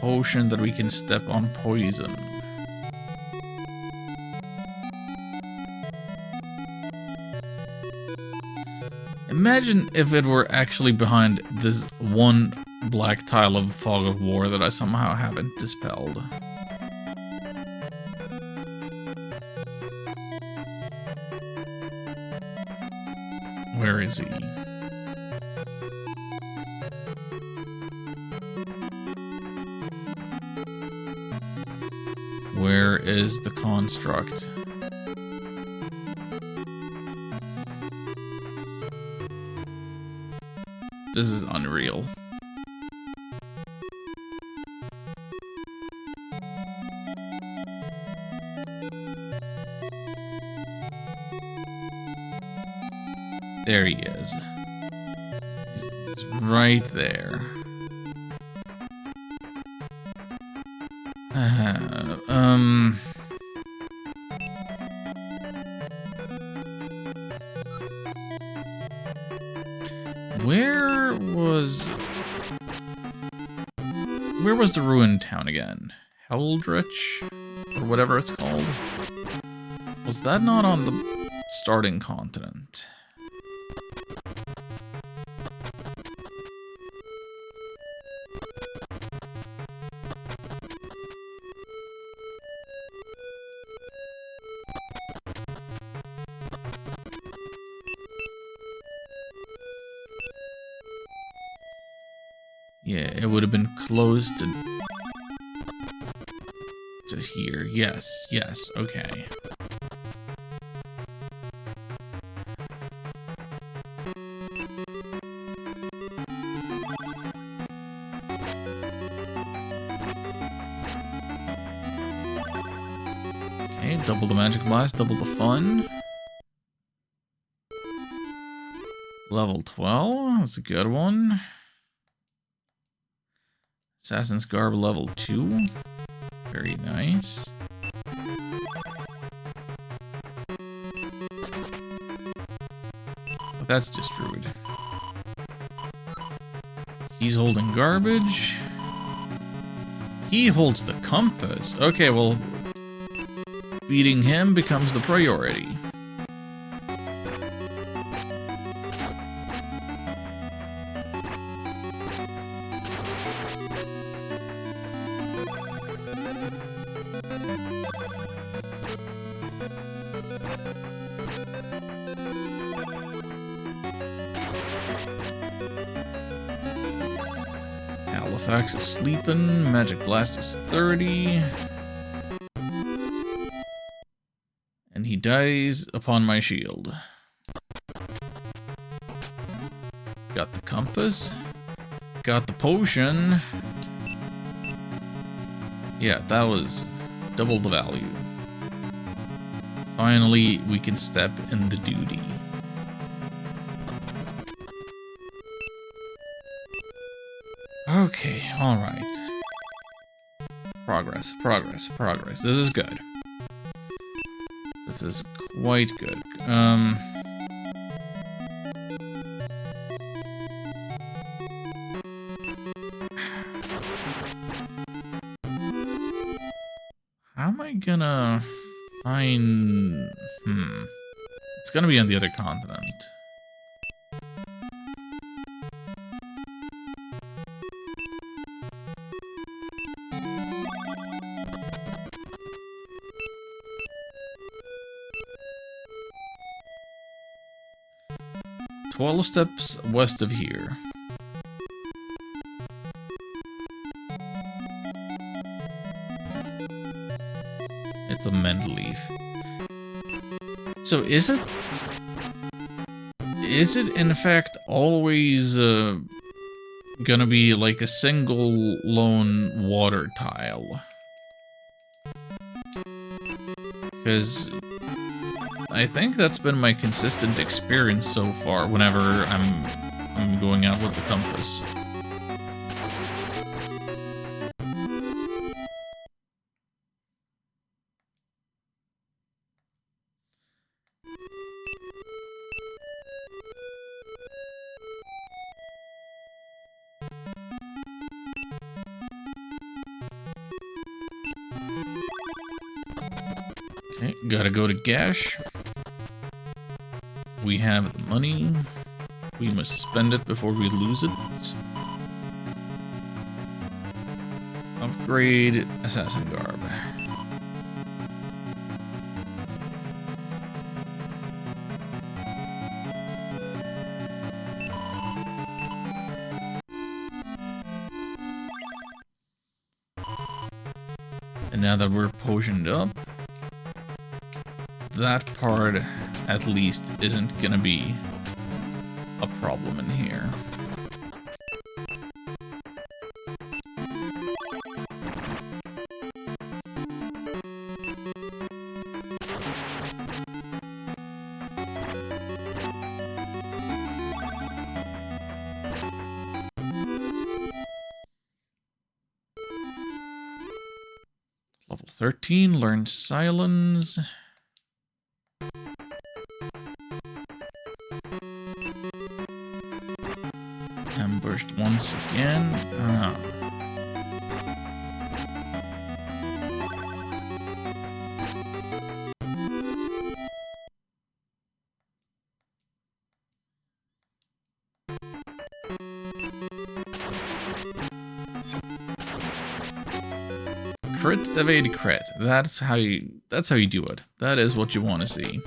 potion that we can step on poison. Imagine if it were actually behind this one black tile of fog of war that I somehow haven't dispelled. Where is he? Where is the construct? This is unreal. There he is. He's right there. Where was the ruined town again? Heldrich? Or whatever it's called? Was that not on the starting continent? Yeah, it would have been close to here. Yes, okay. Okay, double the magic blast, double the fun. Level 12, that's a good one. Assassin's Garb level 2. Very nice. But that's just rude. He's holding garbage. He holds the compass. Okay, well, beating him becomes the priority. Halifax is sleeping. Magic Blast is 30. And he dies upon my shield. Got the compass. Got the potion. Yeah, that was double the value. Finally, we can step in the duty. Okay, alright. Progress, progress, progress. This is good. This is quite good. How am I gonna find... It's gonna be on the other continent. "12 steps west of here." It's a mint leaf. So is it in fact always gonna be like a single lone water tile? Because I think that's been my consistent experience so far whenever I'm going out with the compass. Okay, gotta go to Gash. We have the money. We must spend it before we lose it. Upgrade Assassin Garb. And now that we're potioned up, that part at least isn't gonna be a problem in here. Level 13, learned Silence. Ambushed once again. Crit, evade, crit. That's how you do it. That is what you want to see.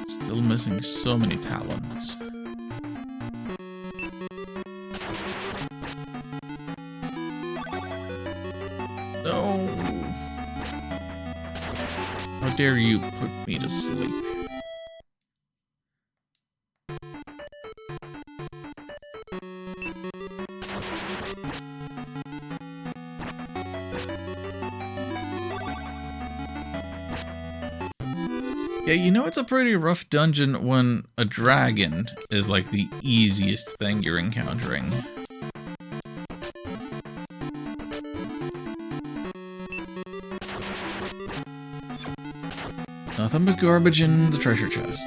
Still missing so many talents. No. How dare you put me to sleep? Yeah, you know it's a pretty rough dungeon when a dragon is like the easiest thing you're encountering. Nothing but garbage in the treasure chest.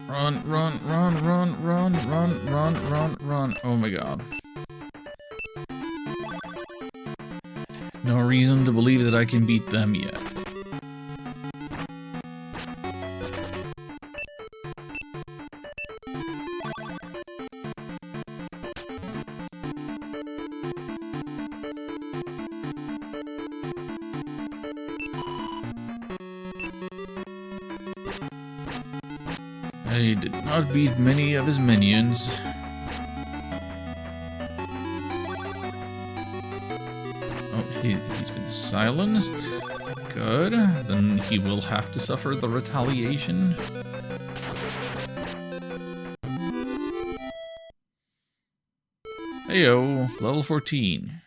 Run, run, run, run, run, run, run, run, run. Oh my god. No reason to believe that I can beat them yet. I did not beat many of his minions. Oh, he's been silenced. Good. Then he will have to suffer the retaliation. Heyo, level 14.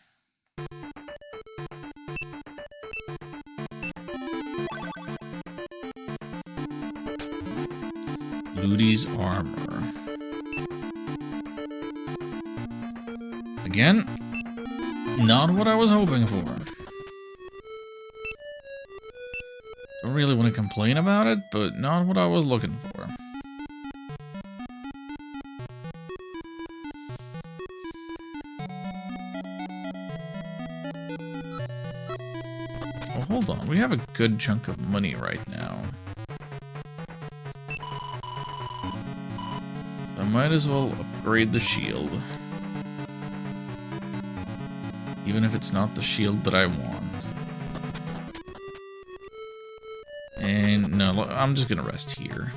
Ludi's armor. Again, not what I was hoping for. Don't really want to complain about it, but not what I was looking for. Well, hold on. We have a good chunk of money right now. I might as well upgrade the shield. Even if it's not the shield that I want. And no, I'm just gonna rest here.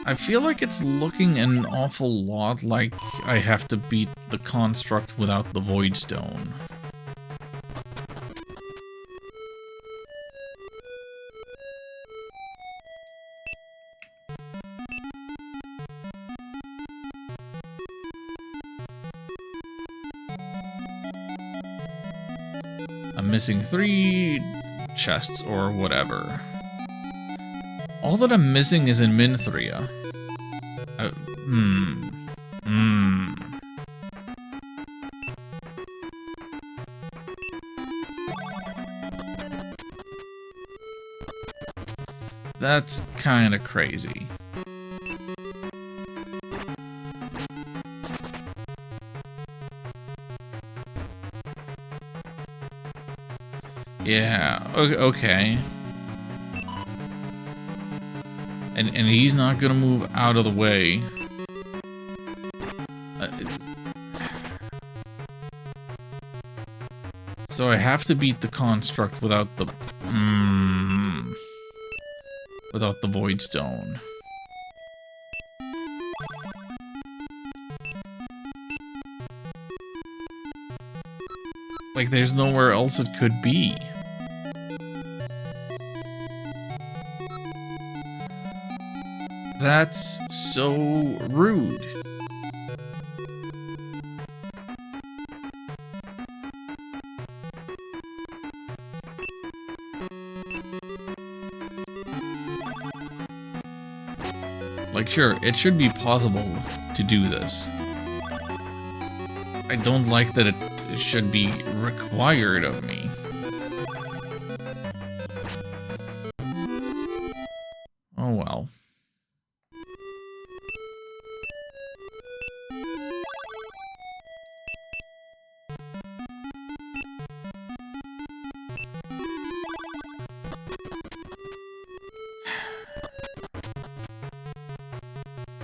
I feel like it's looking an awful lot like I have to beat the construct without the Void Stone. I'm missing 3 chests or whatever. All that I'm missing is in Minthria. That's kind of crazy. Yeah, okay. And he's not gonna move out of the way. So I have to beat the construct without the Void Stone. Like, there's nowhere else it could be. That's so rude. Like, sure, it should be possible to do this. I don't like that it should be required of me.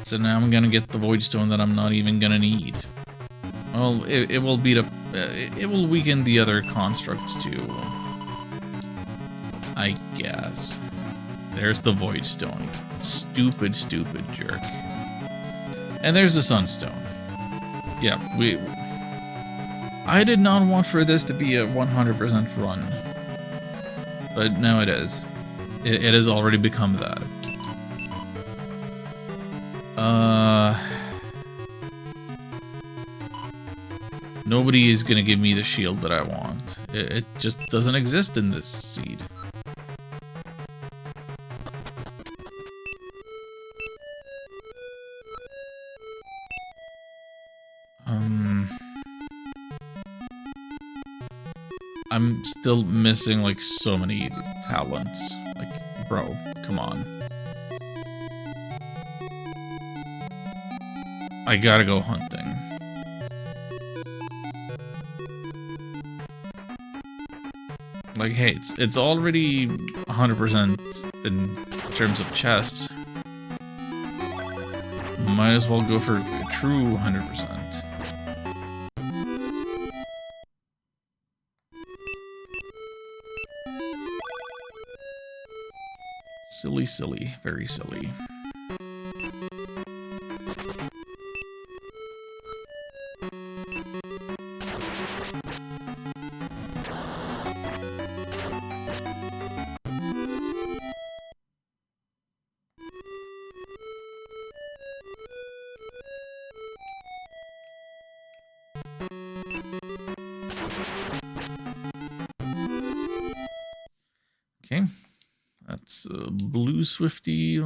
So now I'm gonna get the Void Stone that I'm not even gonna need. Well, it will beat up... it will weaken the other constructs too. I guess. There's the Void Stone. Stupid, stupid jerk. And there's the Sunstone. Yeah, I did not want for this to be a 100% run. But now it is. It has already become that. Nobody is gonna give me the shield that I want. It just doesn't exist in this seed. I'm still missing, like, so many talents. Like, bro, come on. I gotta go hunting. Like, hey, it's already 100% in terms of chests. Might as well go for a true 100%. Silly, silly, very silly. Okay, that's Blue Swifty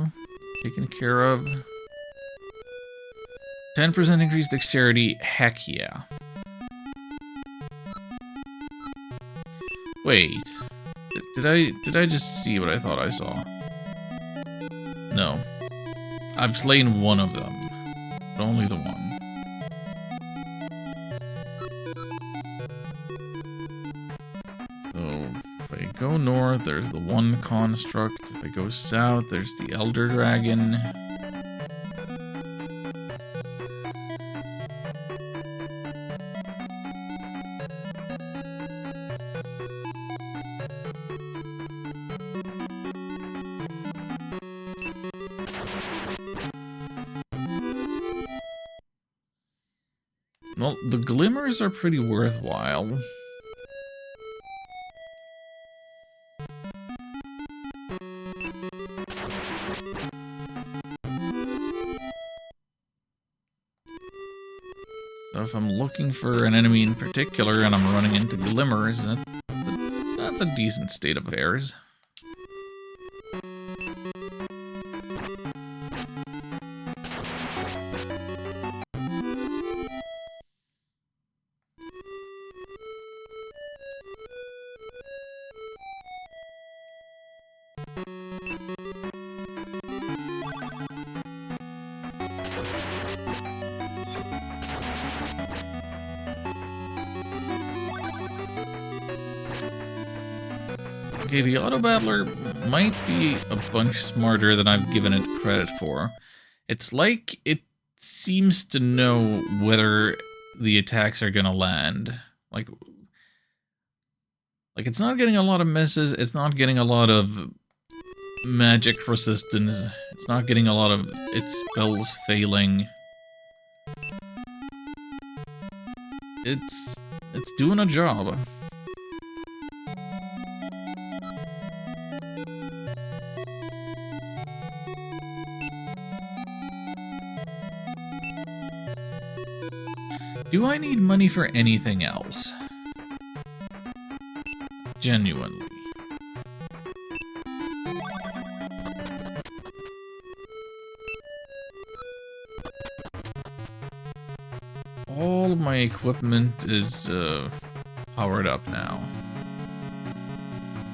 taken care of. 10% increased dexterity, heck yeah. Wait, did I just see what I thought I saw? No, I've slain one of them, but only the one. If I go north, there's the one construct. If I go south, there's the Elder Dragon. Well, the glimmers are pretty worthwhile. So if I'm looking for an enemy in particular and I'm running into glimmers, that's a decent state of affairs. Okay, the auto-battler might be a bunch smarter than I've given it credit for. It's like it seems to know whether the attacks are gonna land. Like it's not getting a lot of misses, it's not getting a lot of magic resistance, it's not getting a lot of its spells failing. It's doing a job. Do I need money for anything else? Genuinely. All of my equipment is powered up now.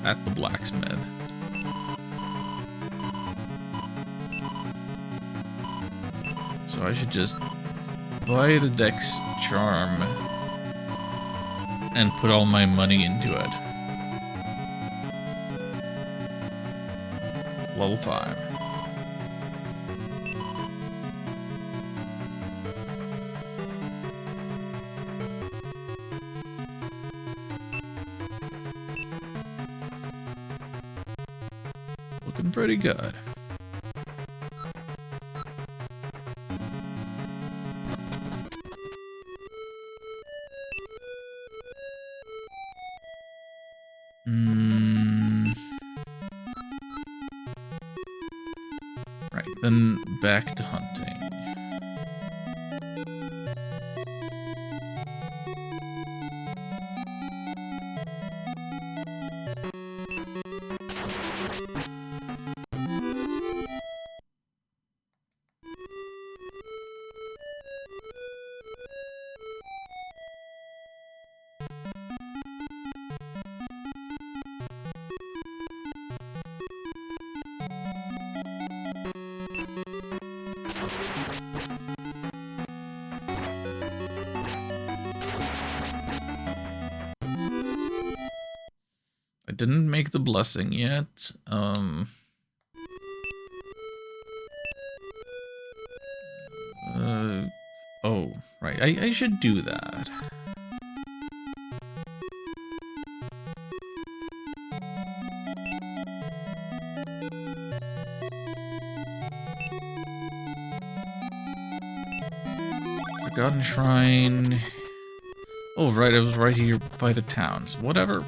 At the blacksmith. So I should just buy the Dex Charm and put all my money into it. Level 5. looking pretty good. Right, then back to hunting. I didn't make the blessing yet. Oh, right. I should do that. Forgotten Shrine. Oh, right. I was right here by the towns. Whatever.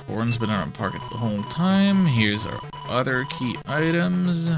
Warren's been around Park the whole time. Here's our other key items.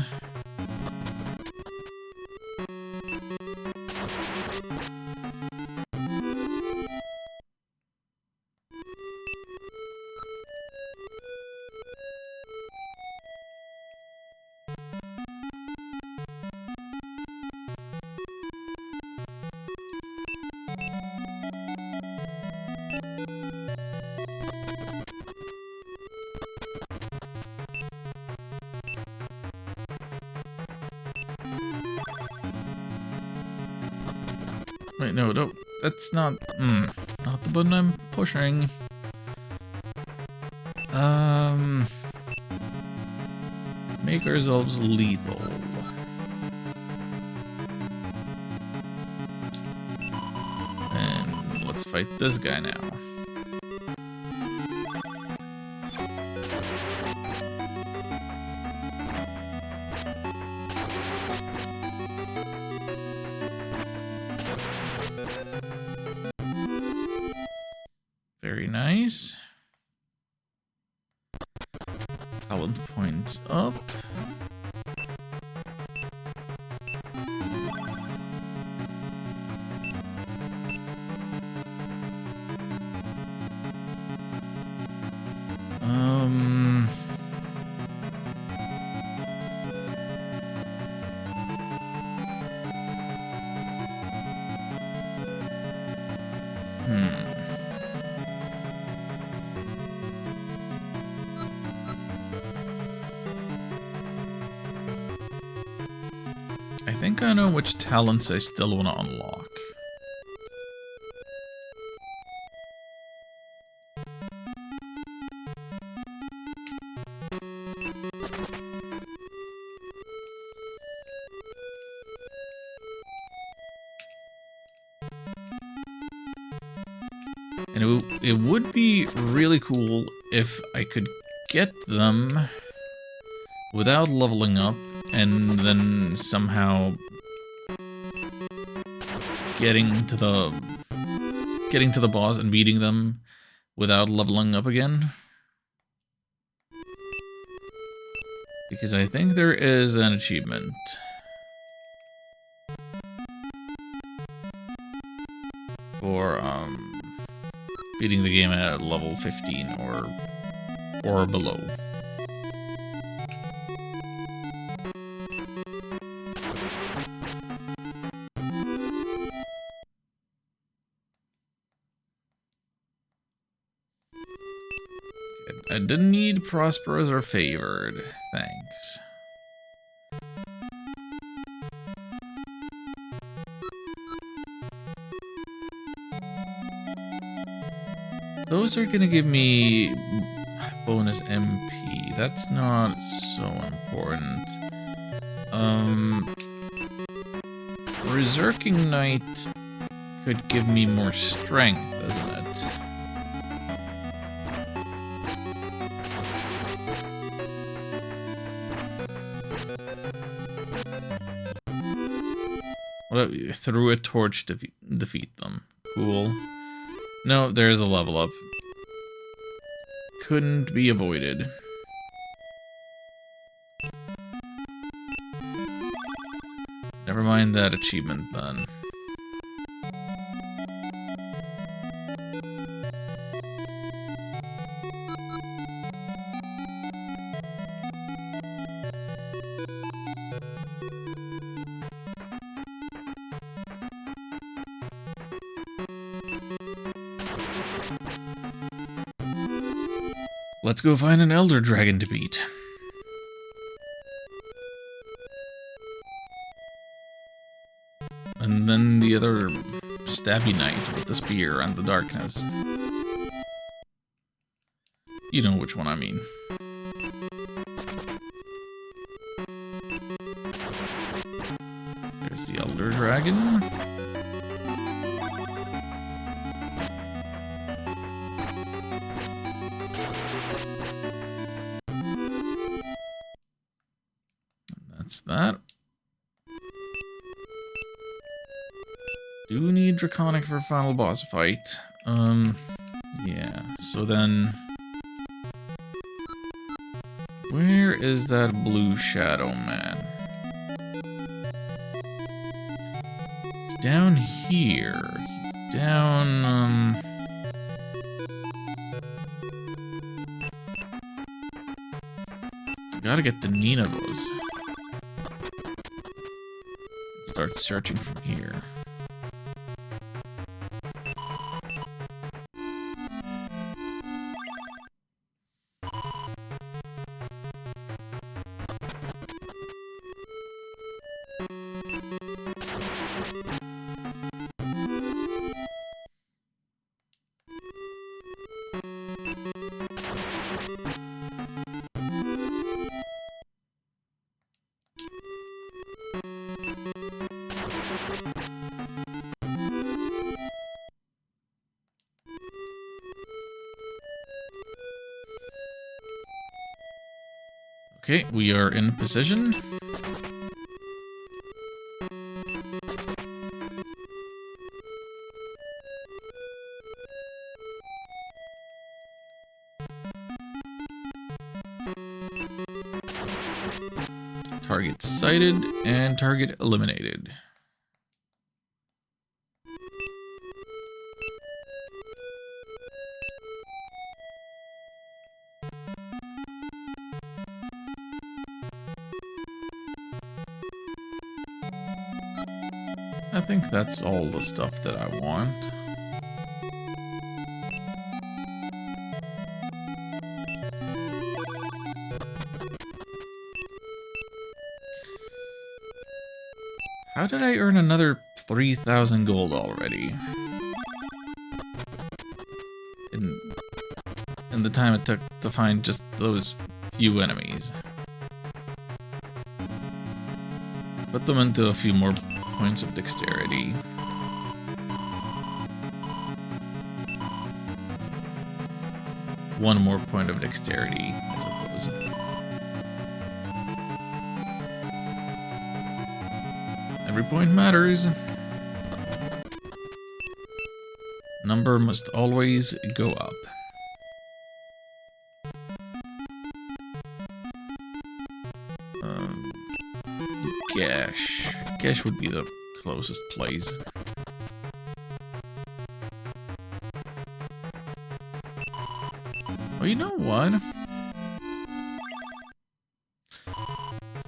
Wait, no, that's not the button I'm pushing. Make ourselves lethal. And let's fight this guy now. Very nice. Talent points up. I think I know which talents I still want to unlock. And it would be really cool if I could get them without leveling up and then somehow getting to the boss and beating them without leveling up again. Because I think there is an achievement for beating the game at level 15 or below. I didn't need prosperous or favored. Thanks. Those are gonna give me bonus MP. That's not so important. Berserking Knight could give me more strength, isn't it? Well, threw a torch to defeat them. Cool. No, there's a level up. Couldn't be avoided. Never mind that achievement then. Let's go find an Elder Dragon to beat. And then the other stabby knight with the spear and the darkness. You know which one I mean. There's the Elder Dragon. That's that. Do need Draconic for final boss fight. Yeah, so then... Where is that blue shadow man? He's down here. He's down, Gotta get to Nineveh's. Start searching from here. Okay, we are in position. Target sighted and target eliminated. I think that's all the stuff that I want. How did I earn another 3,000 gold already? In the time it took to find just those few enemies. Put them into a few more points of dexterity. One more point of dexterity, I suppose. Every point matters. Number must always go up. Gash. Gash would be the closest place. Well, you know what?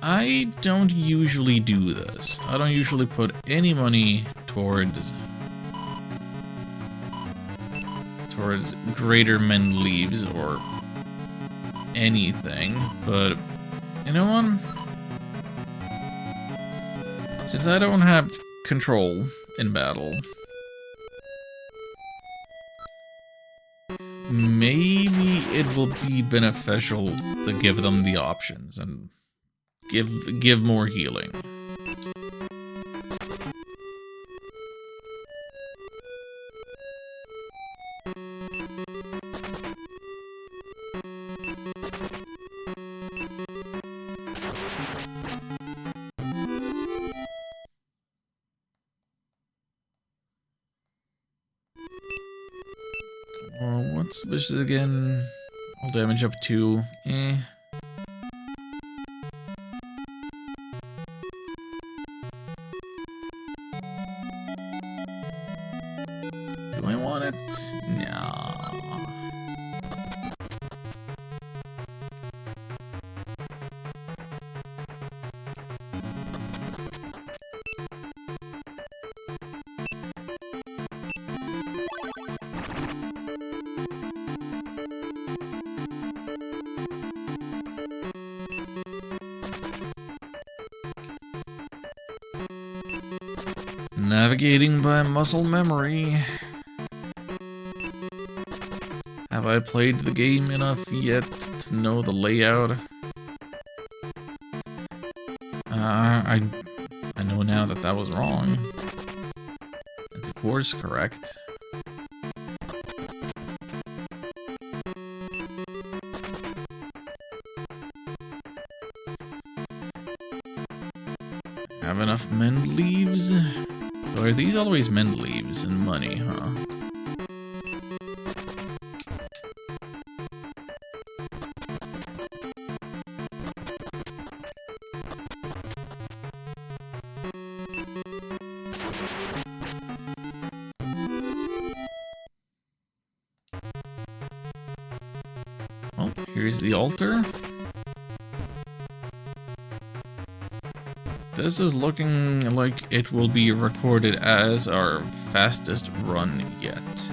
I don't usually do this. I don't usually put any money towards Greater Men Leaves or anything, but you know what? Since I don't have control in battle, maybe it will be beneficial to give them the options and give more healing. What's this again? All damage up to eh. Do I want it? No. Navigating by muscle memory. Have I played the game enough yet to know the layout? I know now that that was wrong. And it was correct. Have enough mend leaves? Or are these always mend leaves and money, huh? Well, here's the altar. This is looking like it will be recorded as our fastest run yet.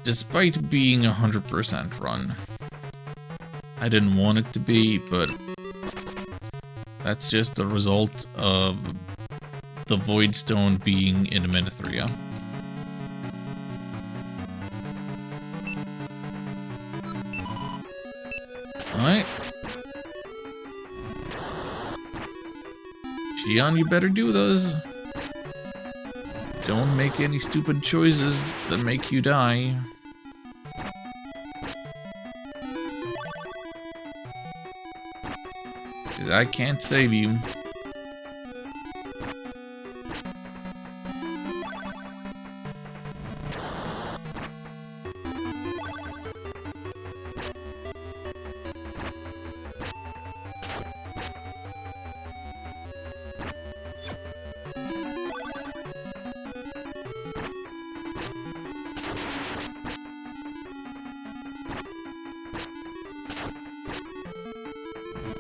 Despite being 100% run. I didn't want it to be, but that's just the result of the Void Stone being in Mithria. Alright. Xion, you better do those. Don't make any stupid choices that make you die. Because I can't save you.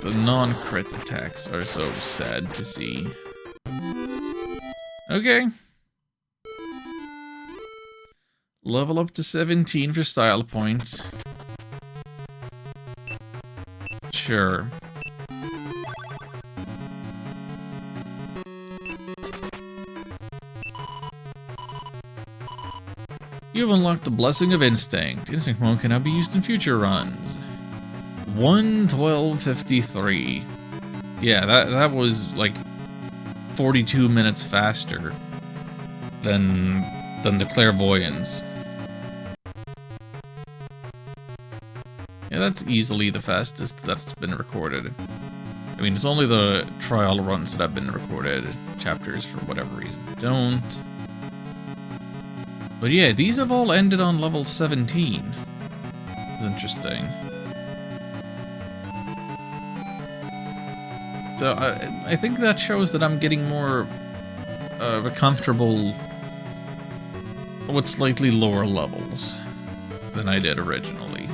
The non-crit attacks are so sad to see. Okay. Level up to 17 for style points. Sure. You have unlocked the Blessing of Instinct. Instinct mode can now be used in future runs. 1:12:53. Yeah, that was like 42 minutes faster than the Clairvoyance. Yeah, that's easily the fastest that's been recorded. I mean, it's only the trial runs that have been recorded. Chapters, for whatever reason, don't. But yeah, these have all ended on level 17. It's interesting. So I think that shows that I'm getting more comfortable with slightly lower levels than I did originally.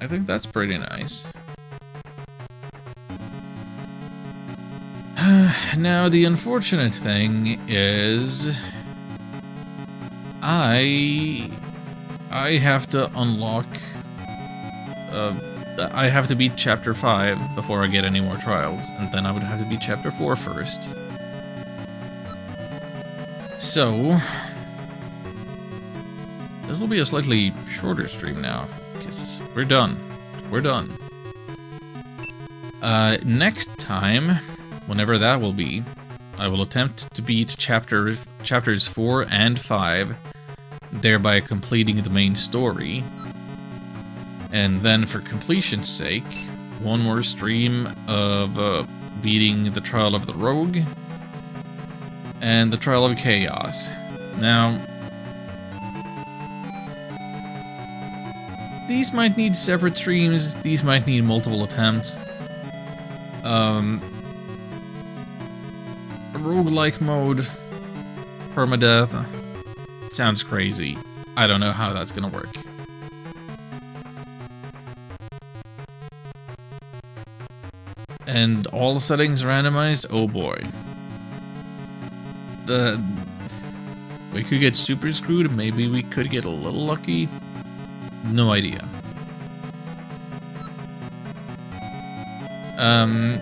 I think that's pretty nice. Now, the unfortunate thing is I have to unlock I have to beat Chapter 5 before I get any more trials, and then I would have to beat Chapter 4 first. So this will be a slightly shorter stream now, because we're done. We're done. Next time, whenever that will be, I will attempt to beat chapters 4 and 5, thereby completing the main story. And then for completion's sake, one more stream of beating the Trial of the Rogue and the Trial of Chaos. Now, these might need separate streams, these might need multiple attempts. Roguelike mode, permadeath, sounds crazy. I don't know how that's gonna work. And all settings randomized? Oh boy. We could get super screwed, maybe we could get a little lucky. No idea.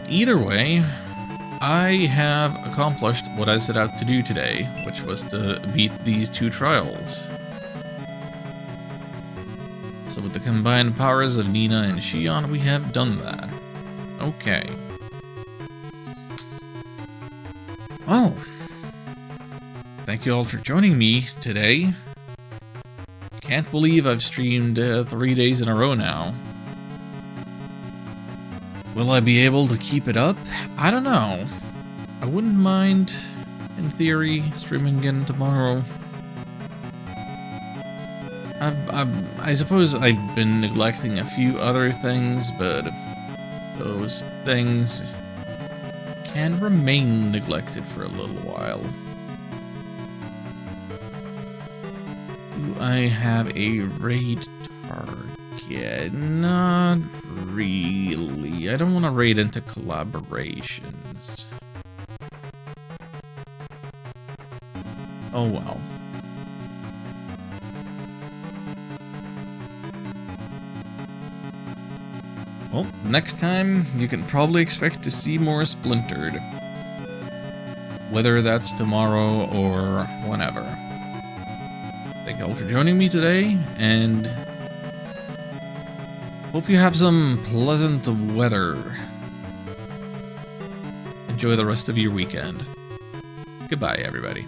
Either way, I have accomplished what I set out to do today, which was to beat these 2 trials. So with the combined powers of Nina and Shion, we have done that. Okay. Well, thank you all for joining me today. Can't believe I've streamed 3 days in a row now. Will I be able to keep it up? I don't know. I wouldn't mind, in theory, streaming again tomorrow. I suppose I've been neglecting a few other things, but those things can remain neglected for a little while. Do I have a raid target? Not really. I don't want to raid into collaborations. Oh well. Well, next time, you can probably expect to see more Splintered. Whether that's tomorrow or whenever. Thank you all for joining me today, and hope you have some pleasant weather. Enjoy the rest of your weekend. Goodbye, everybody.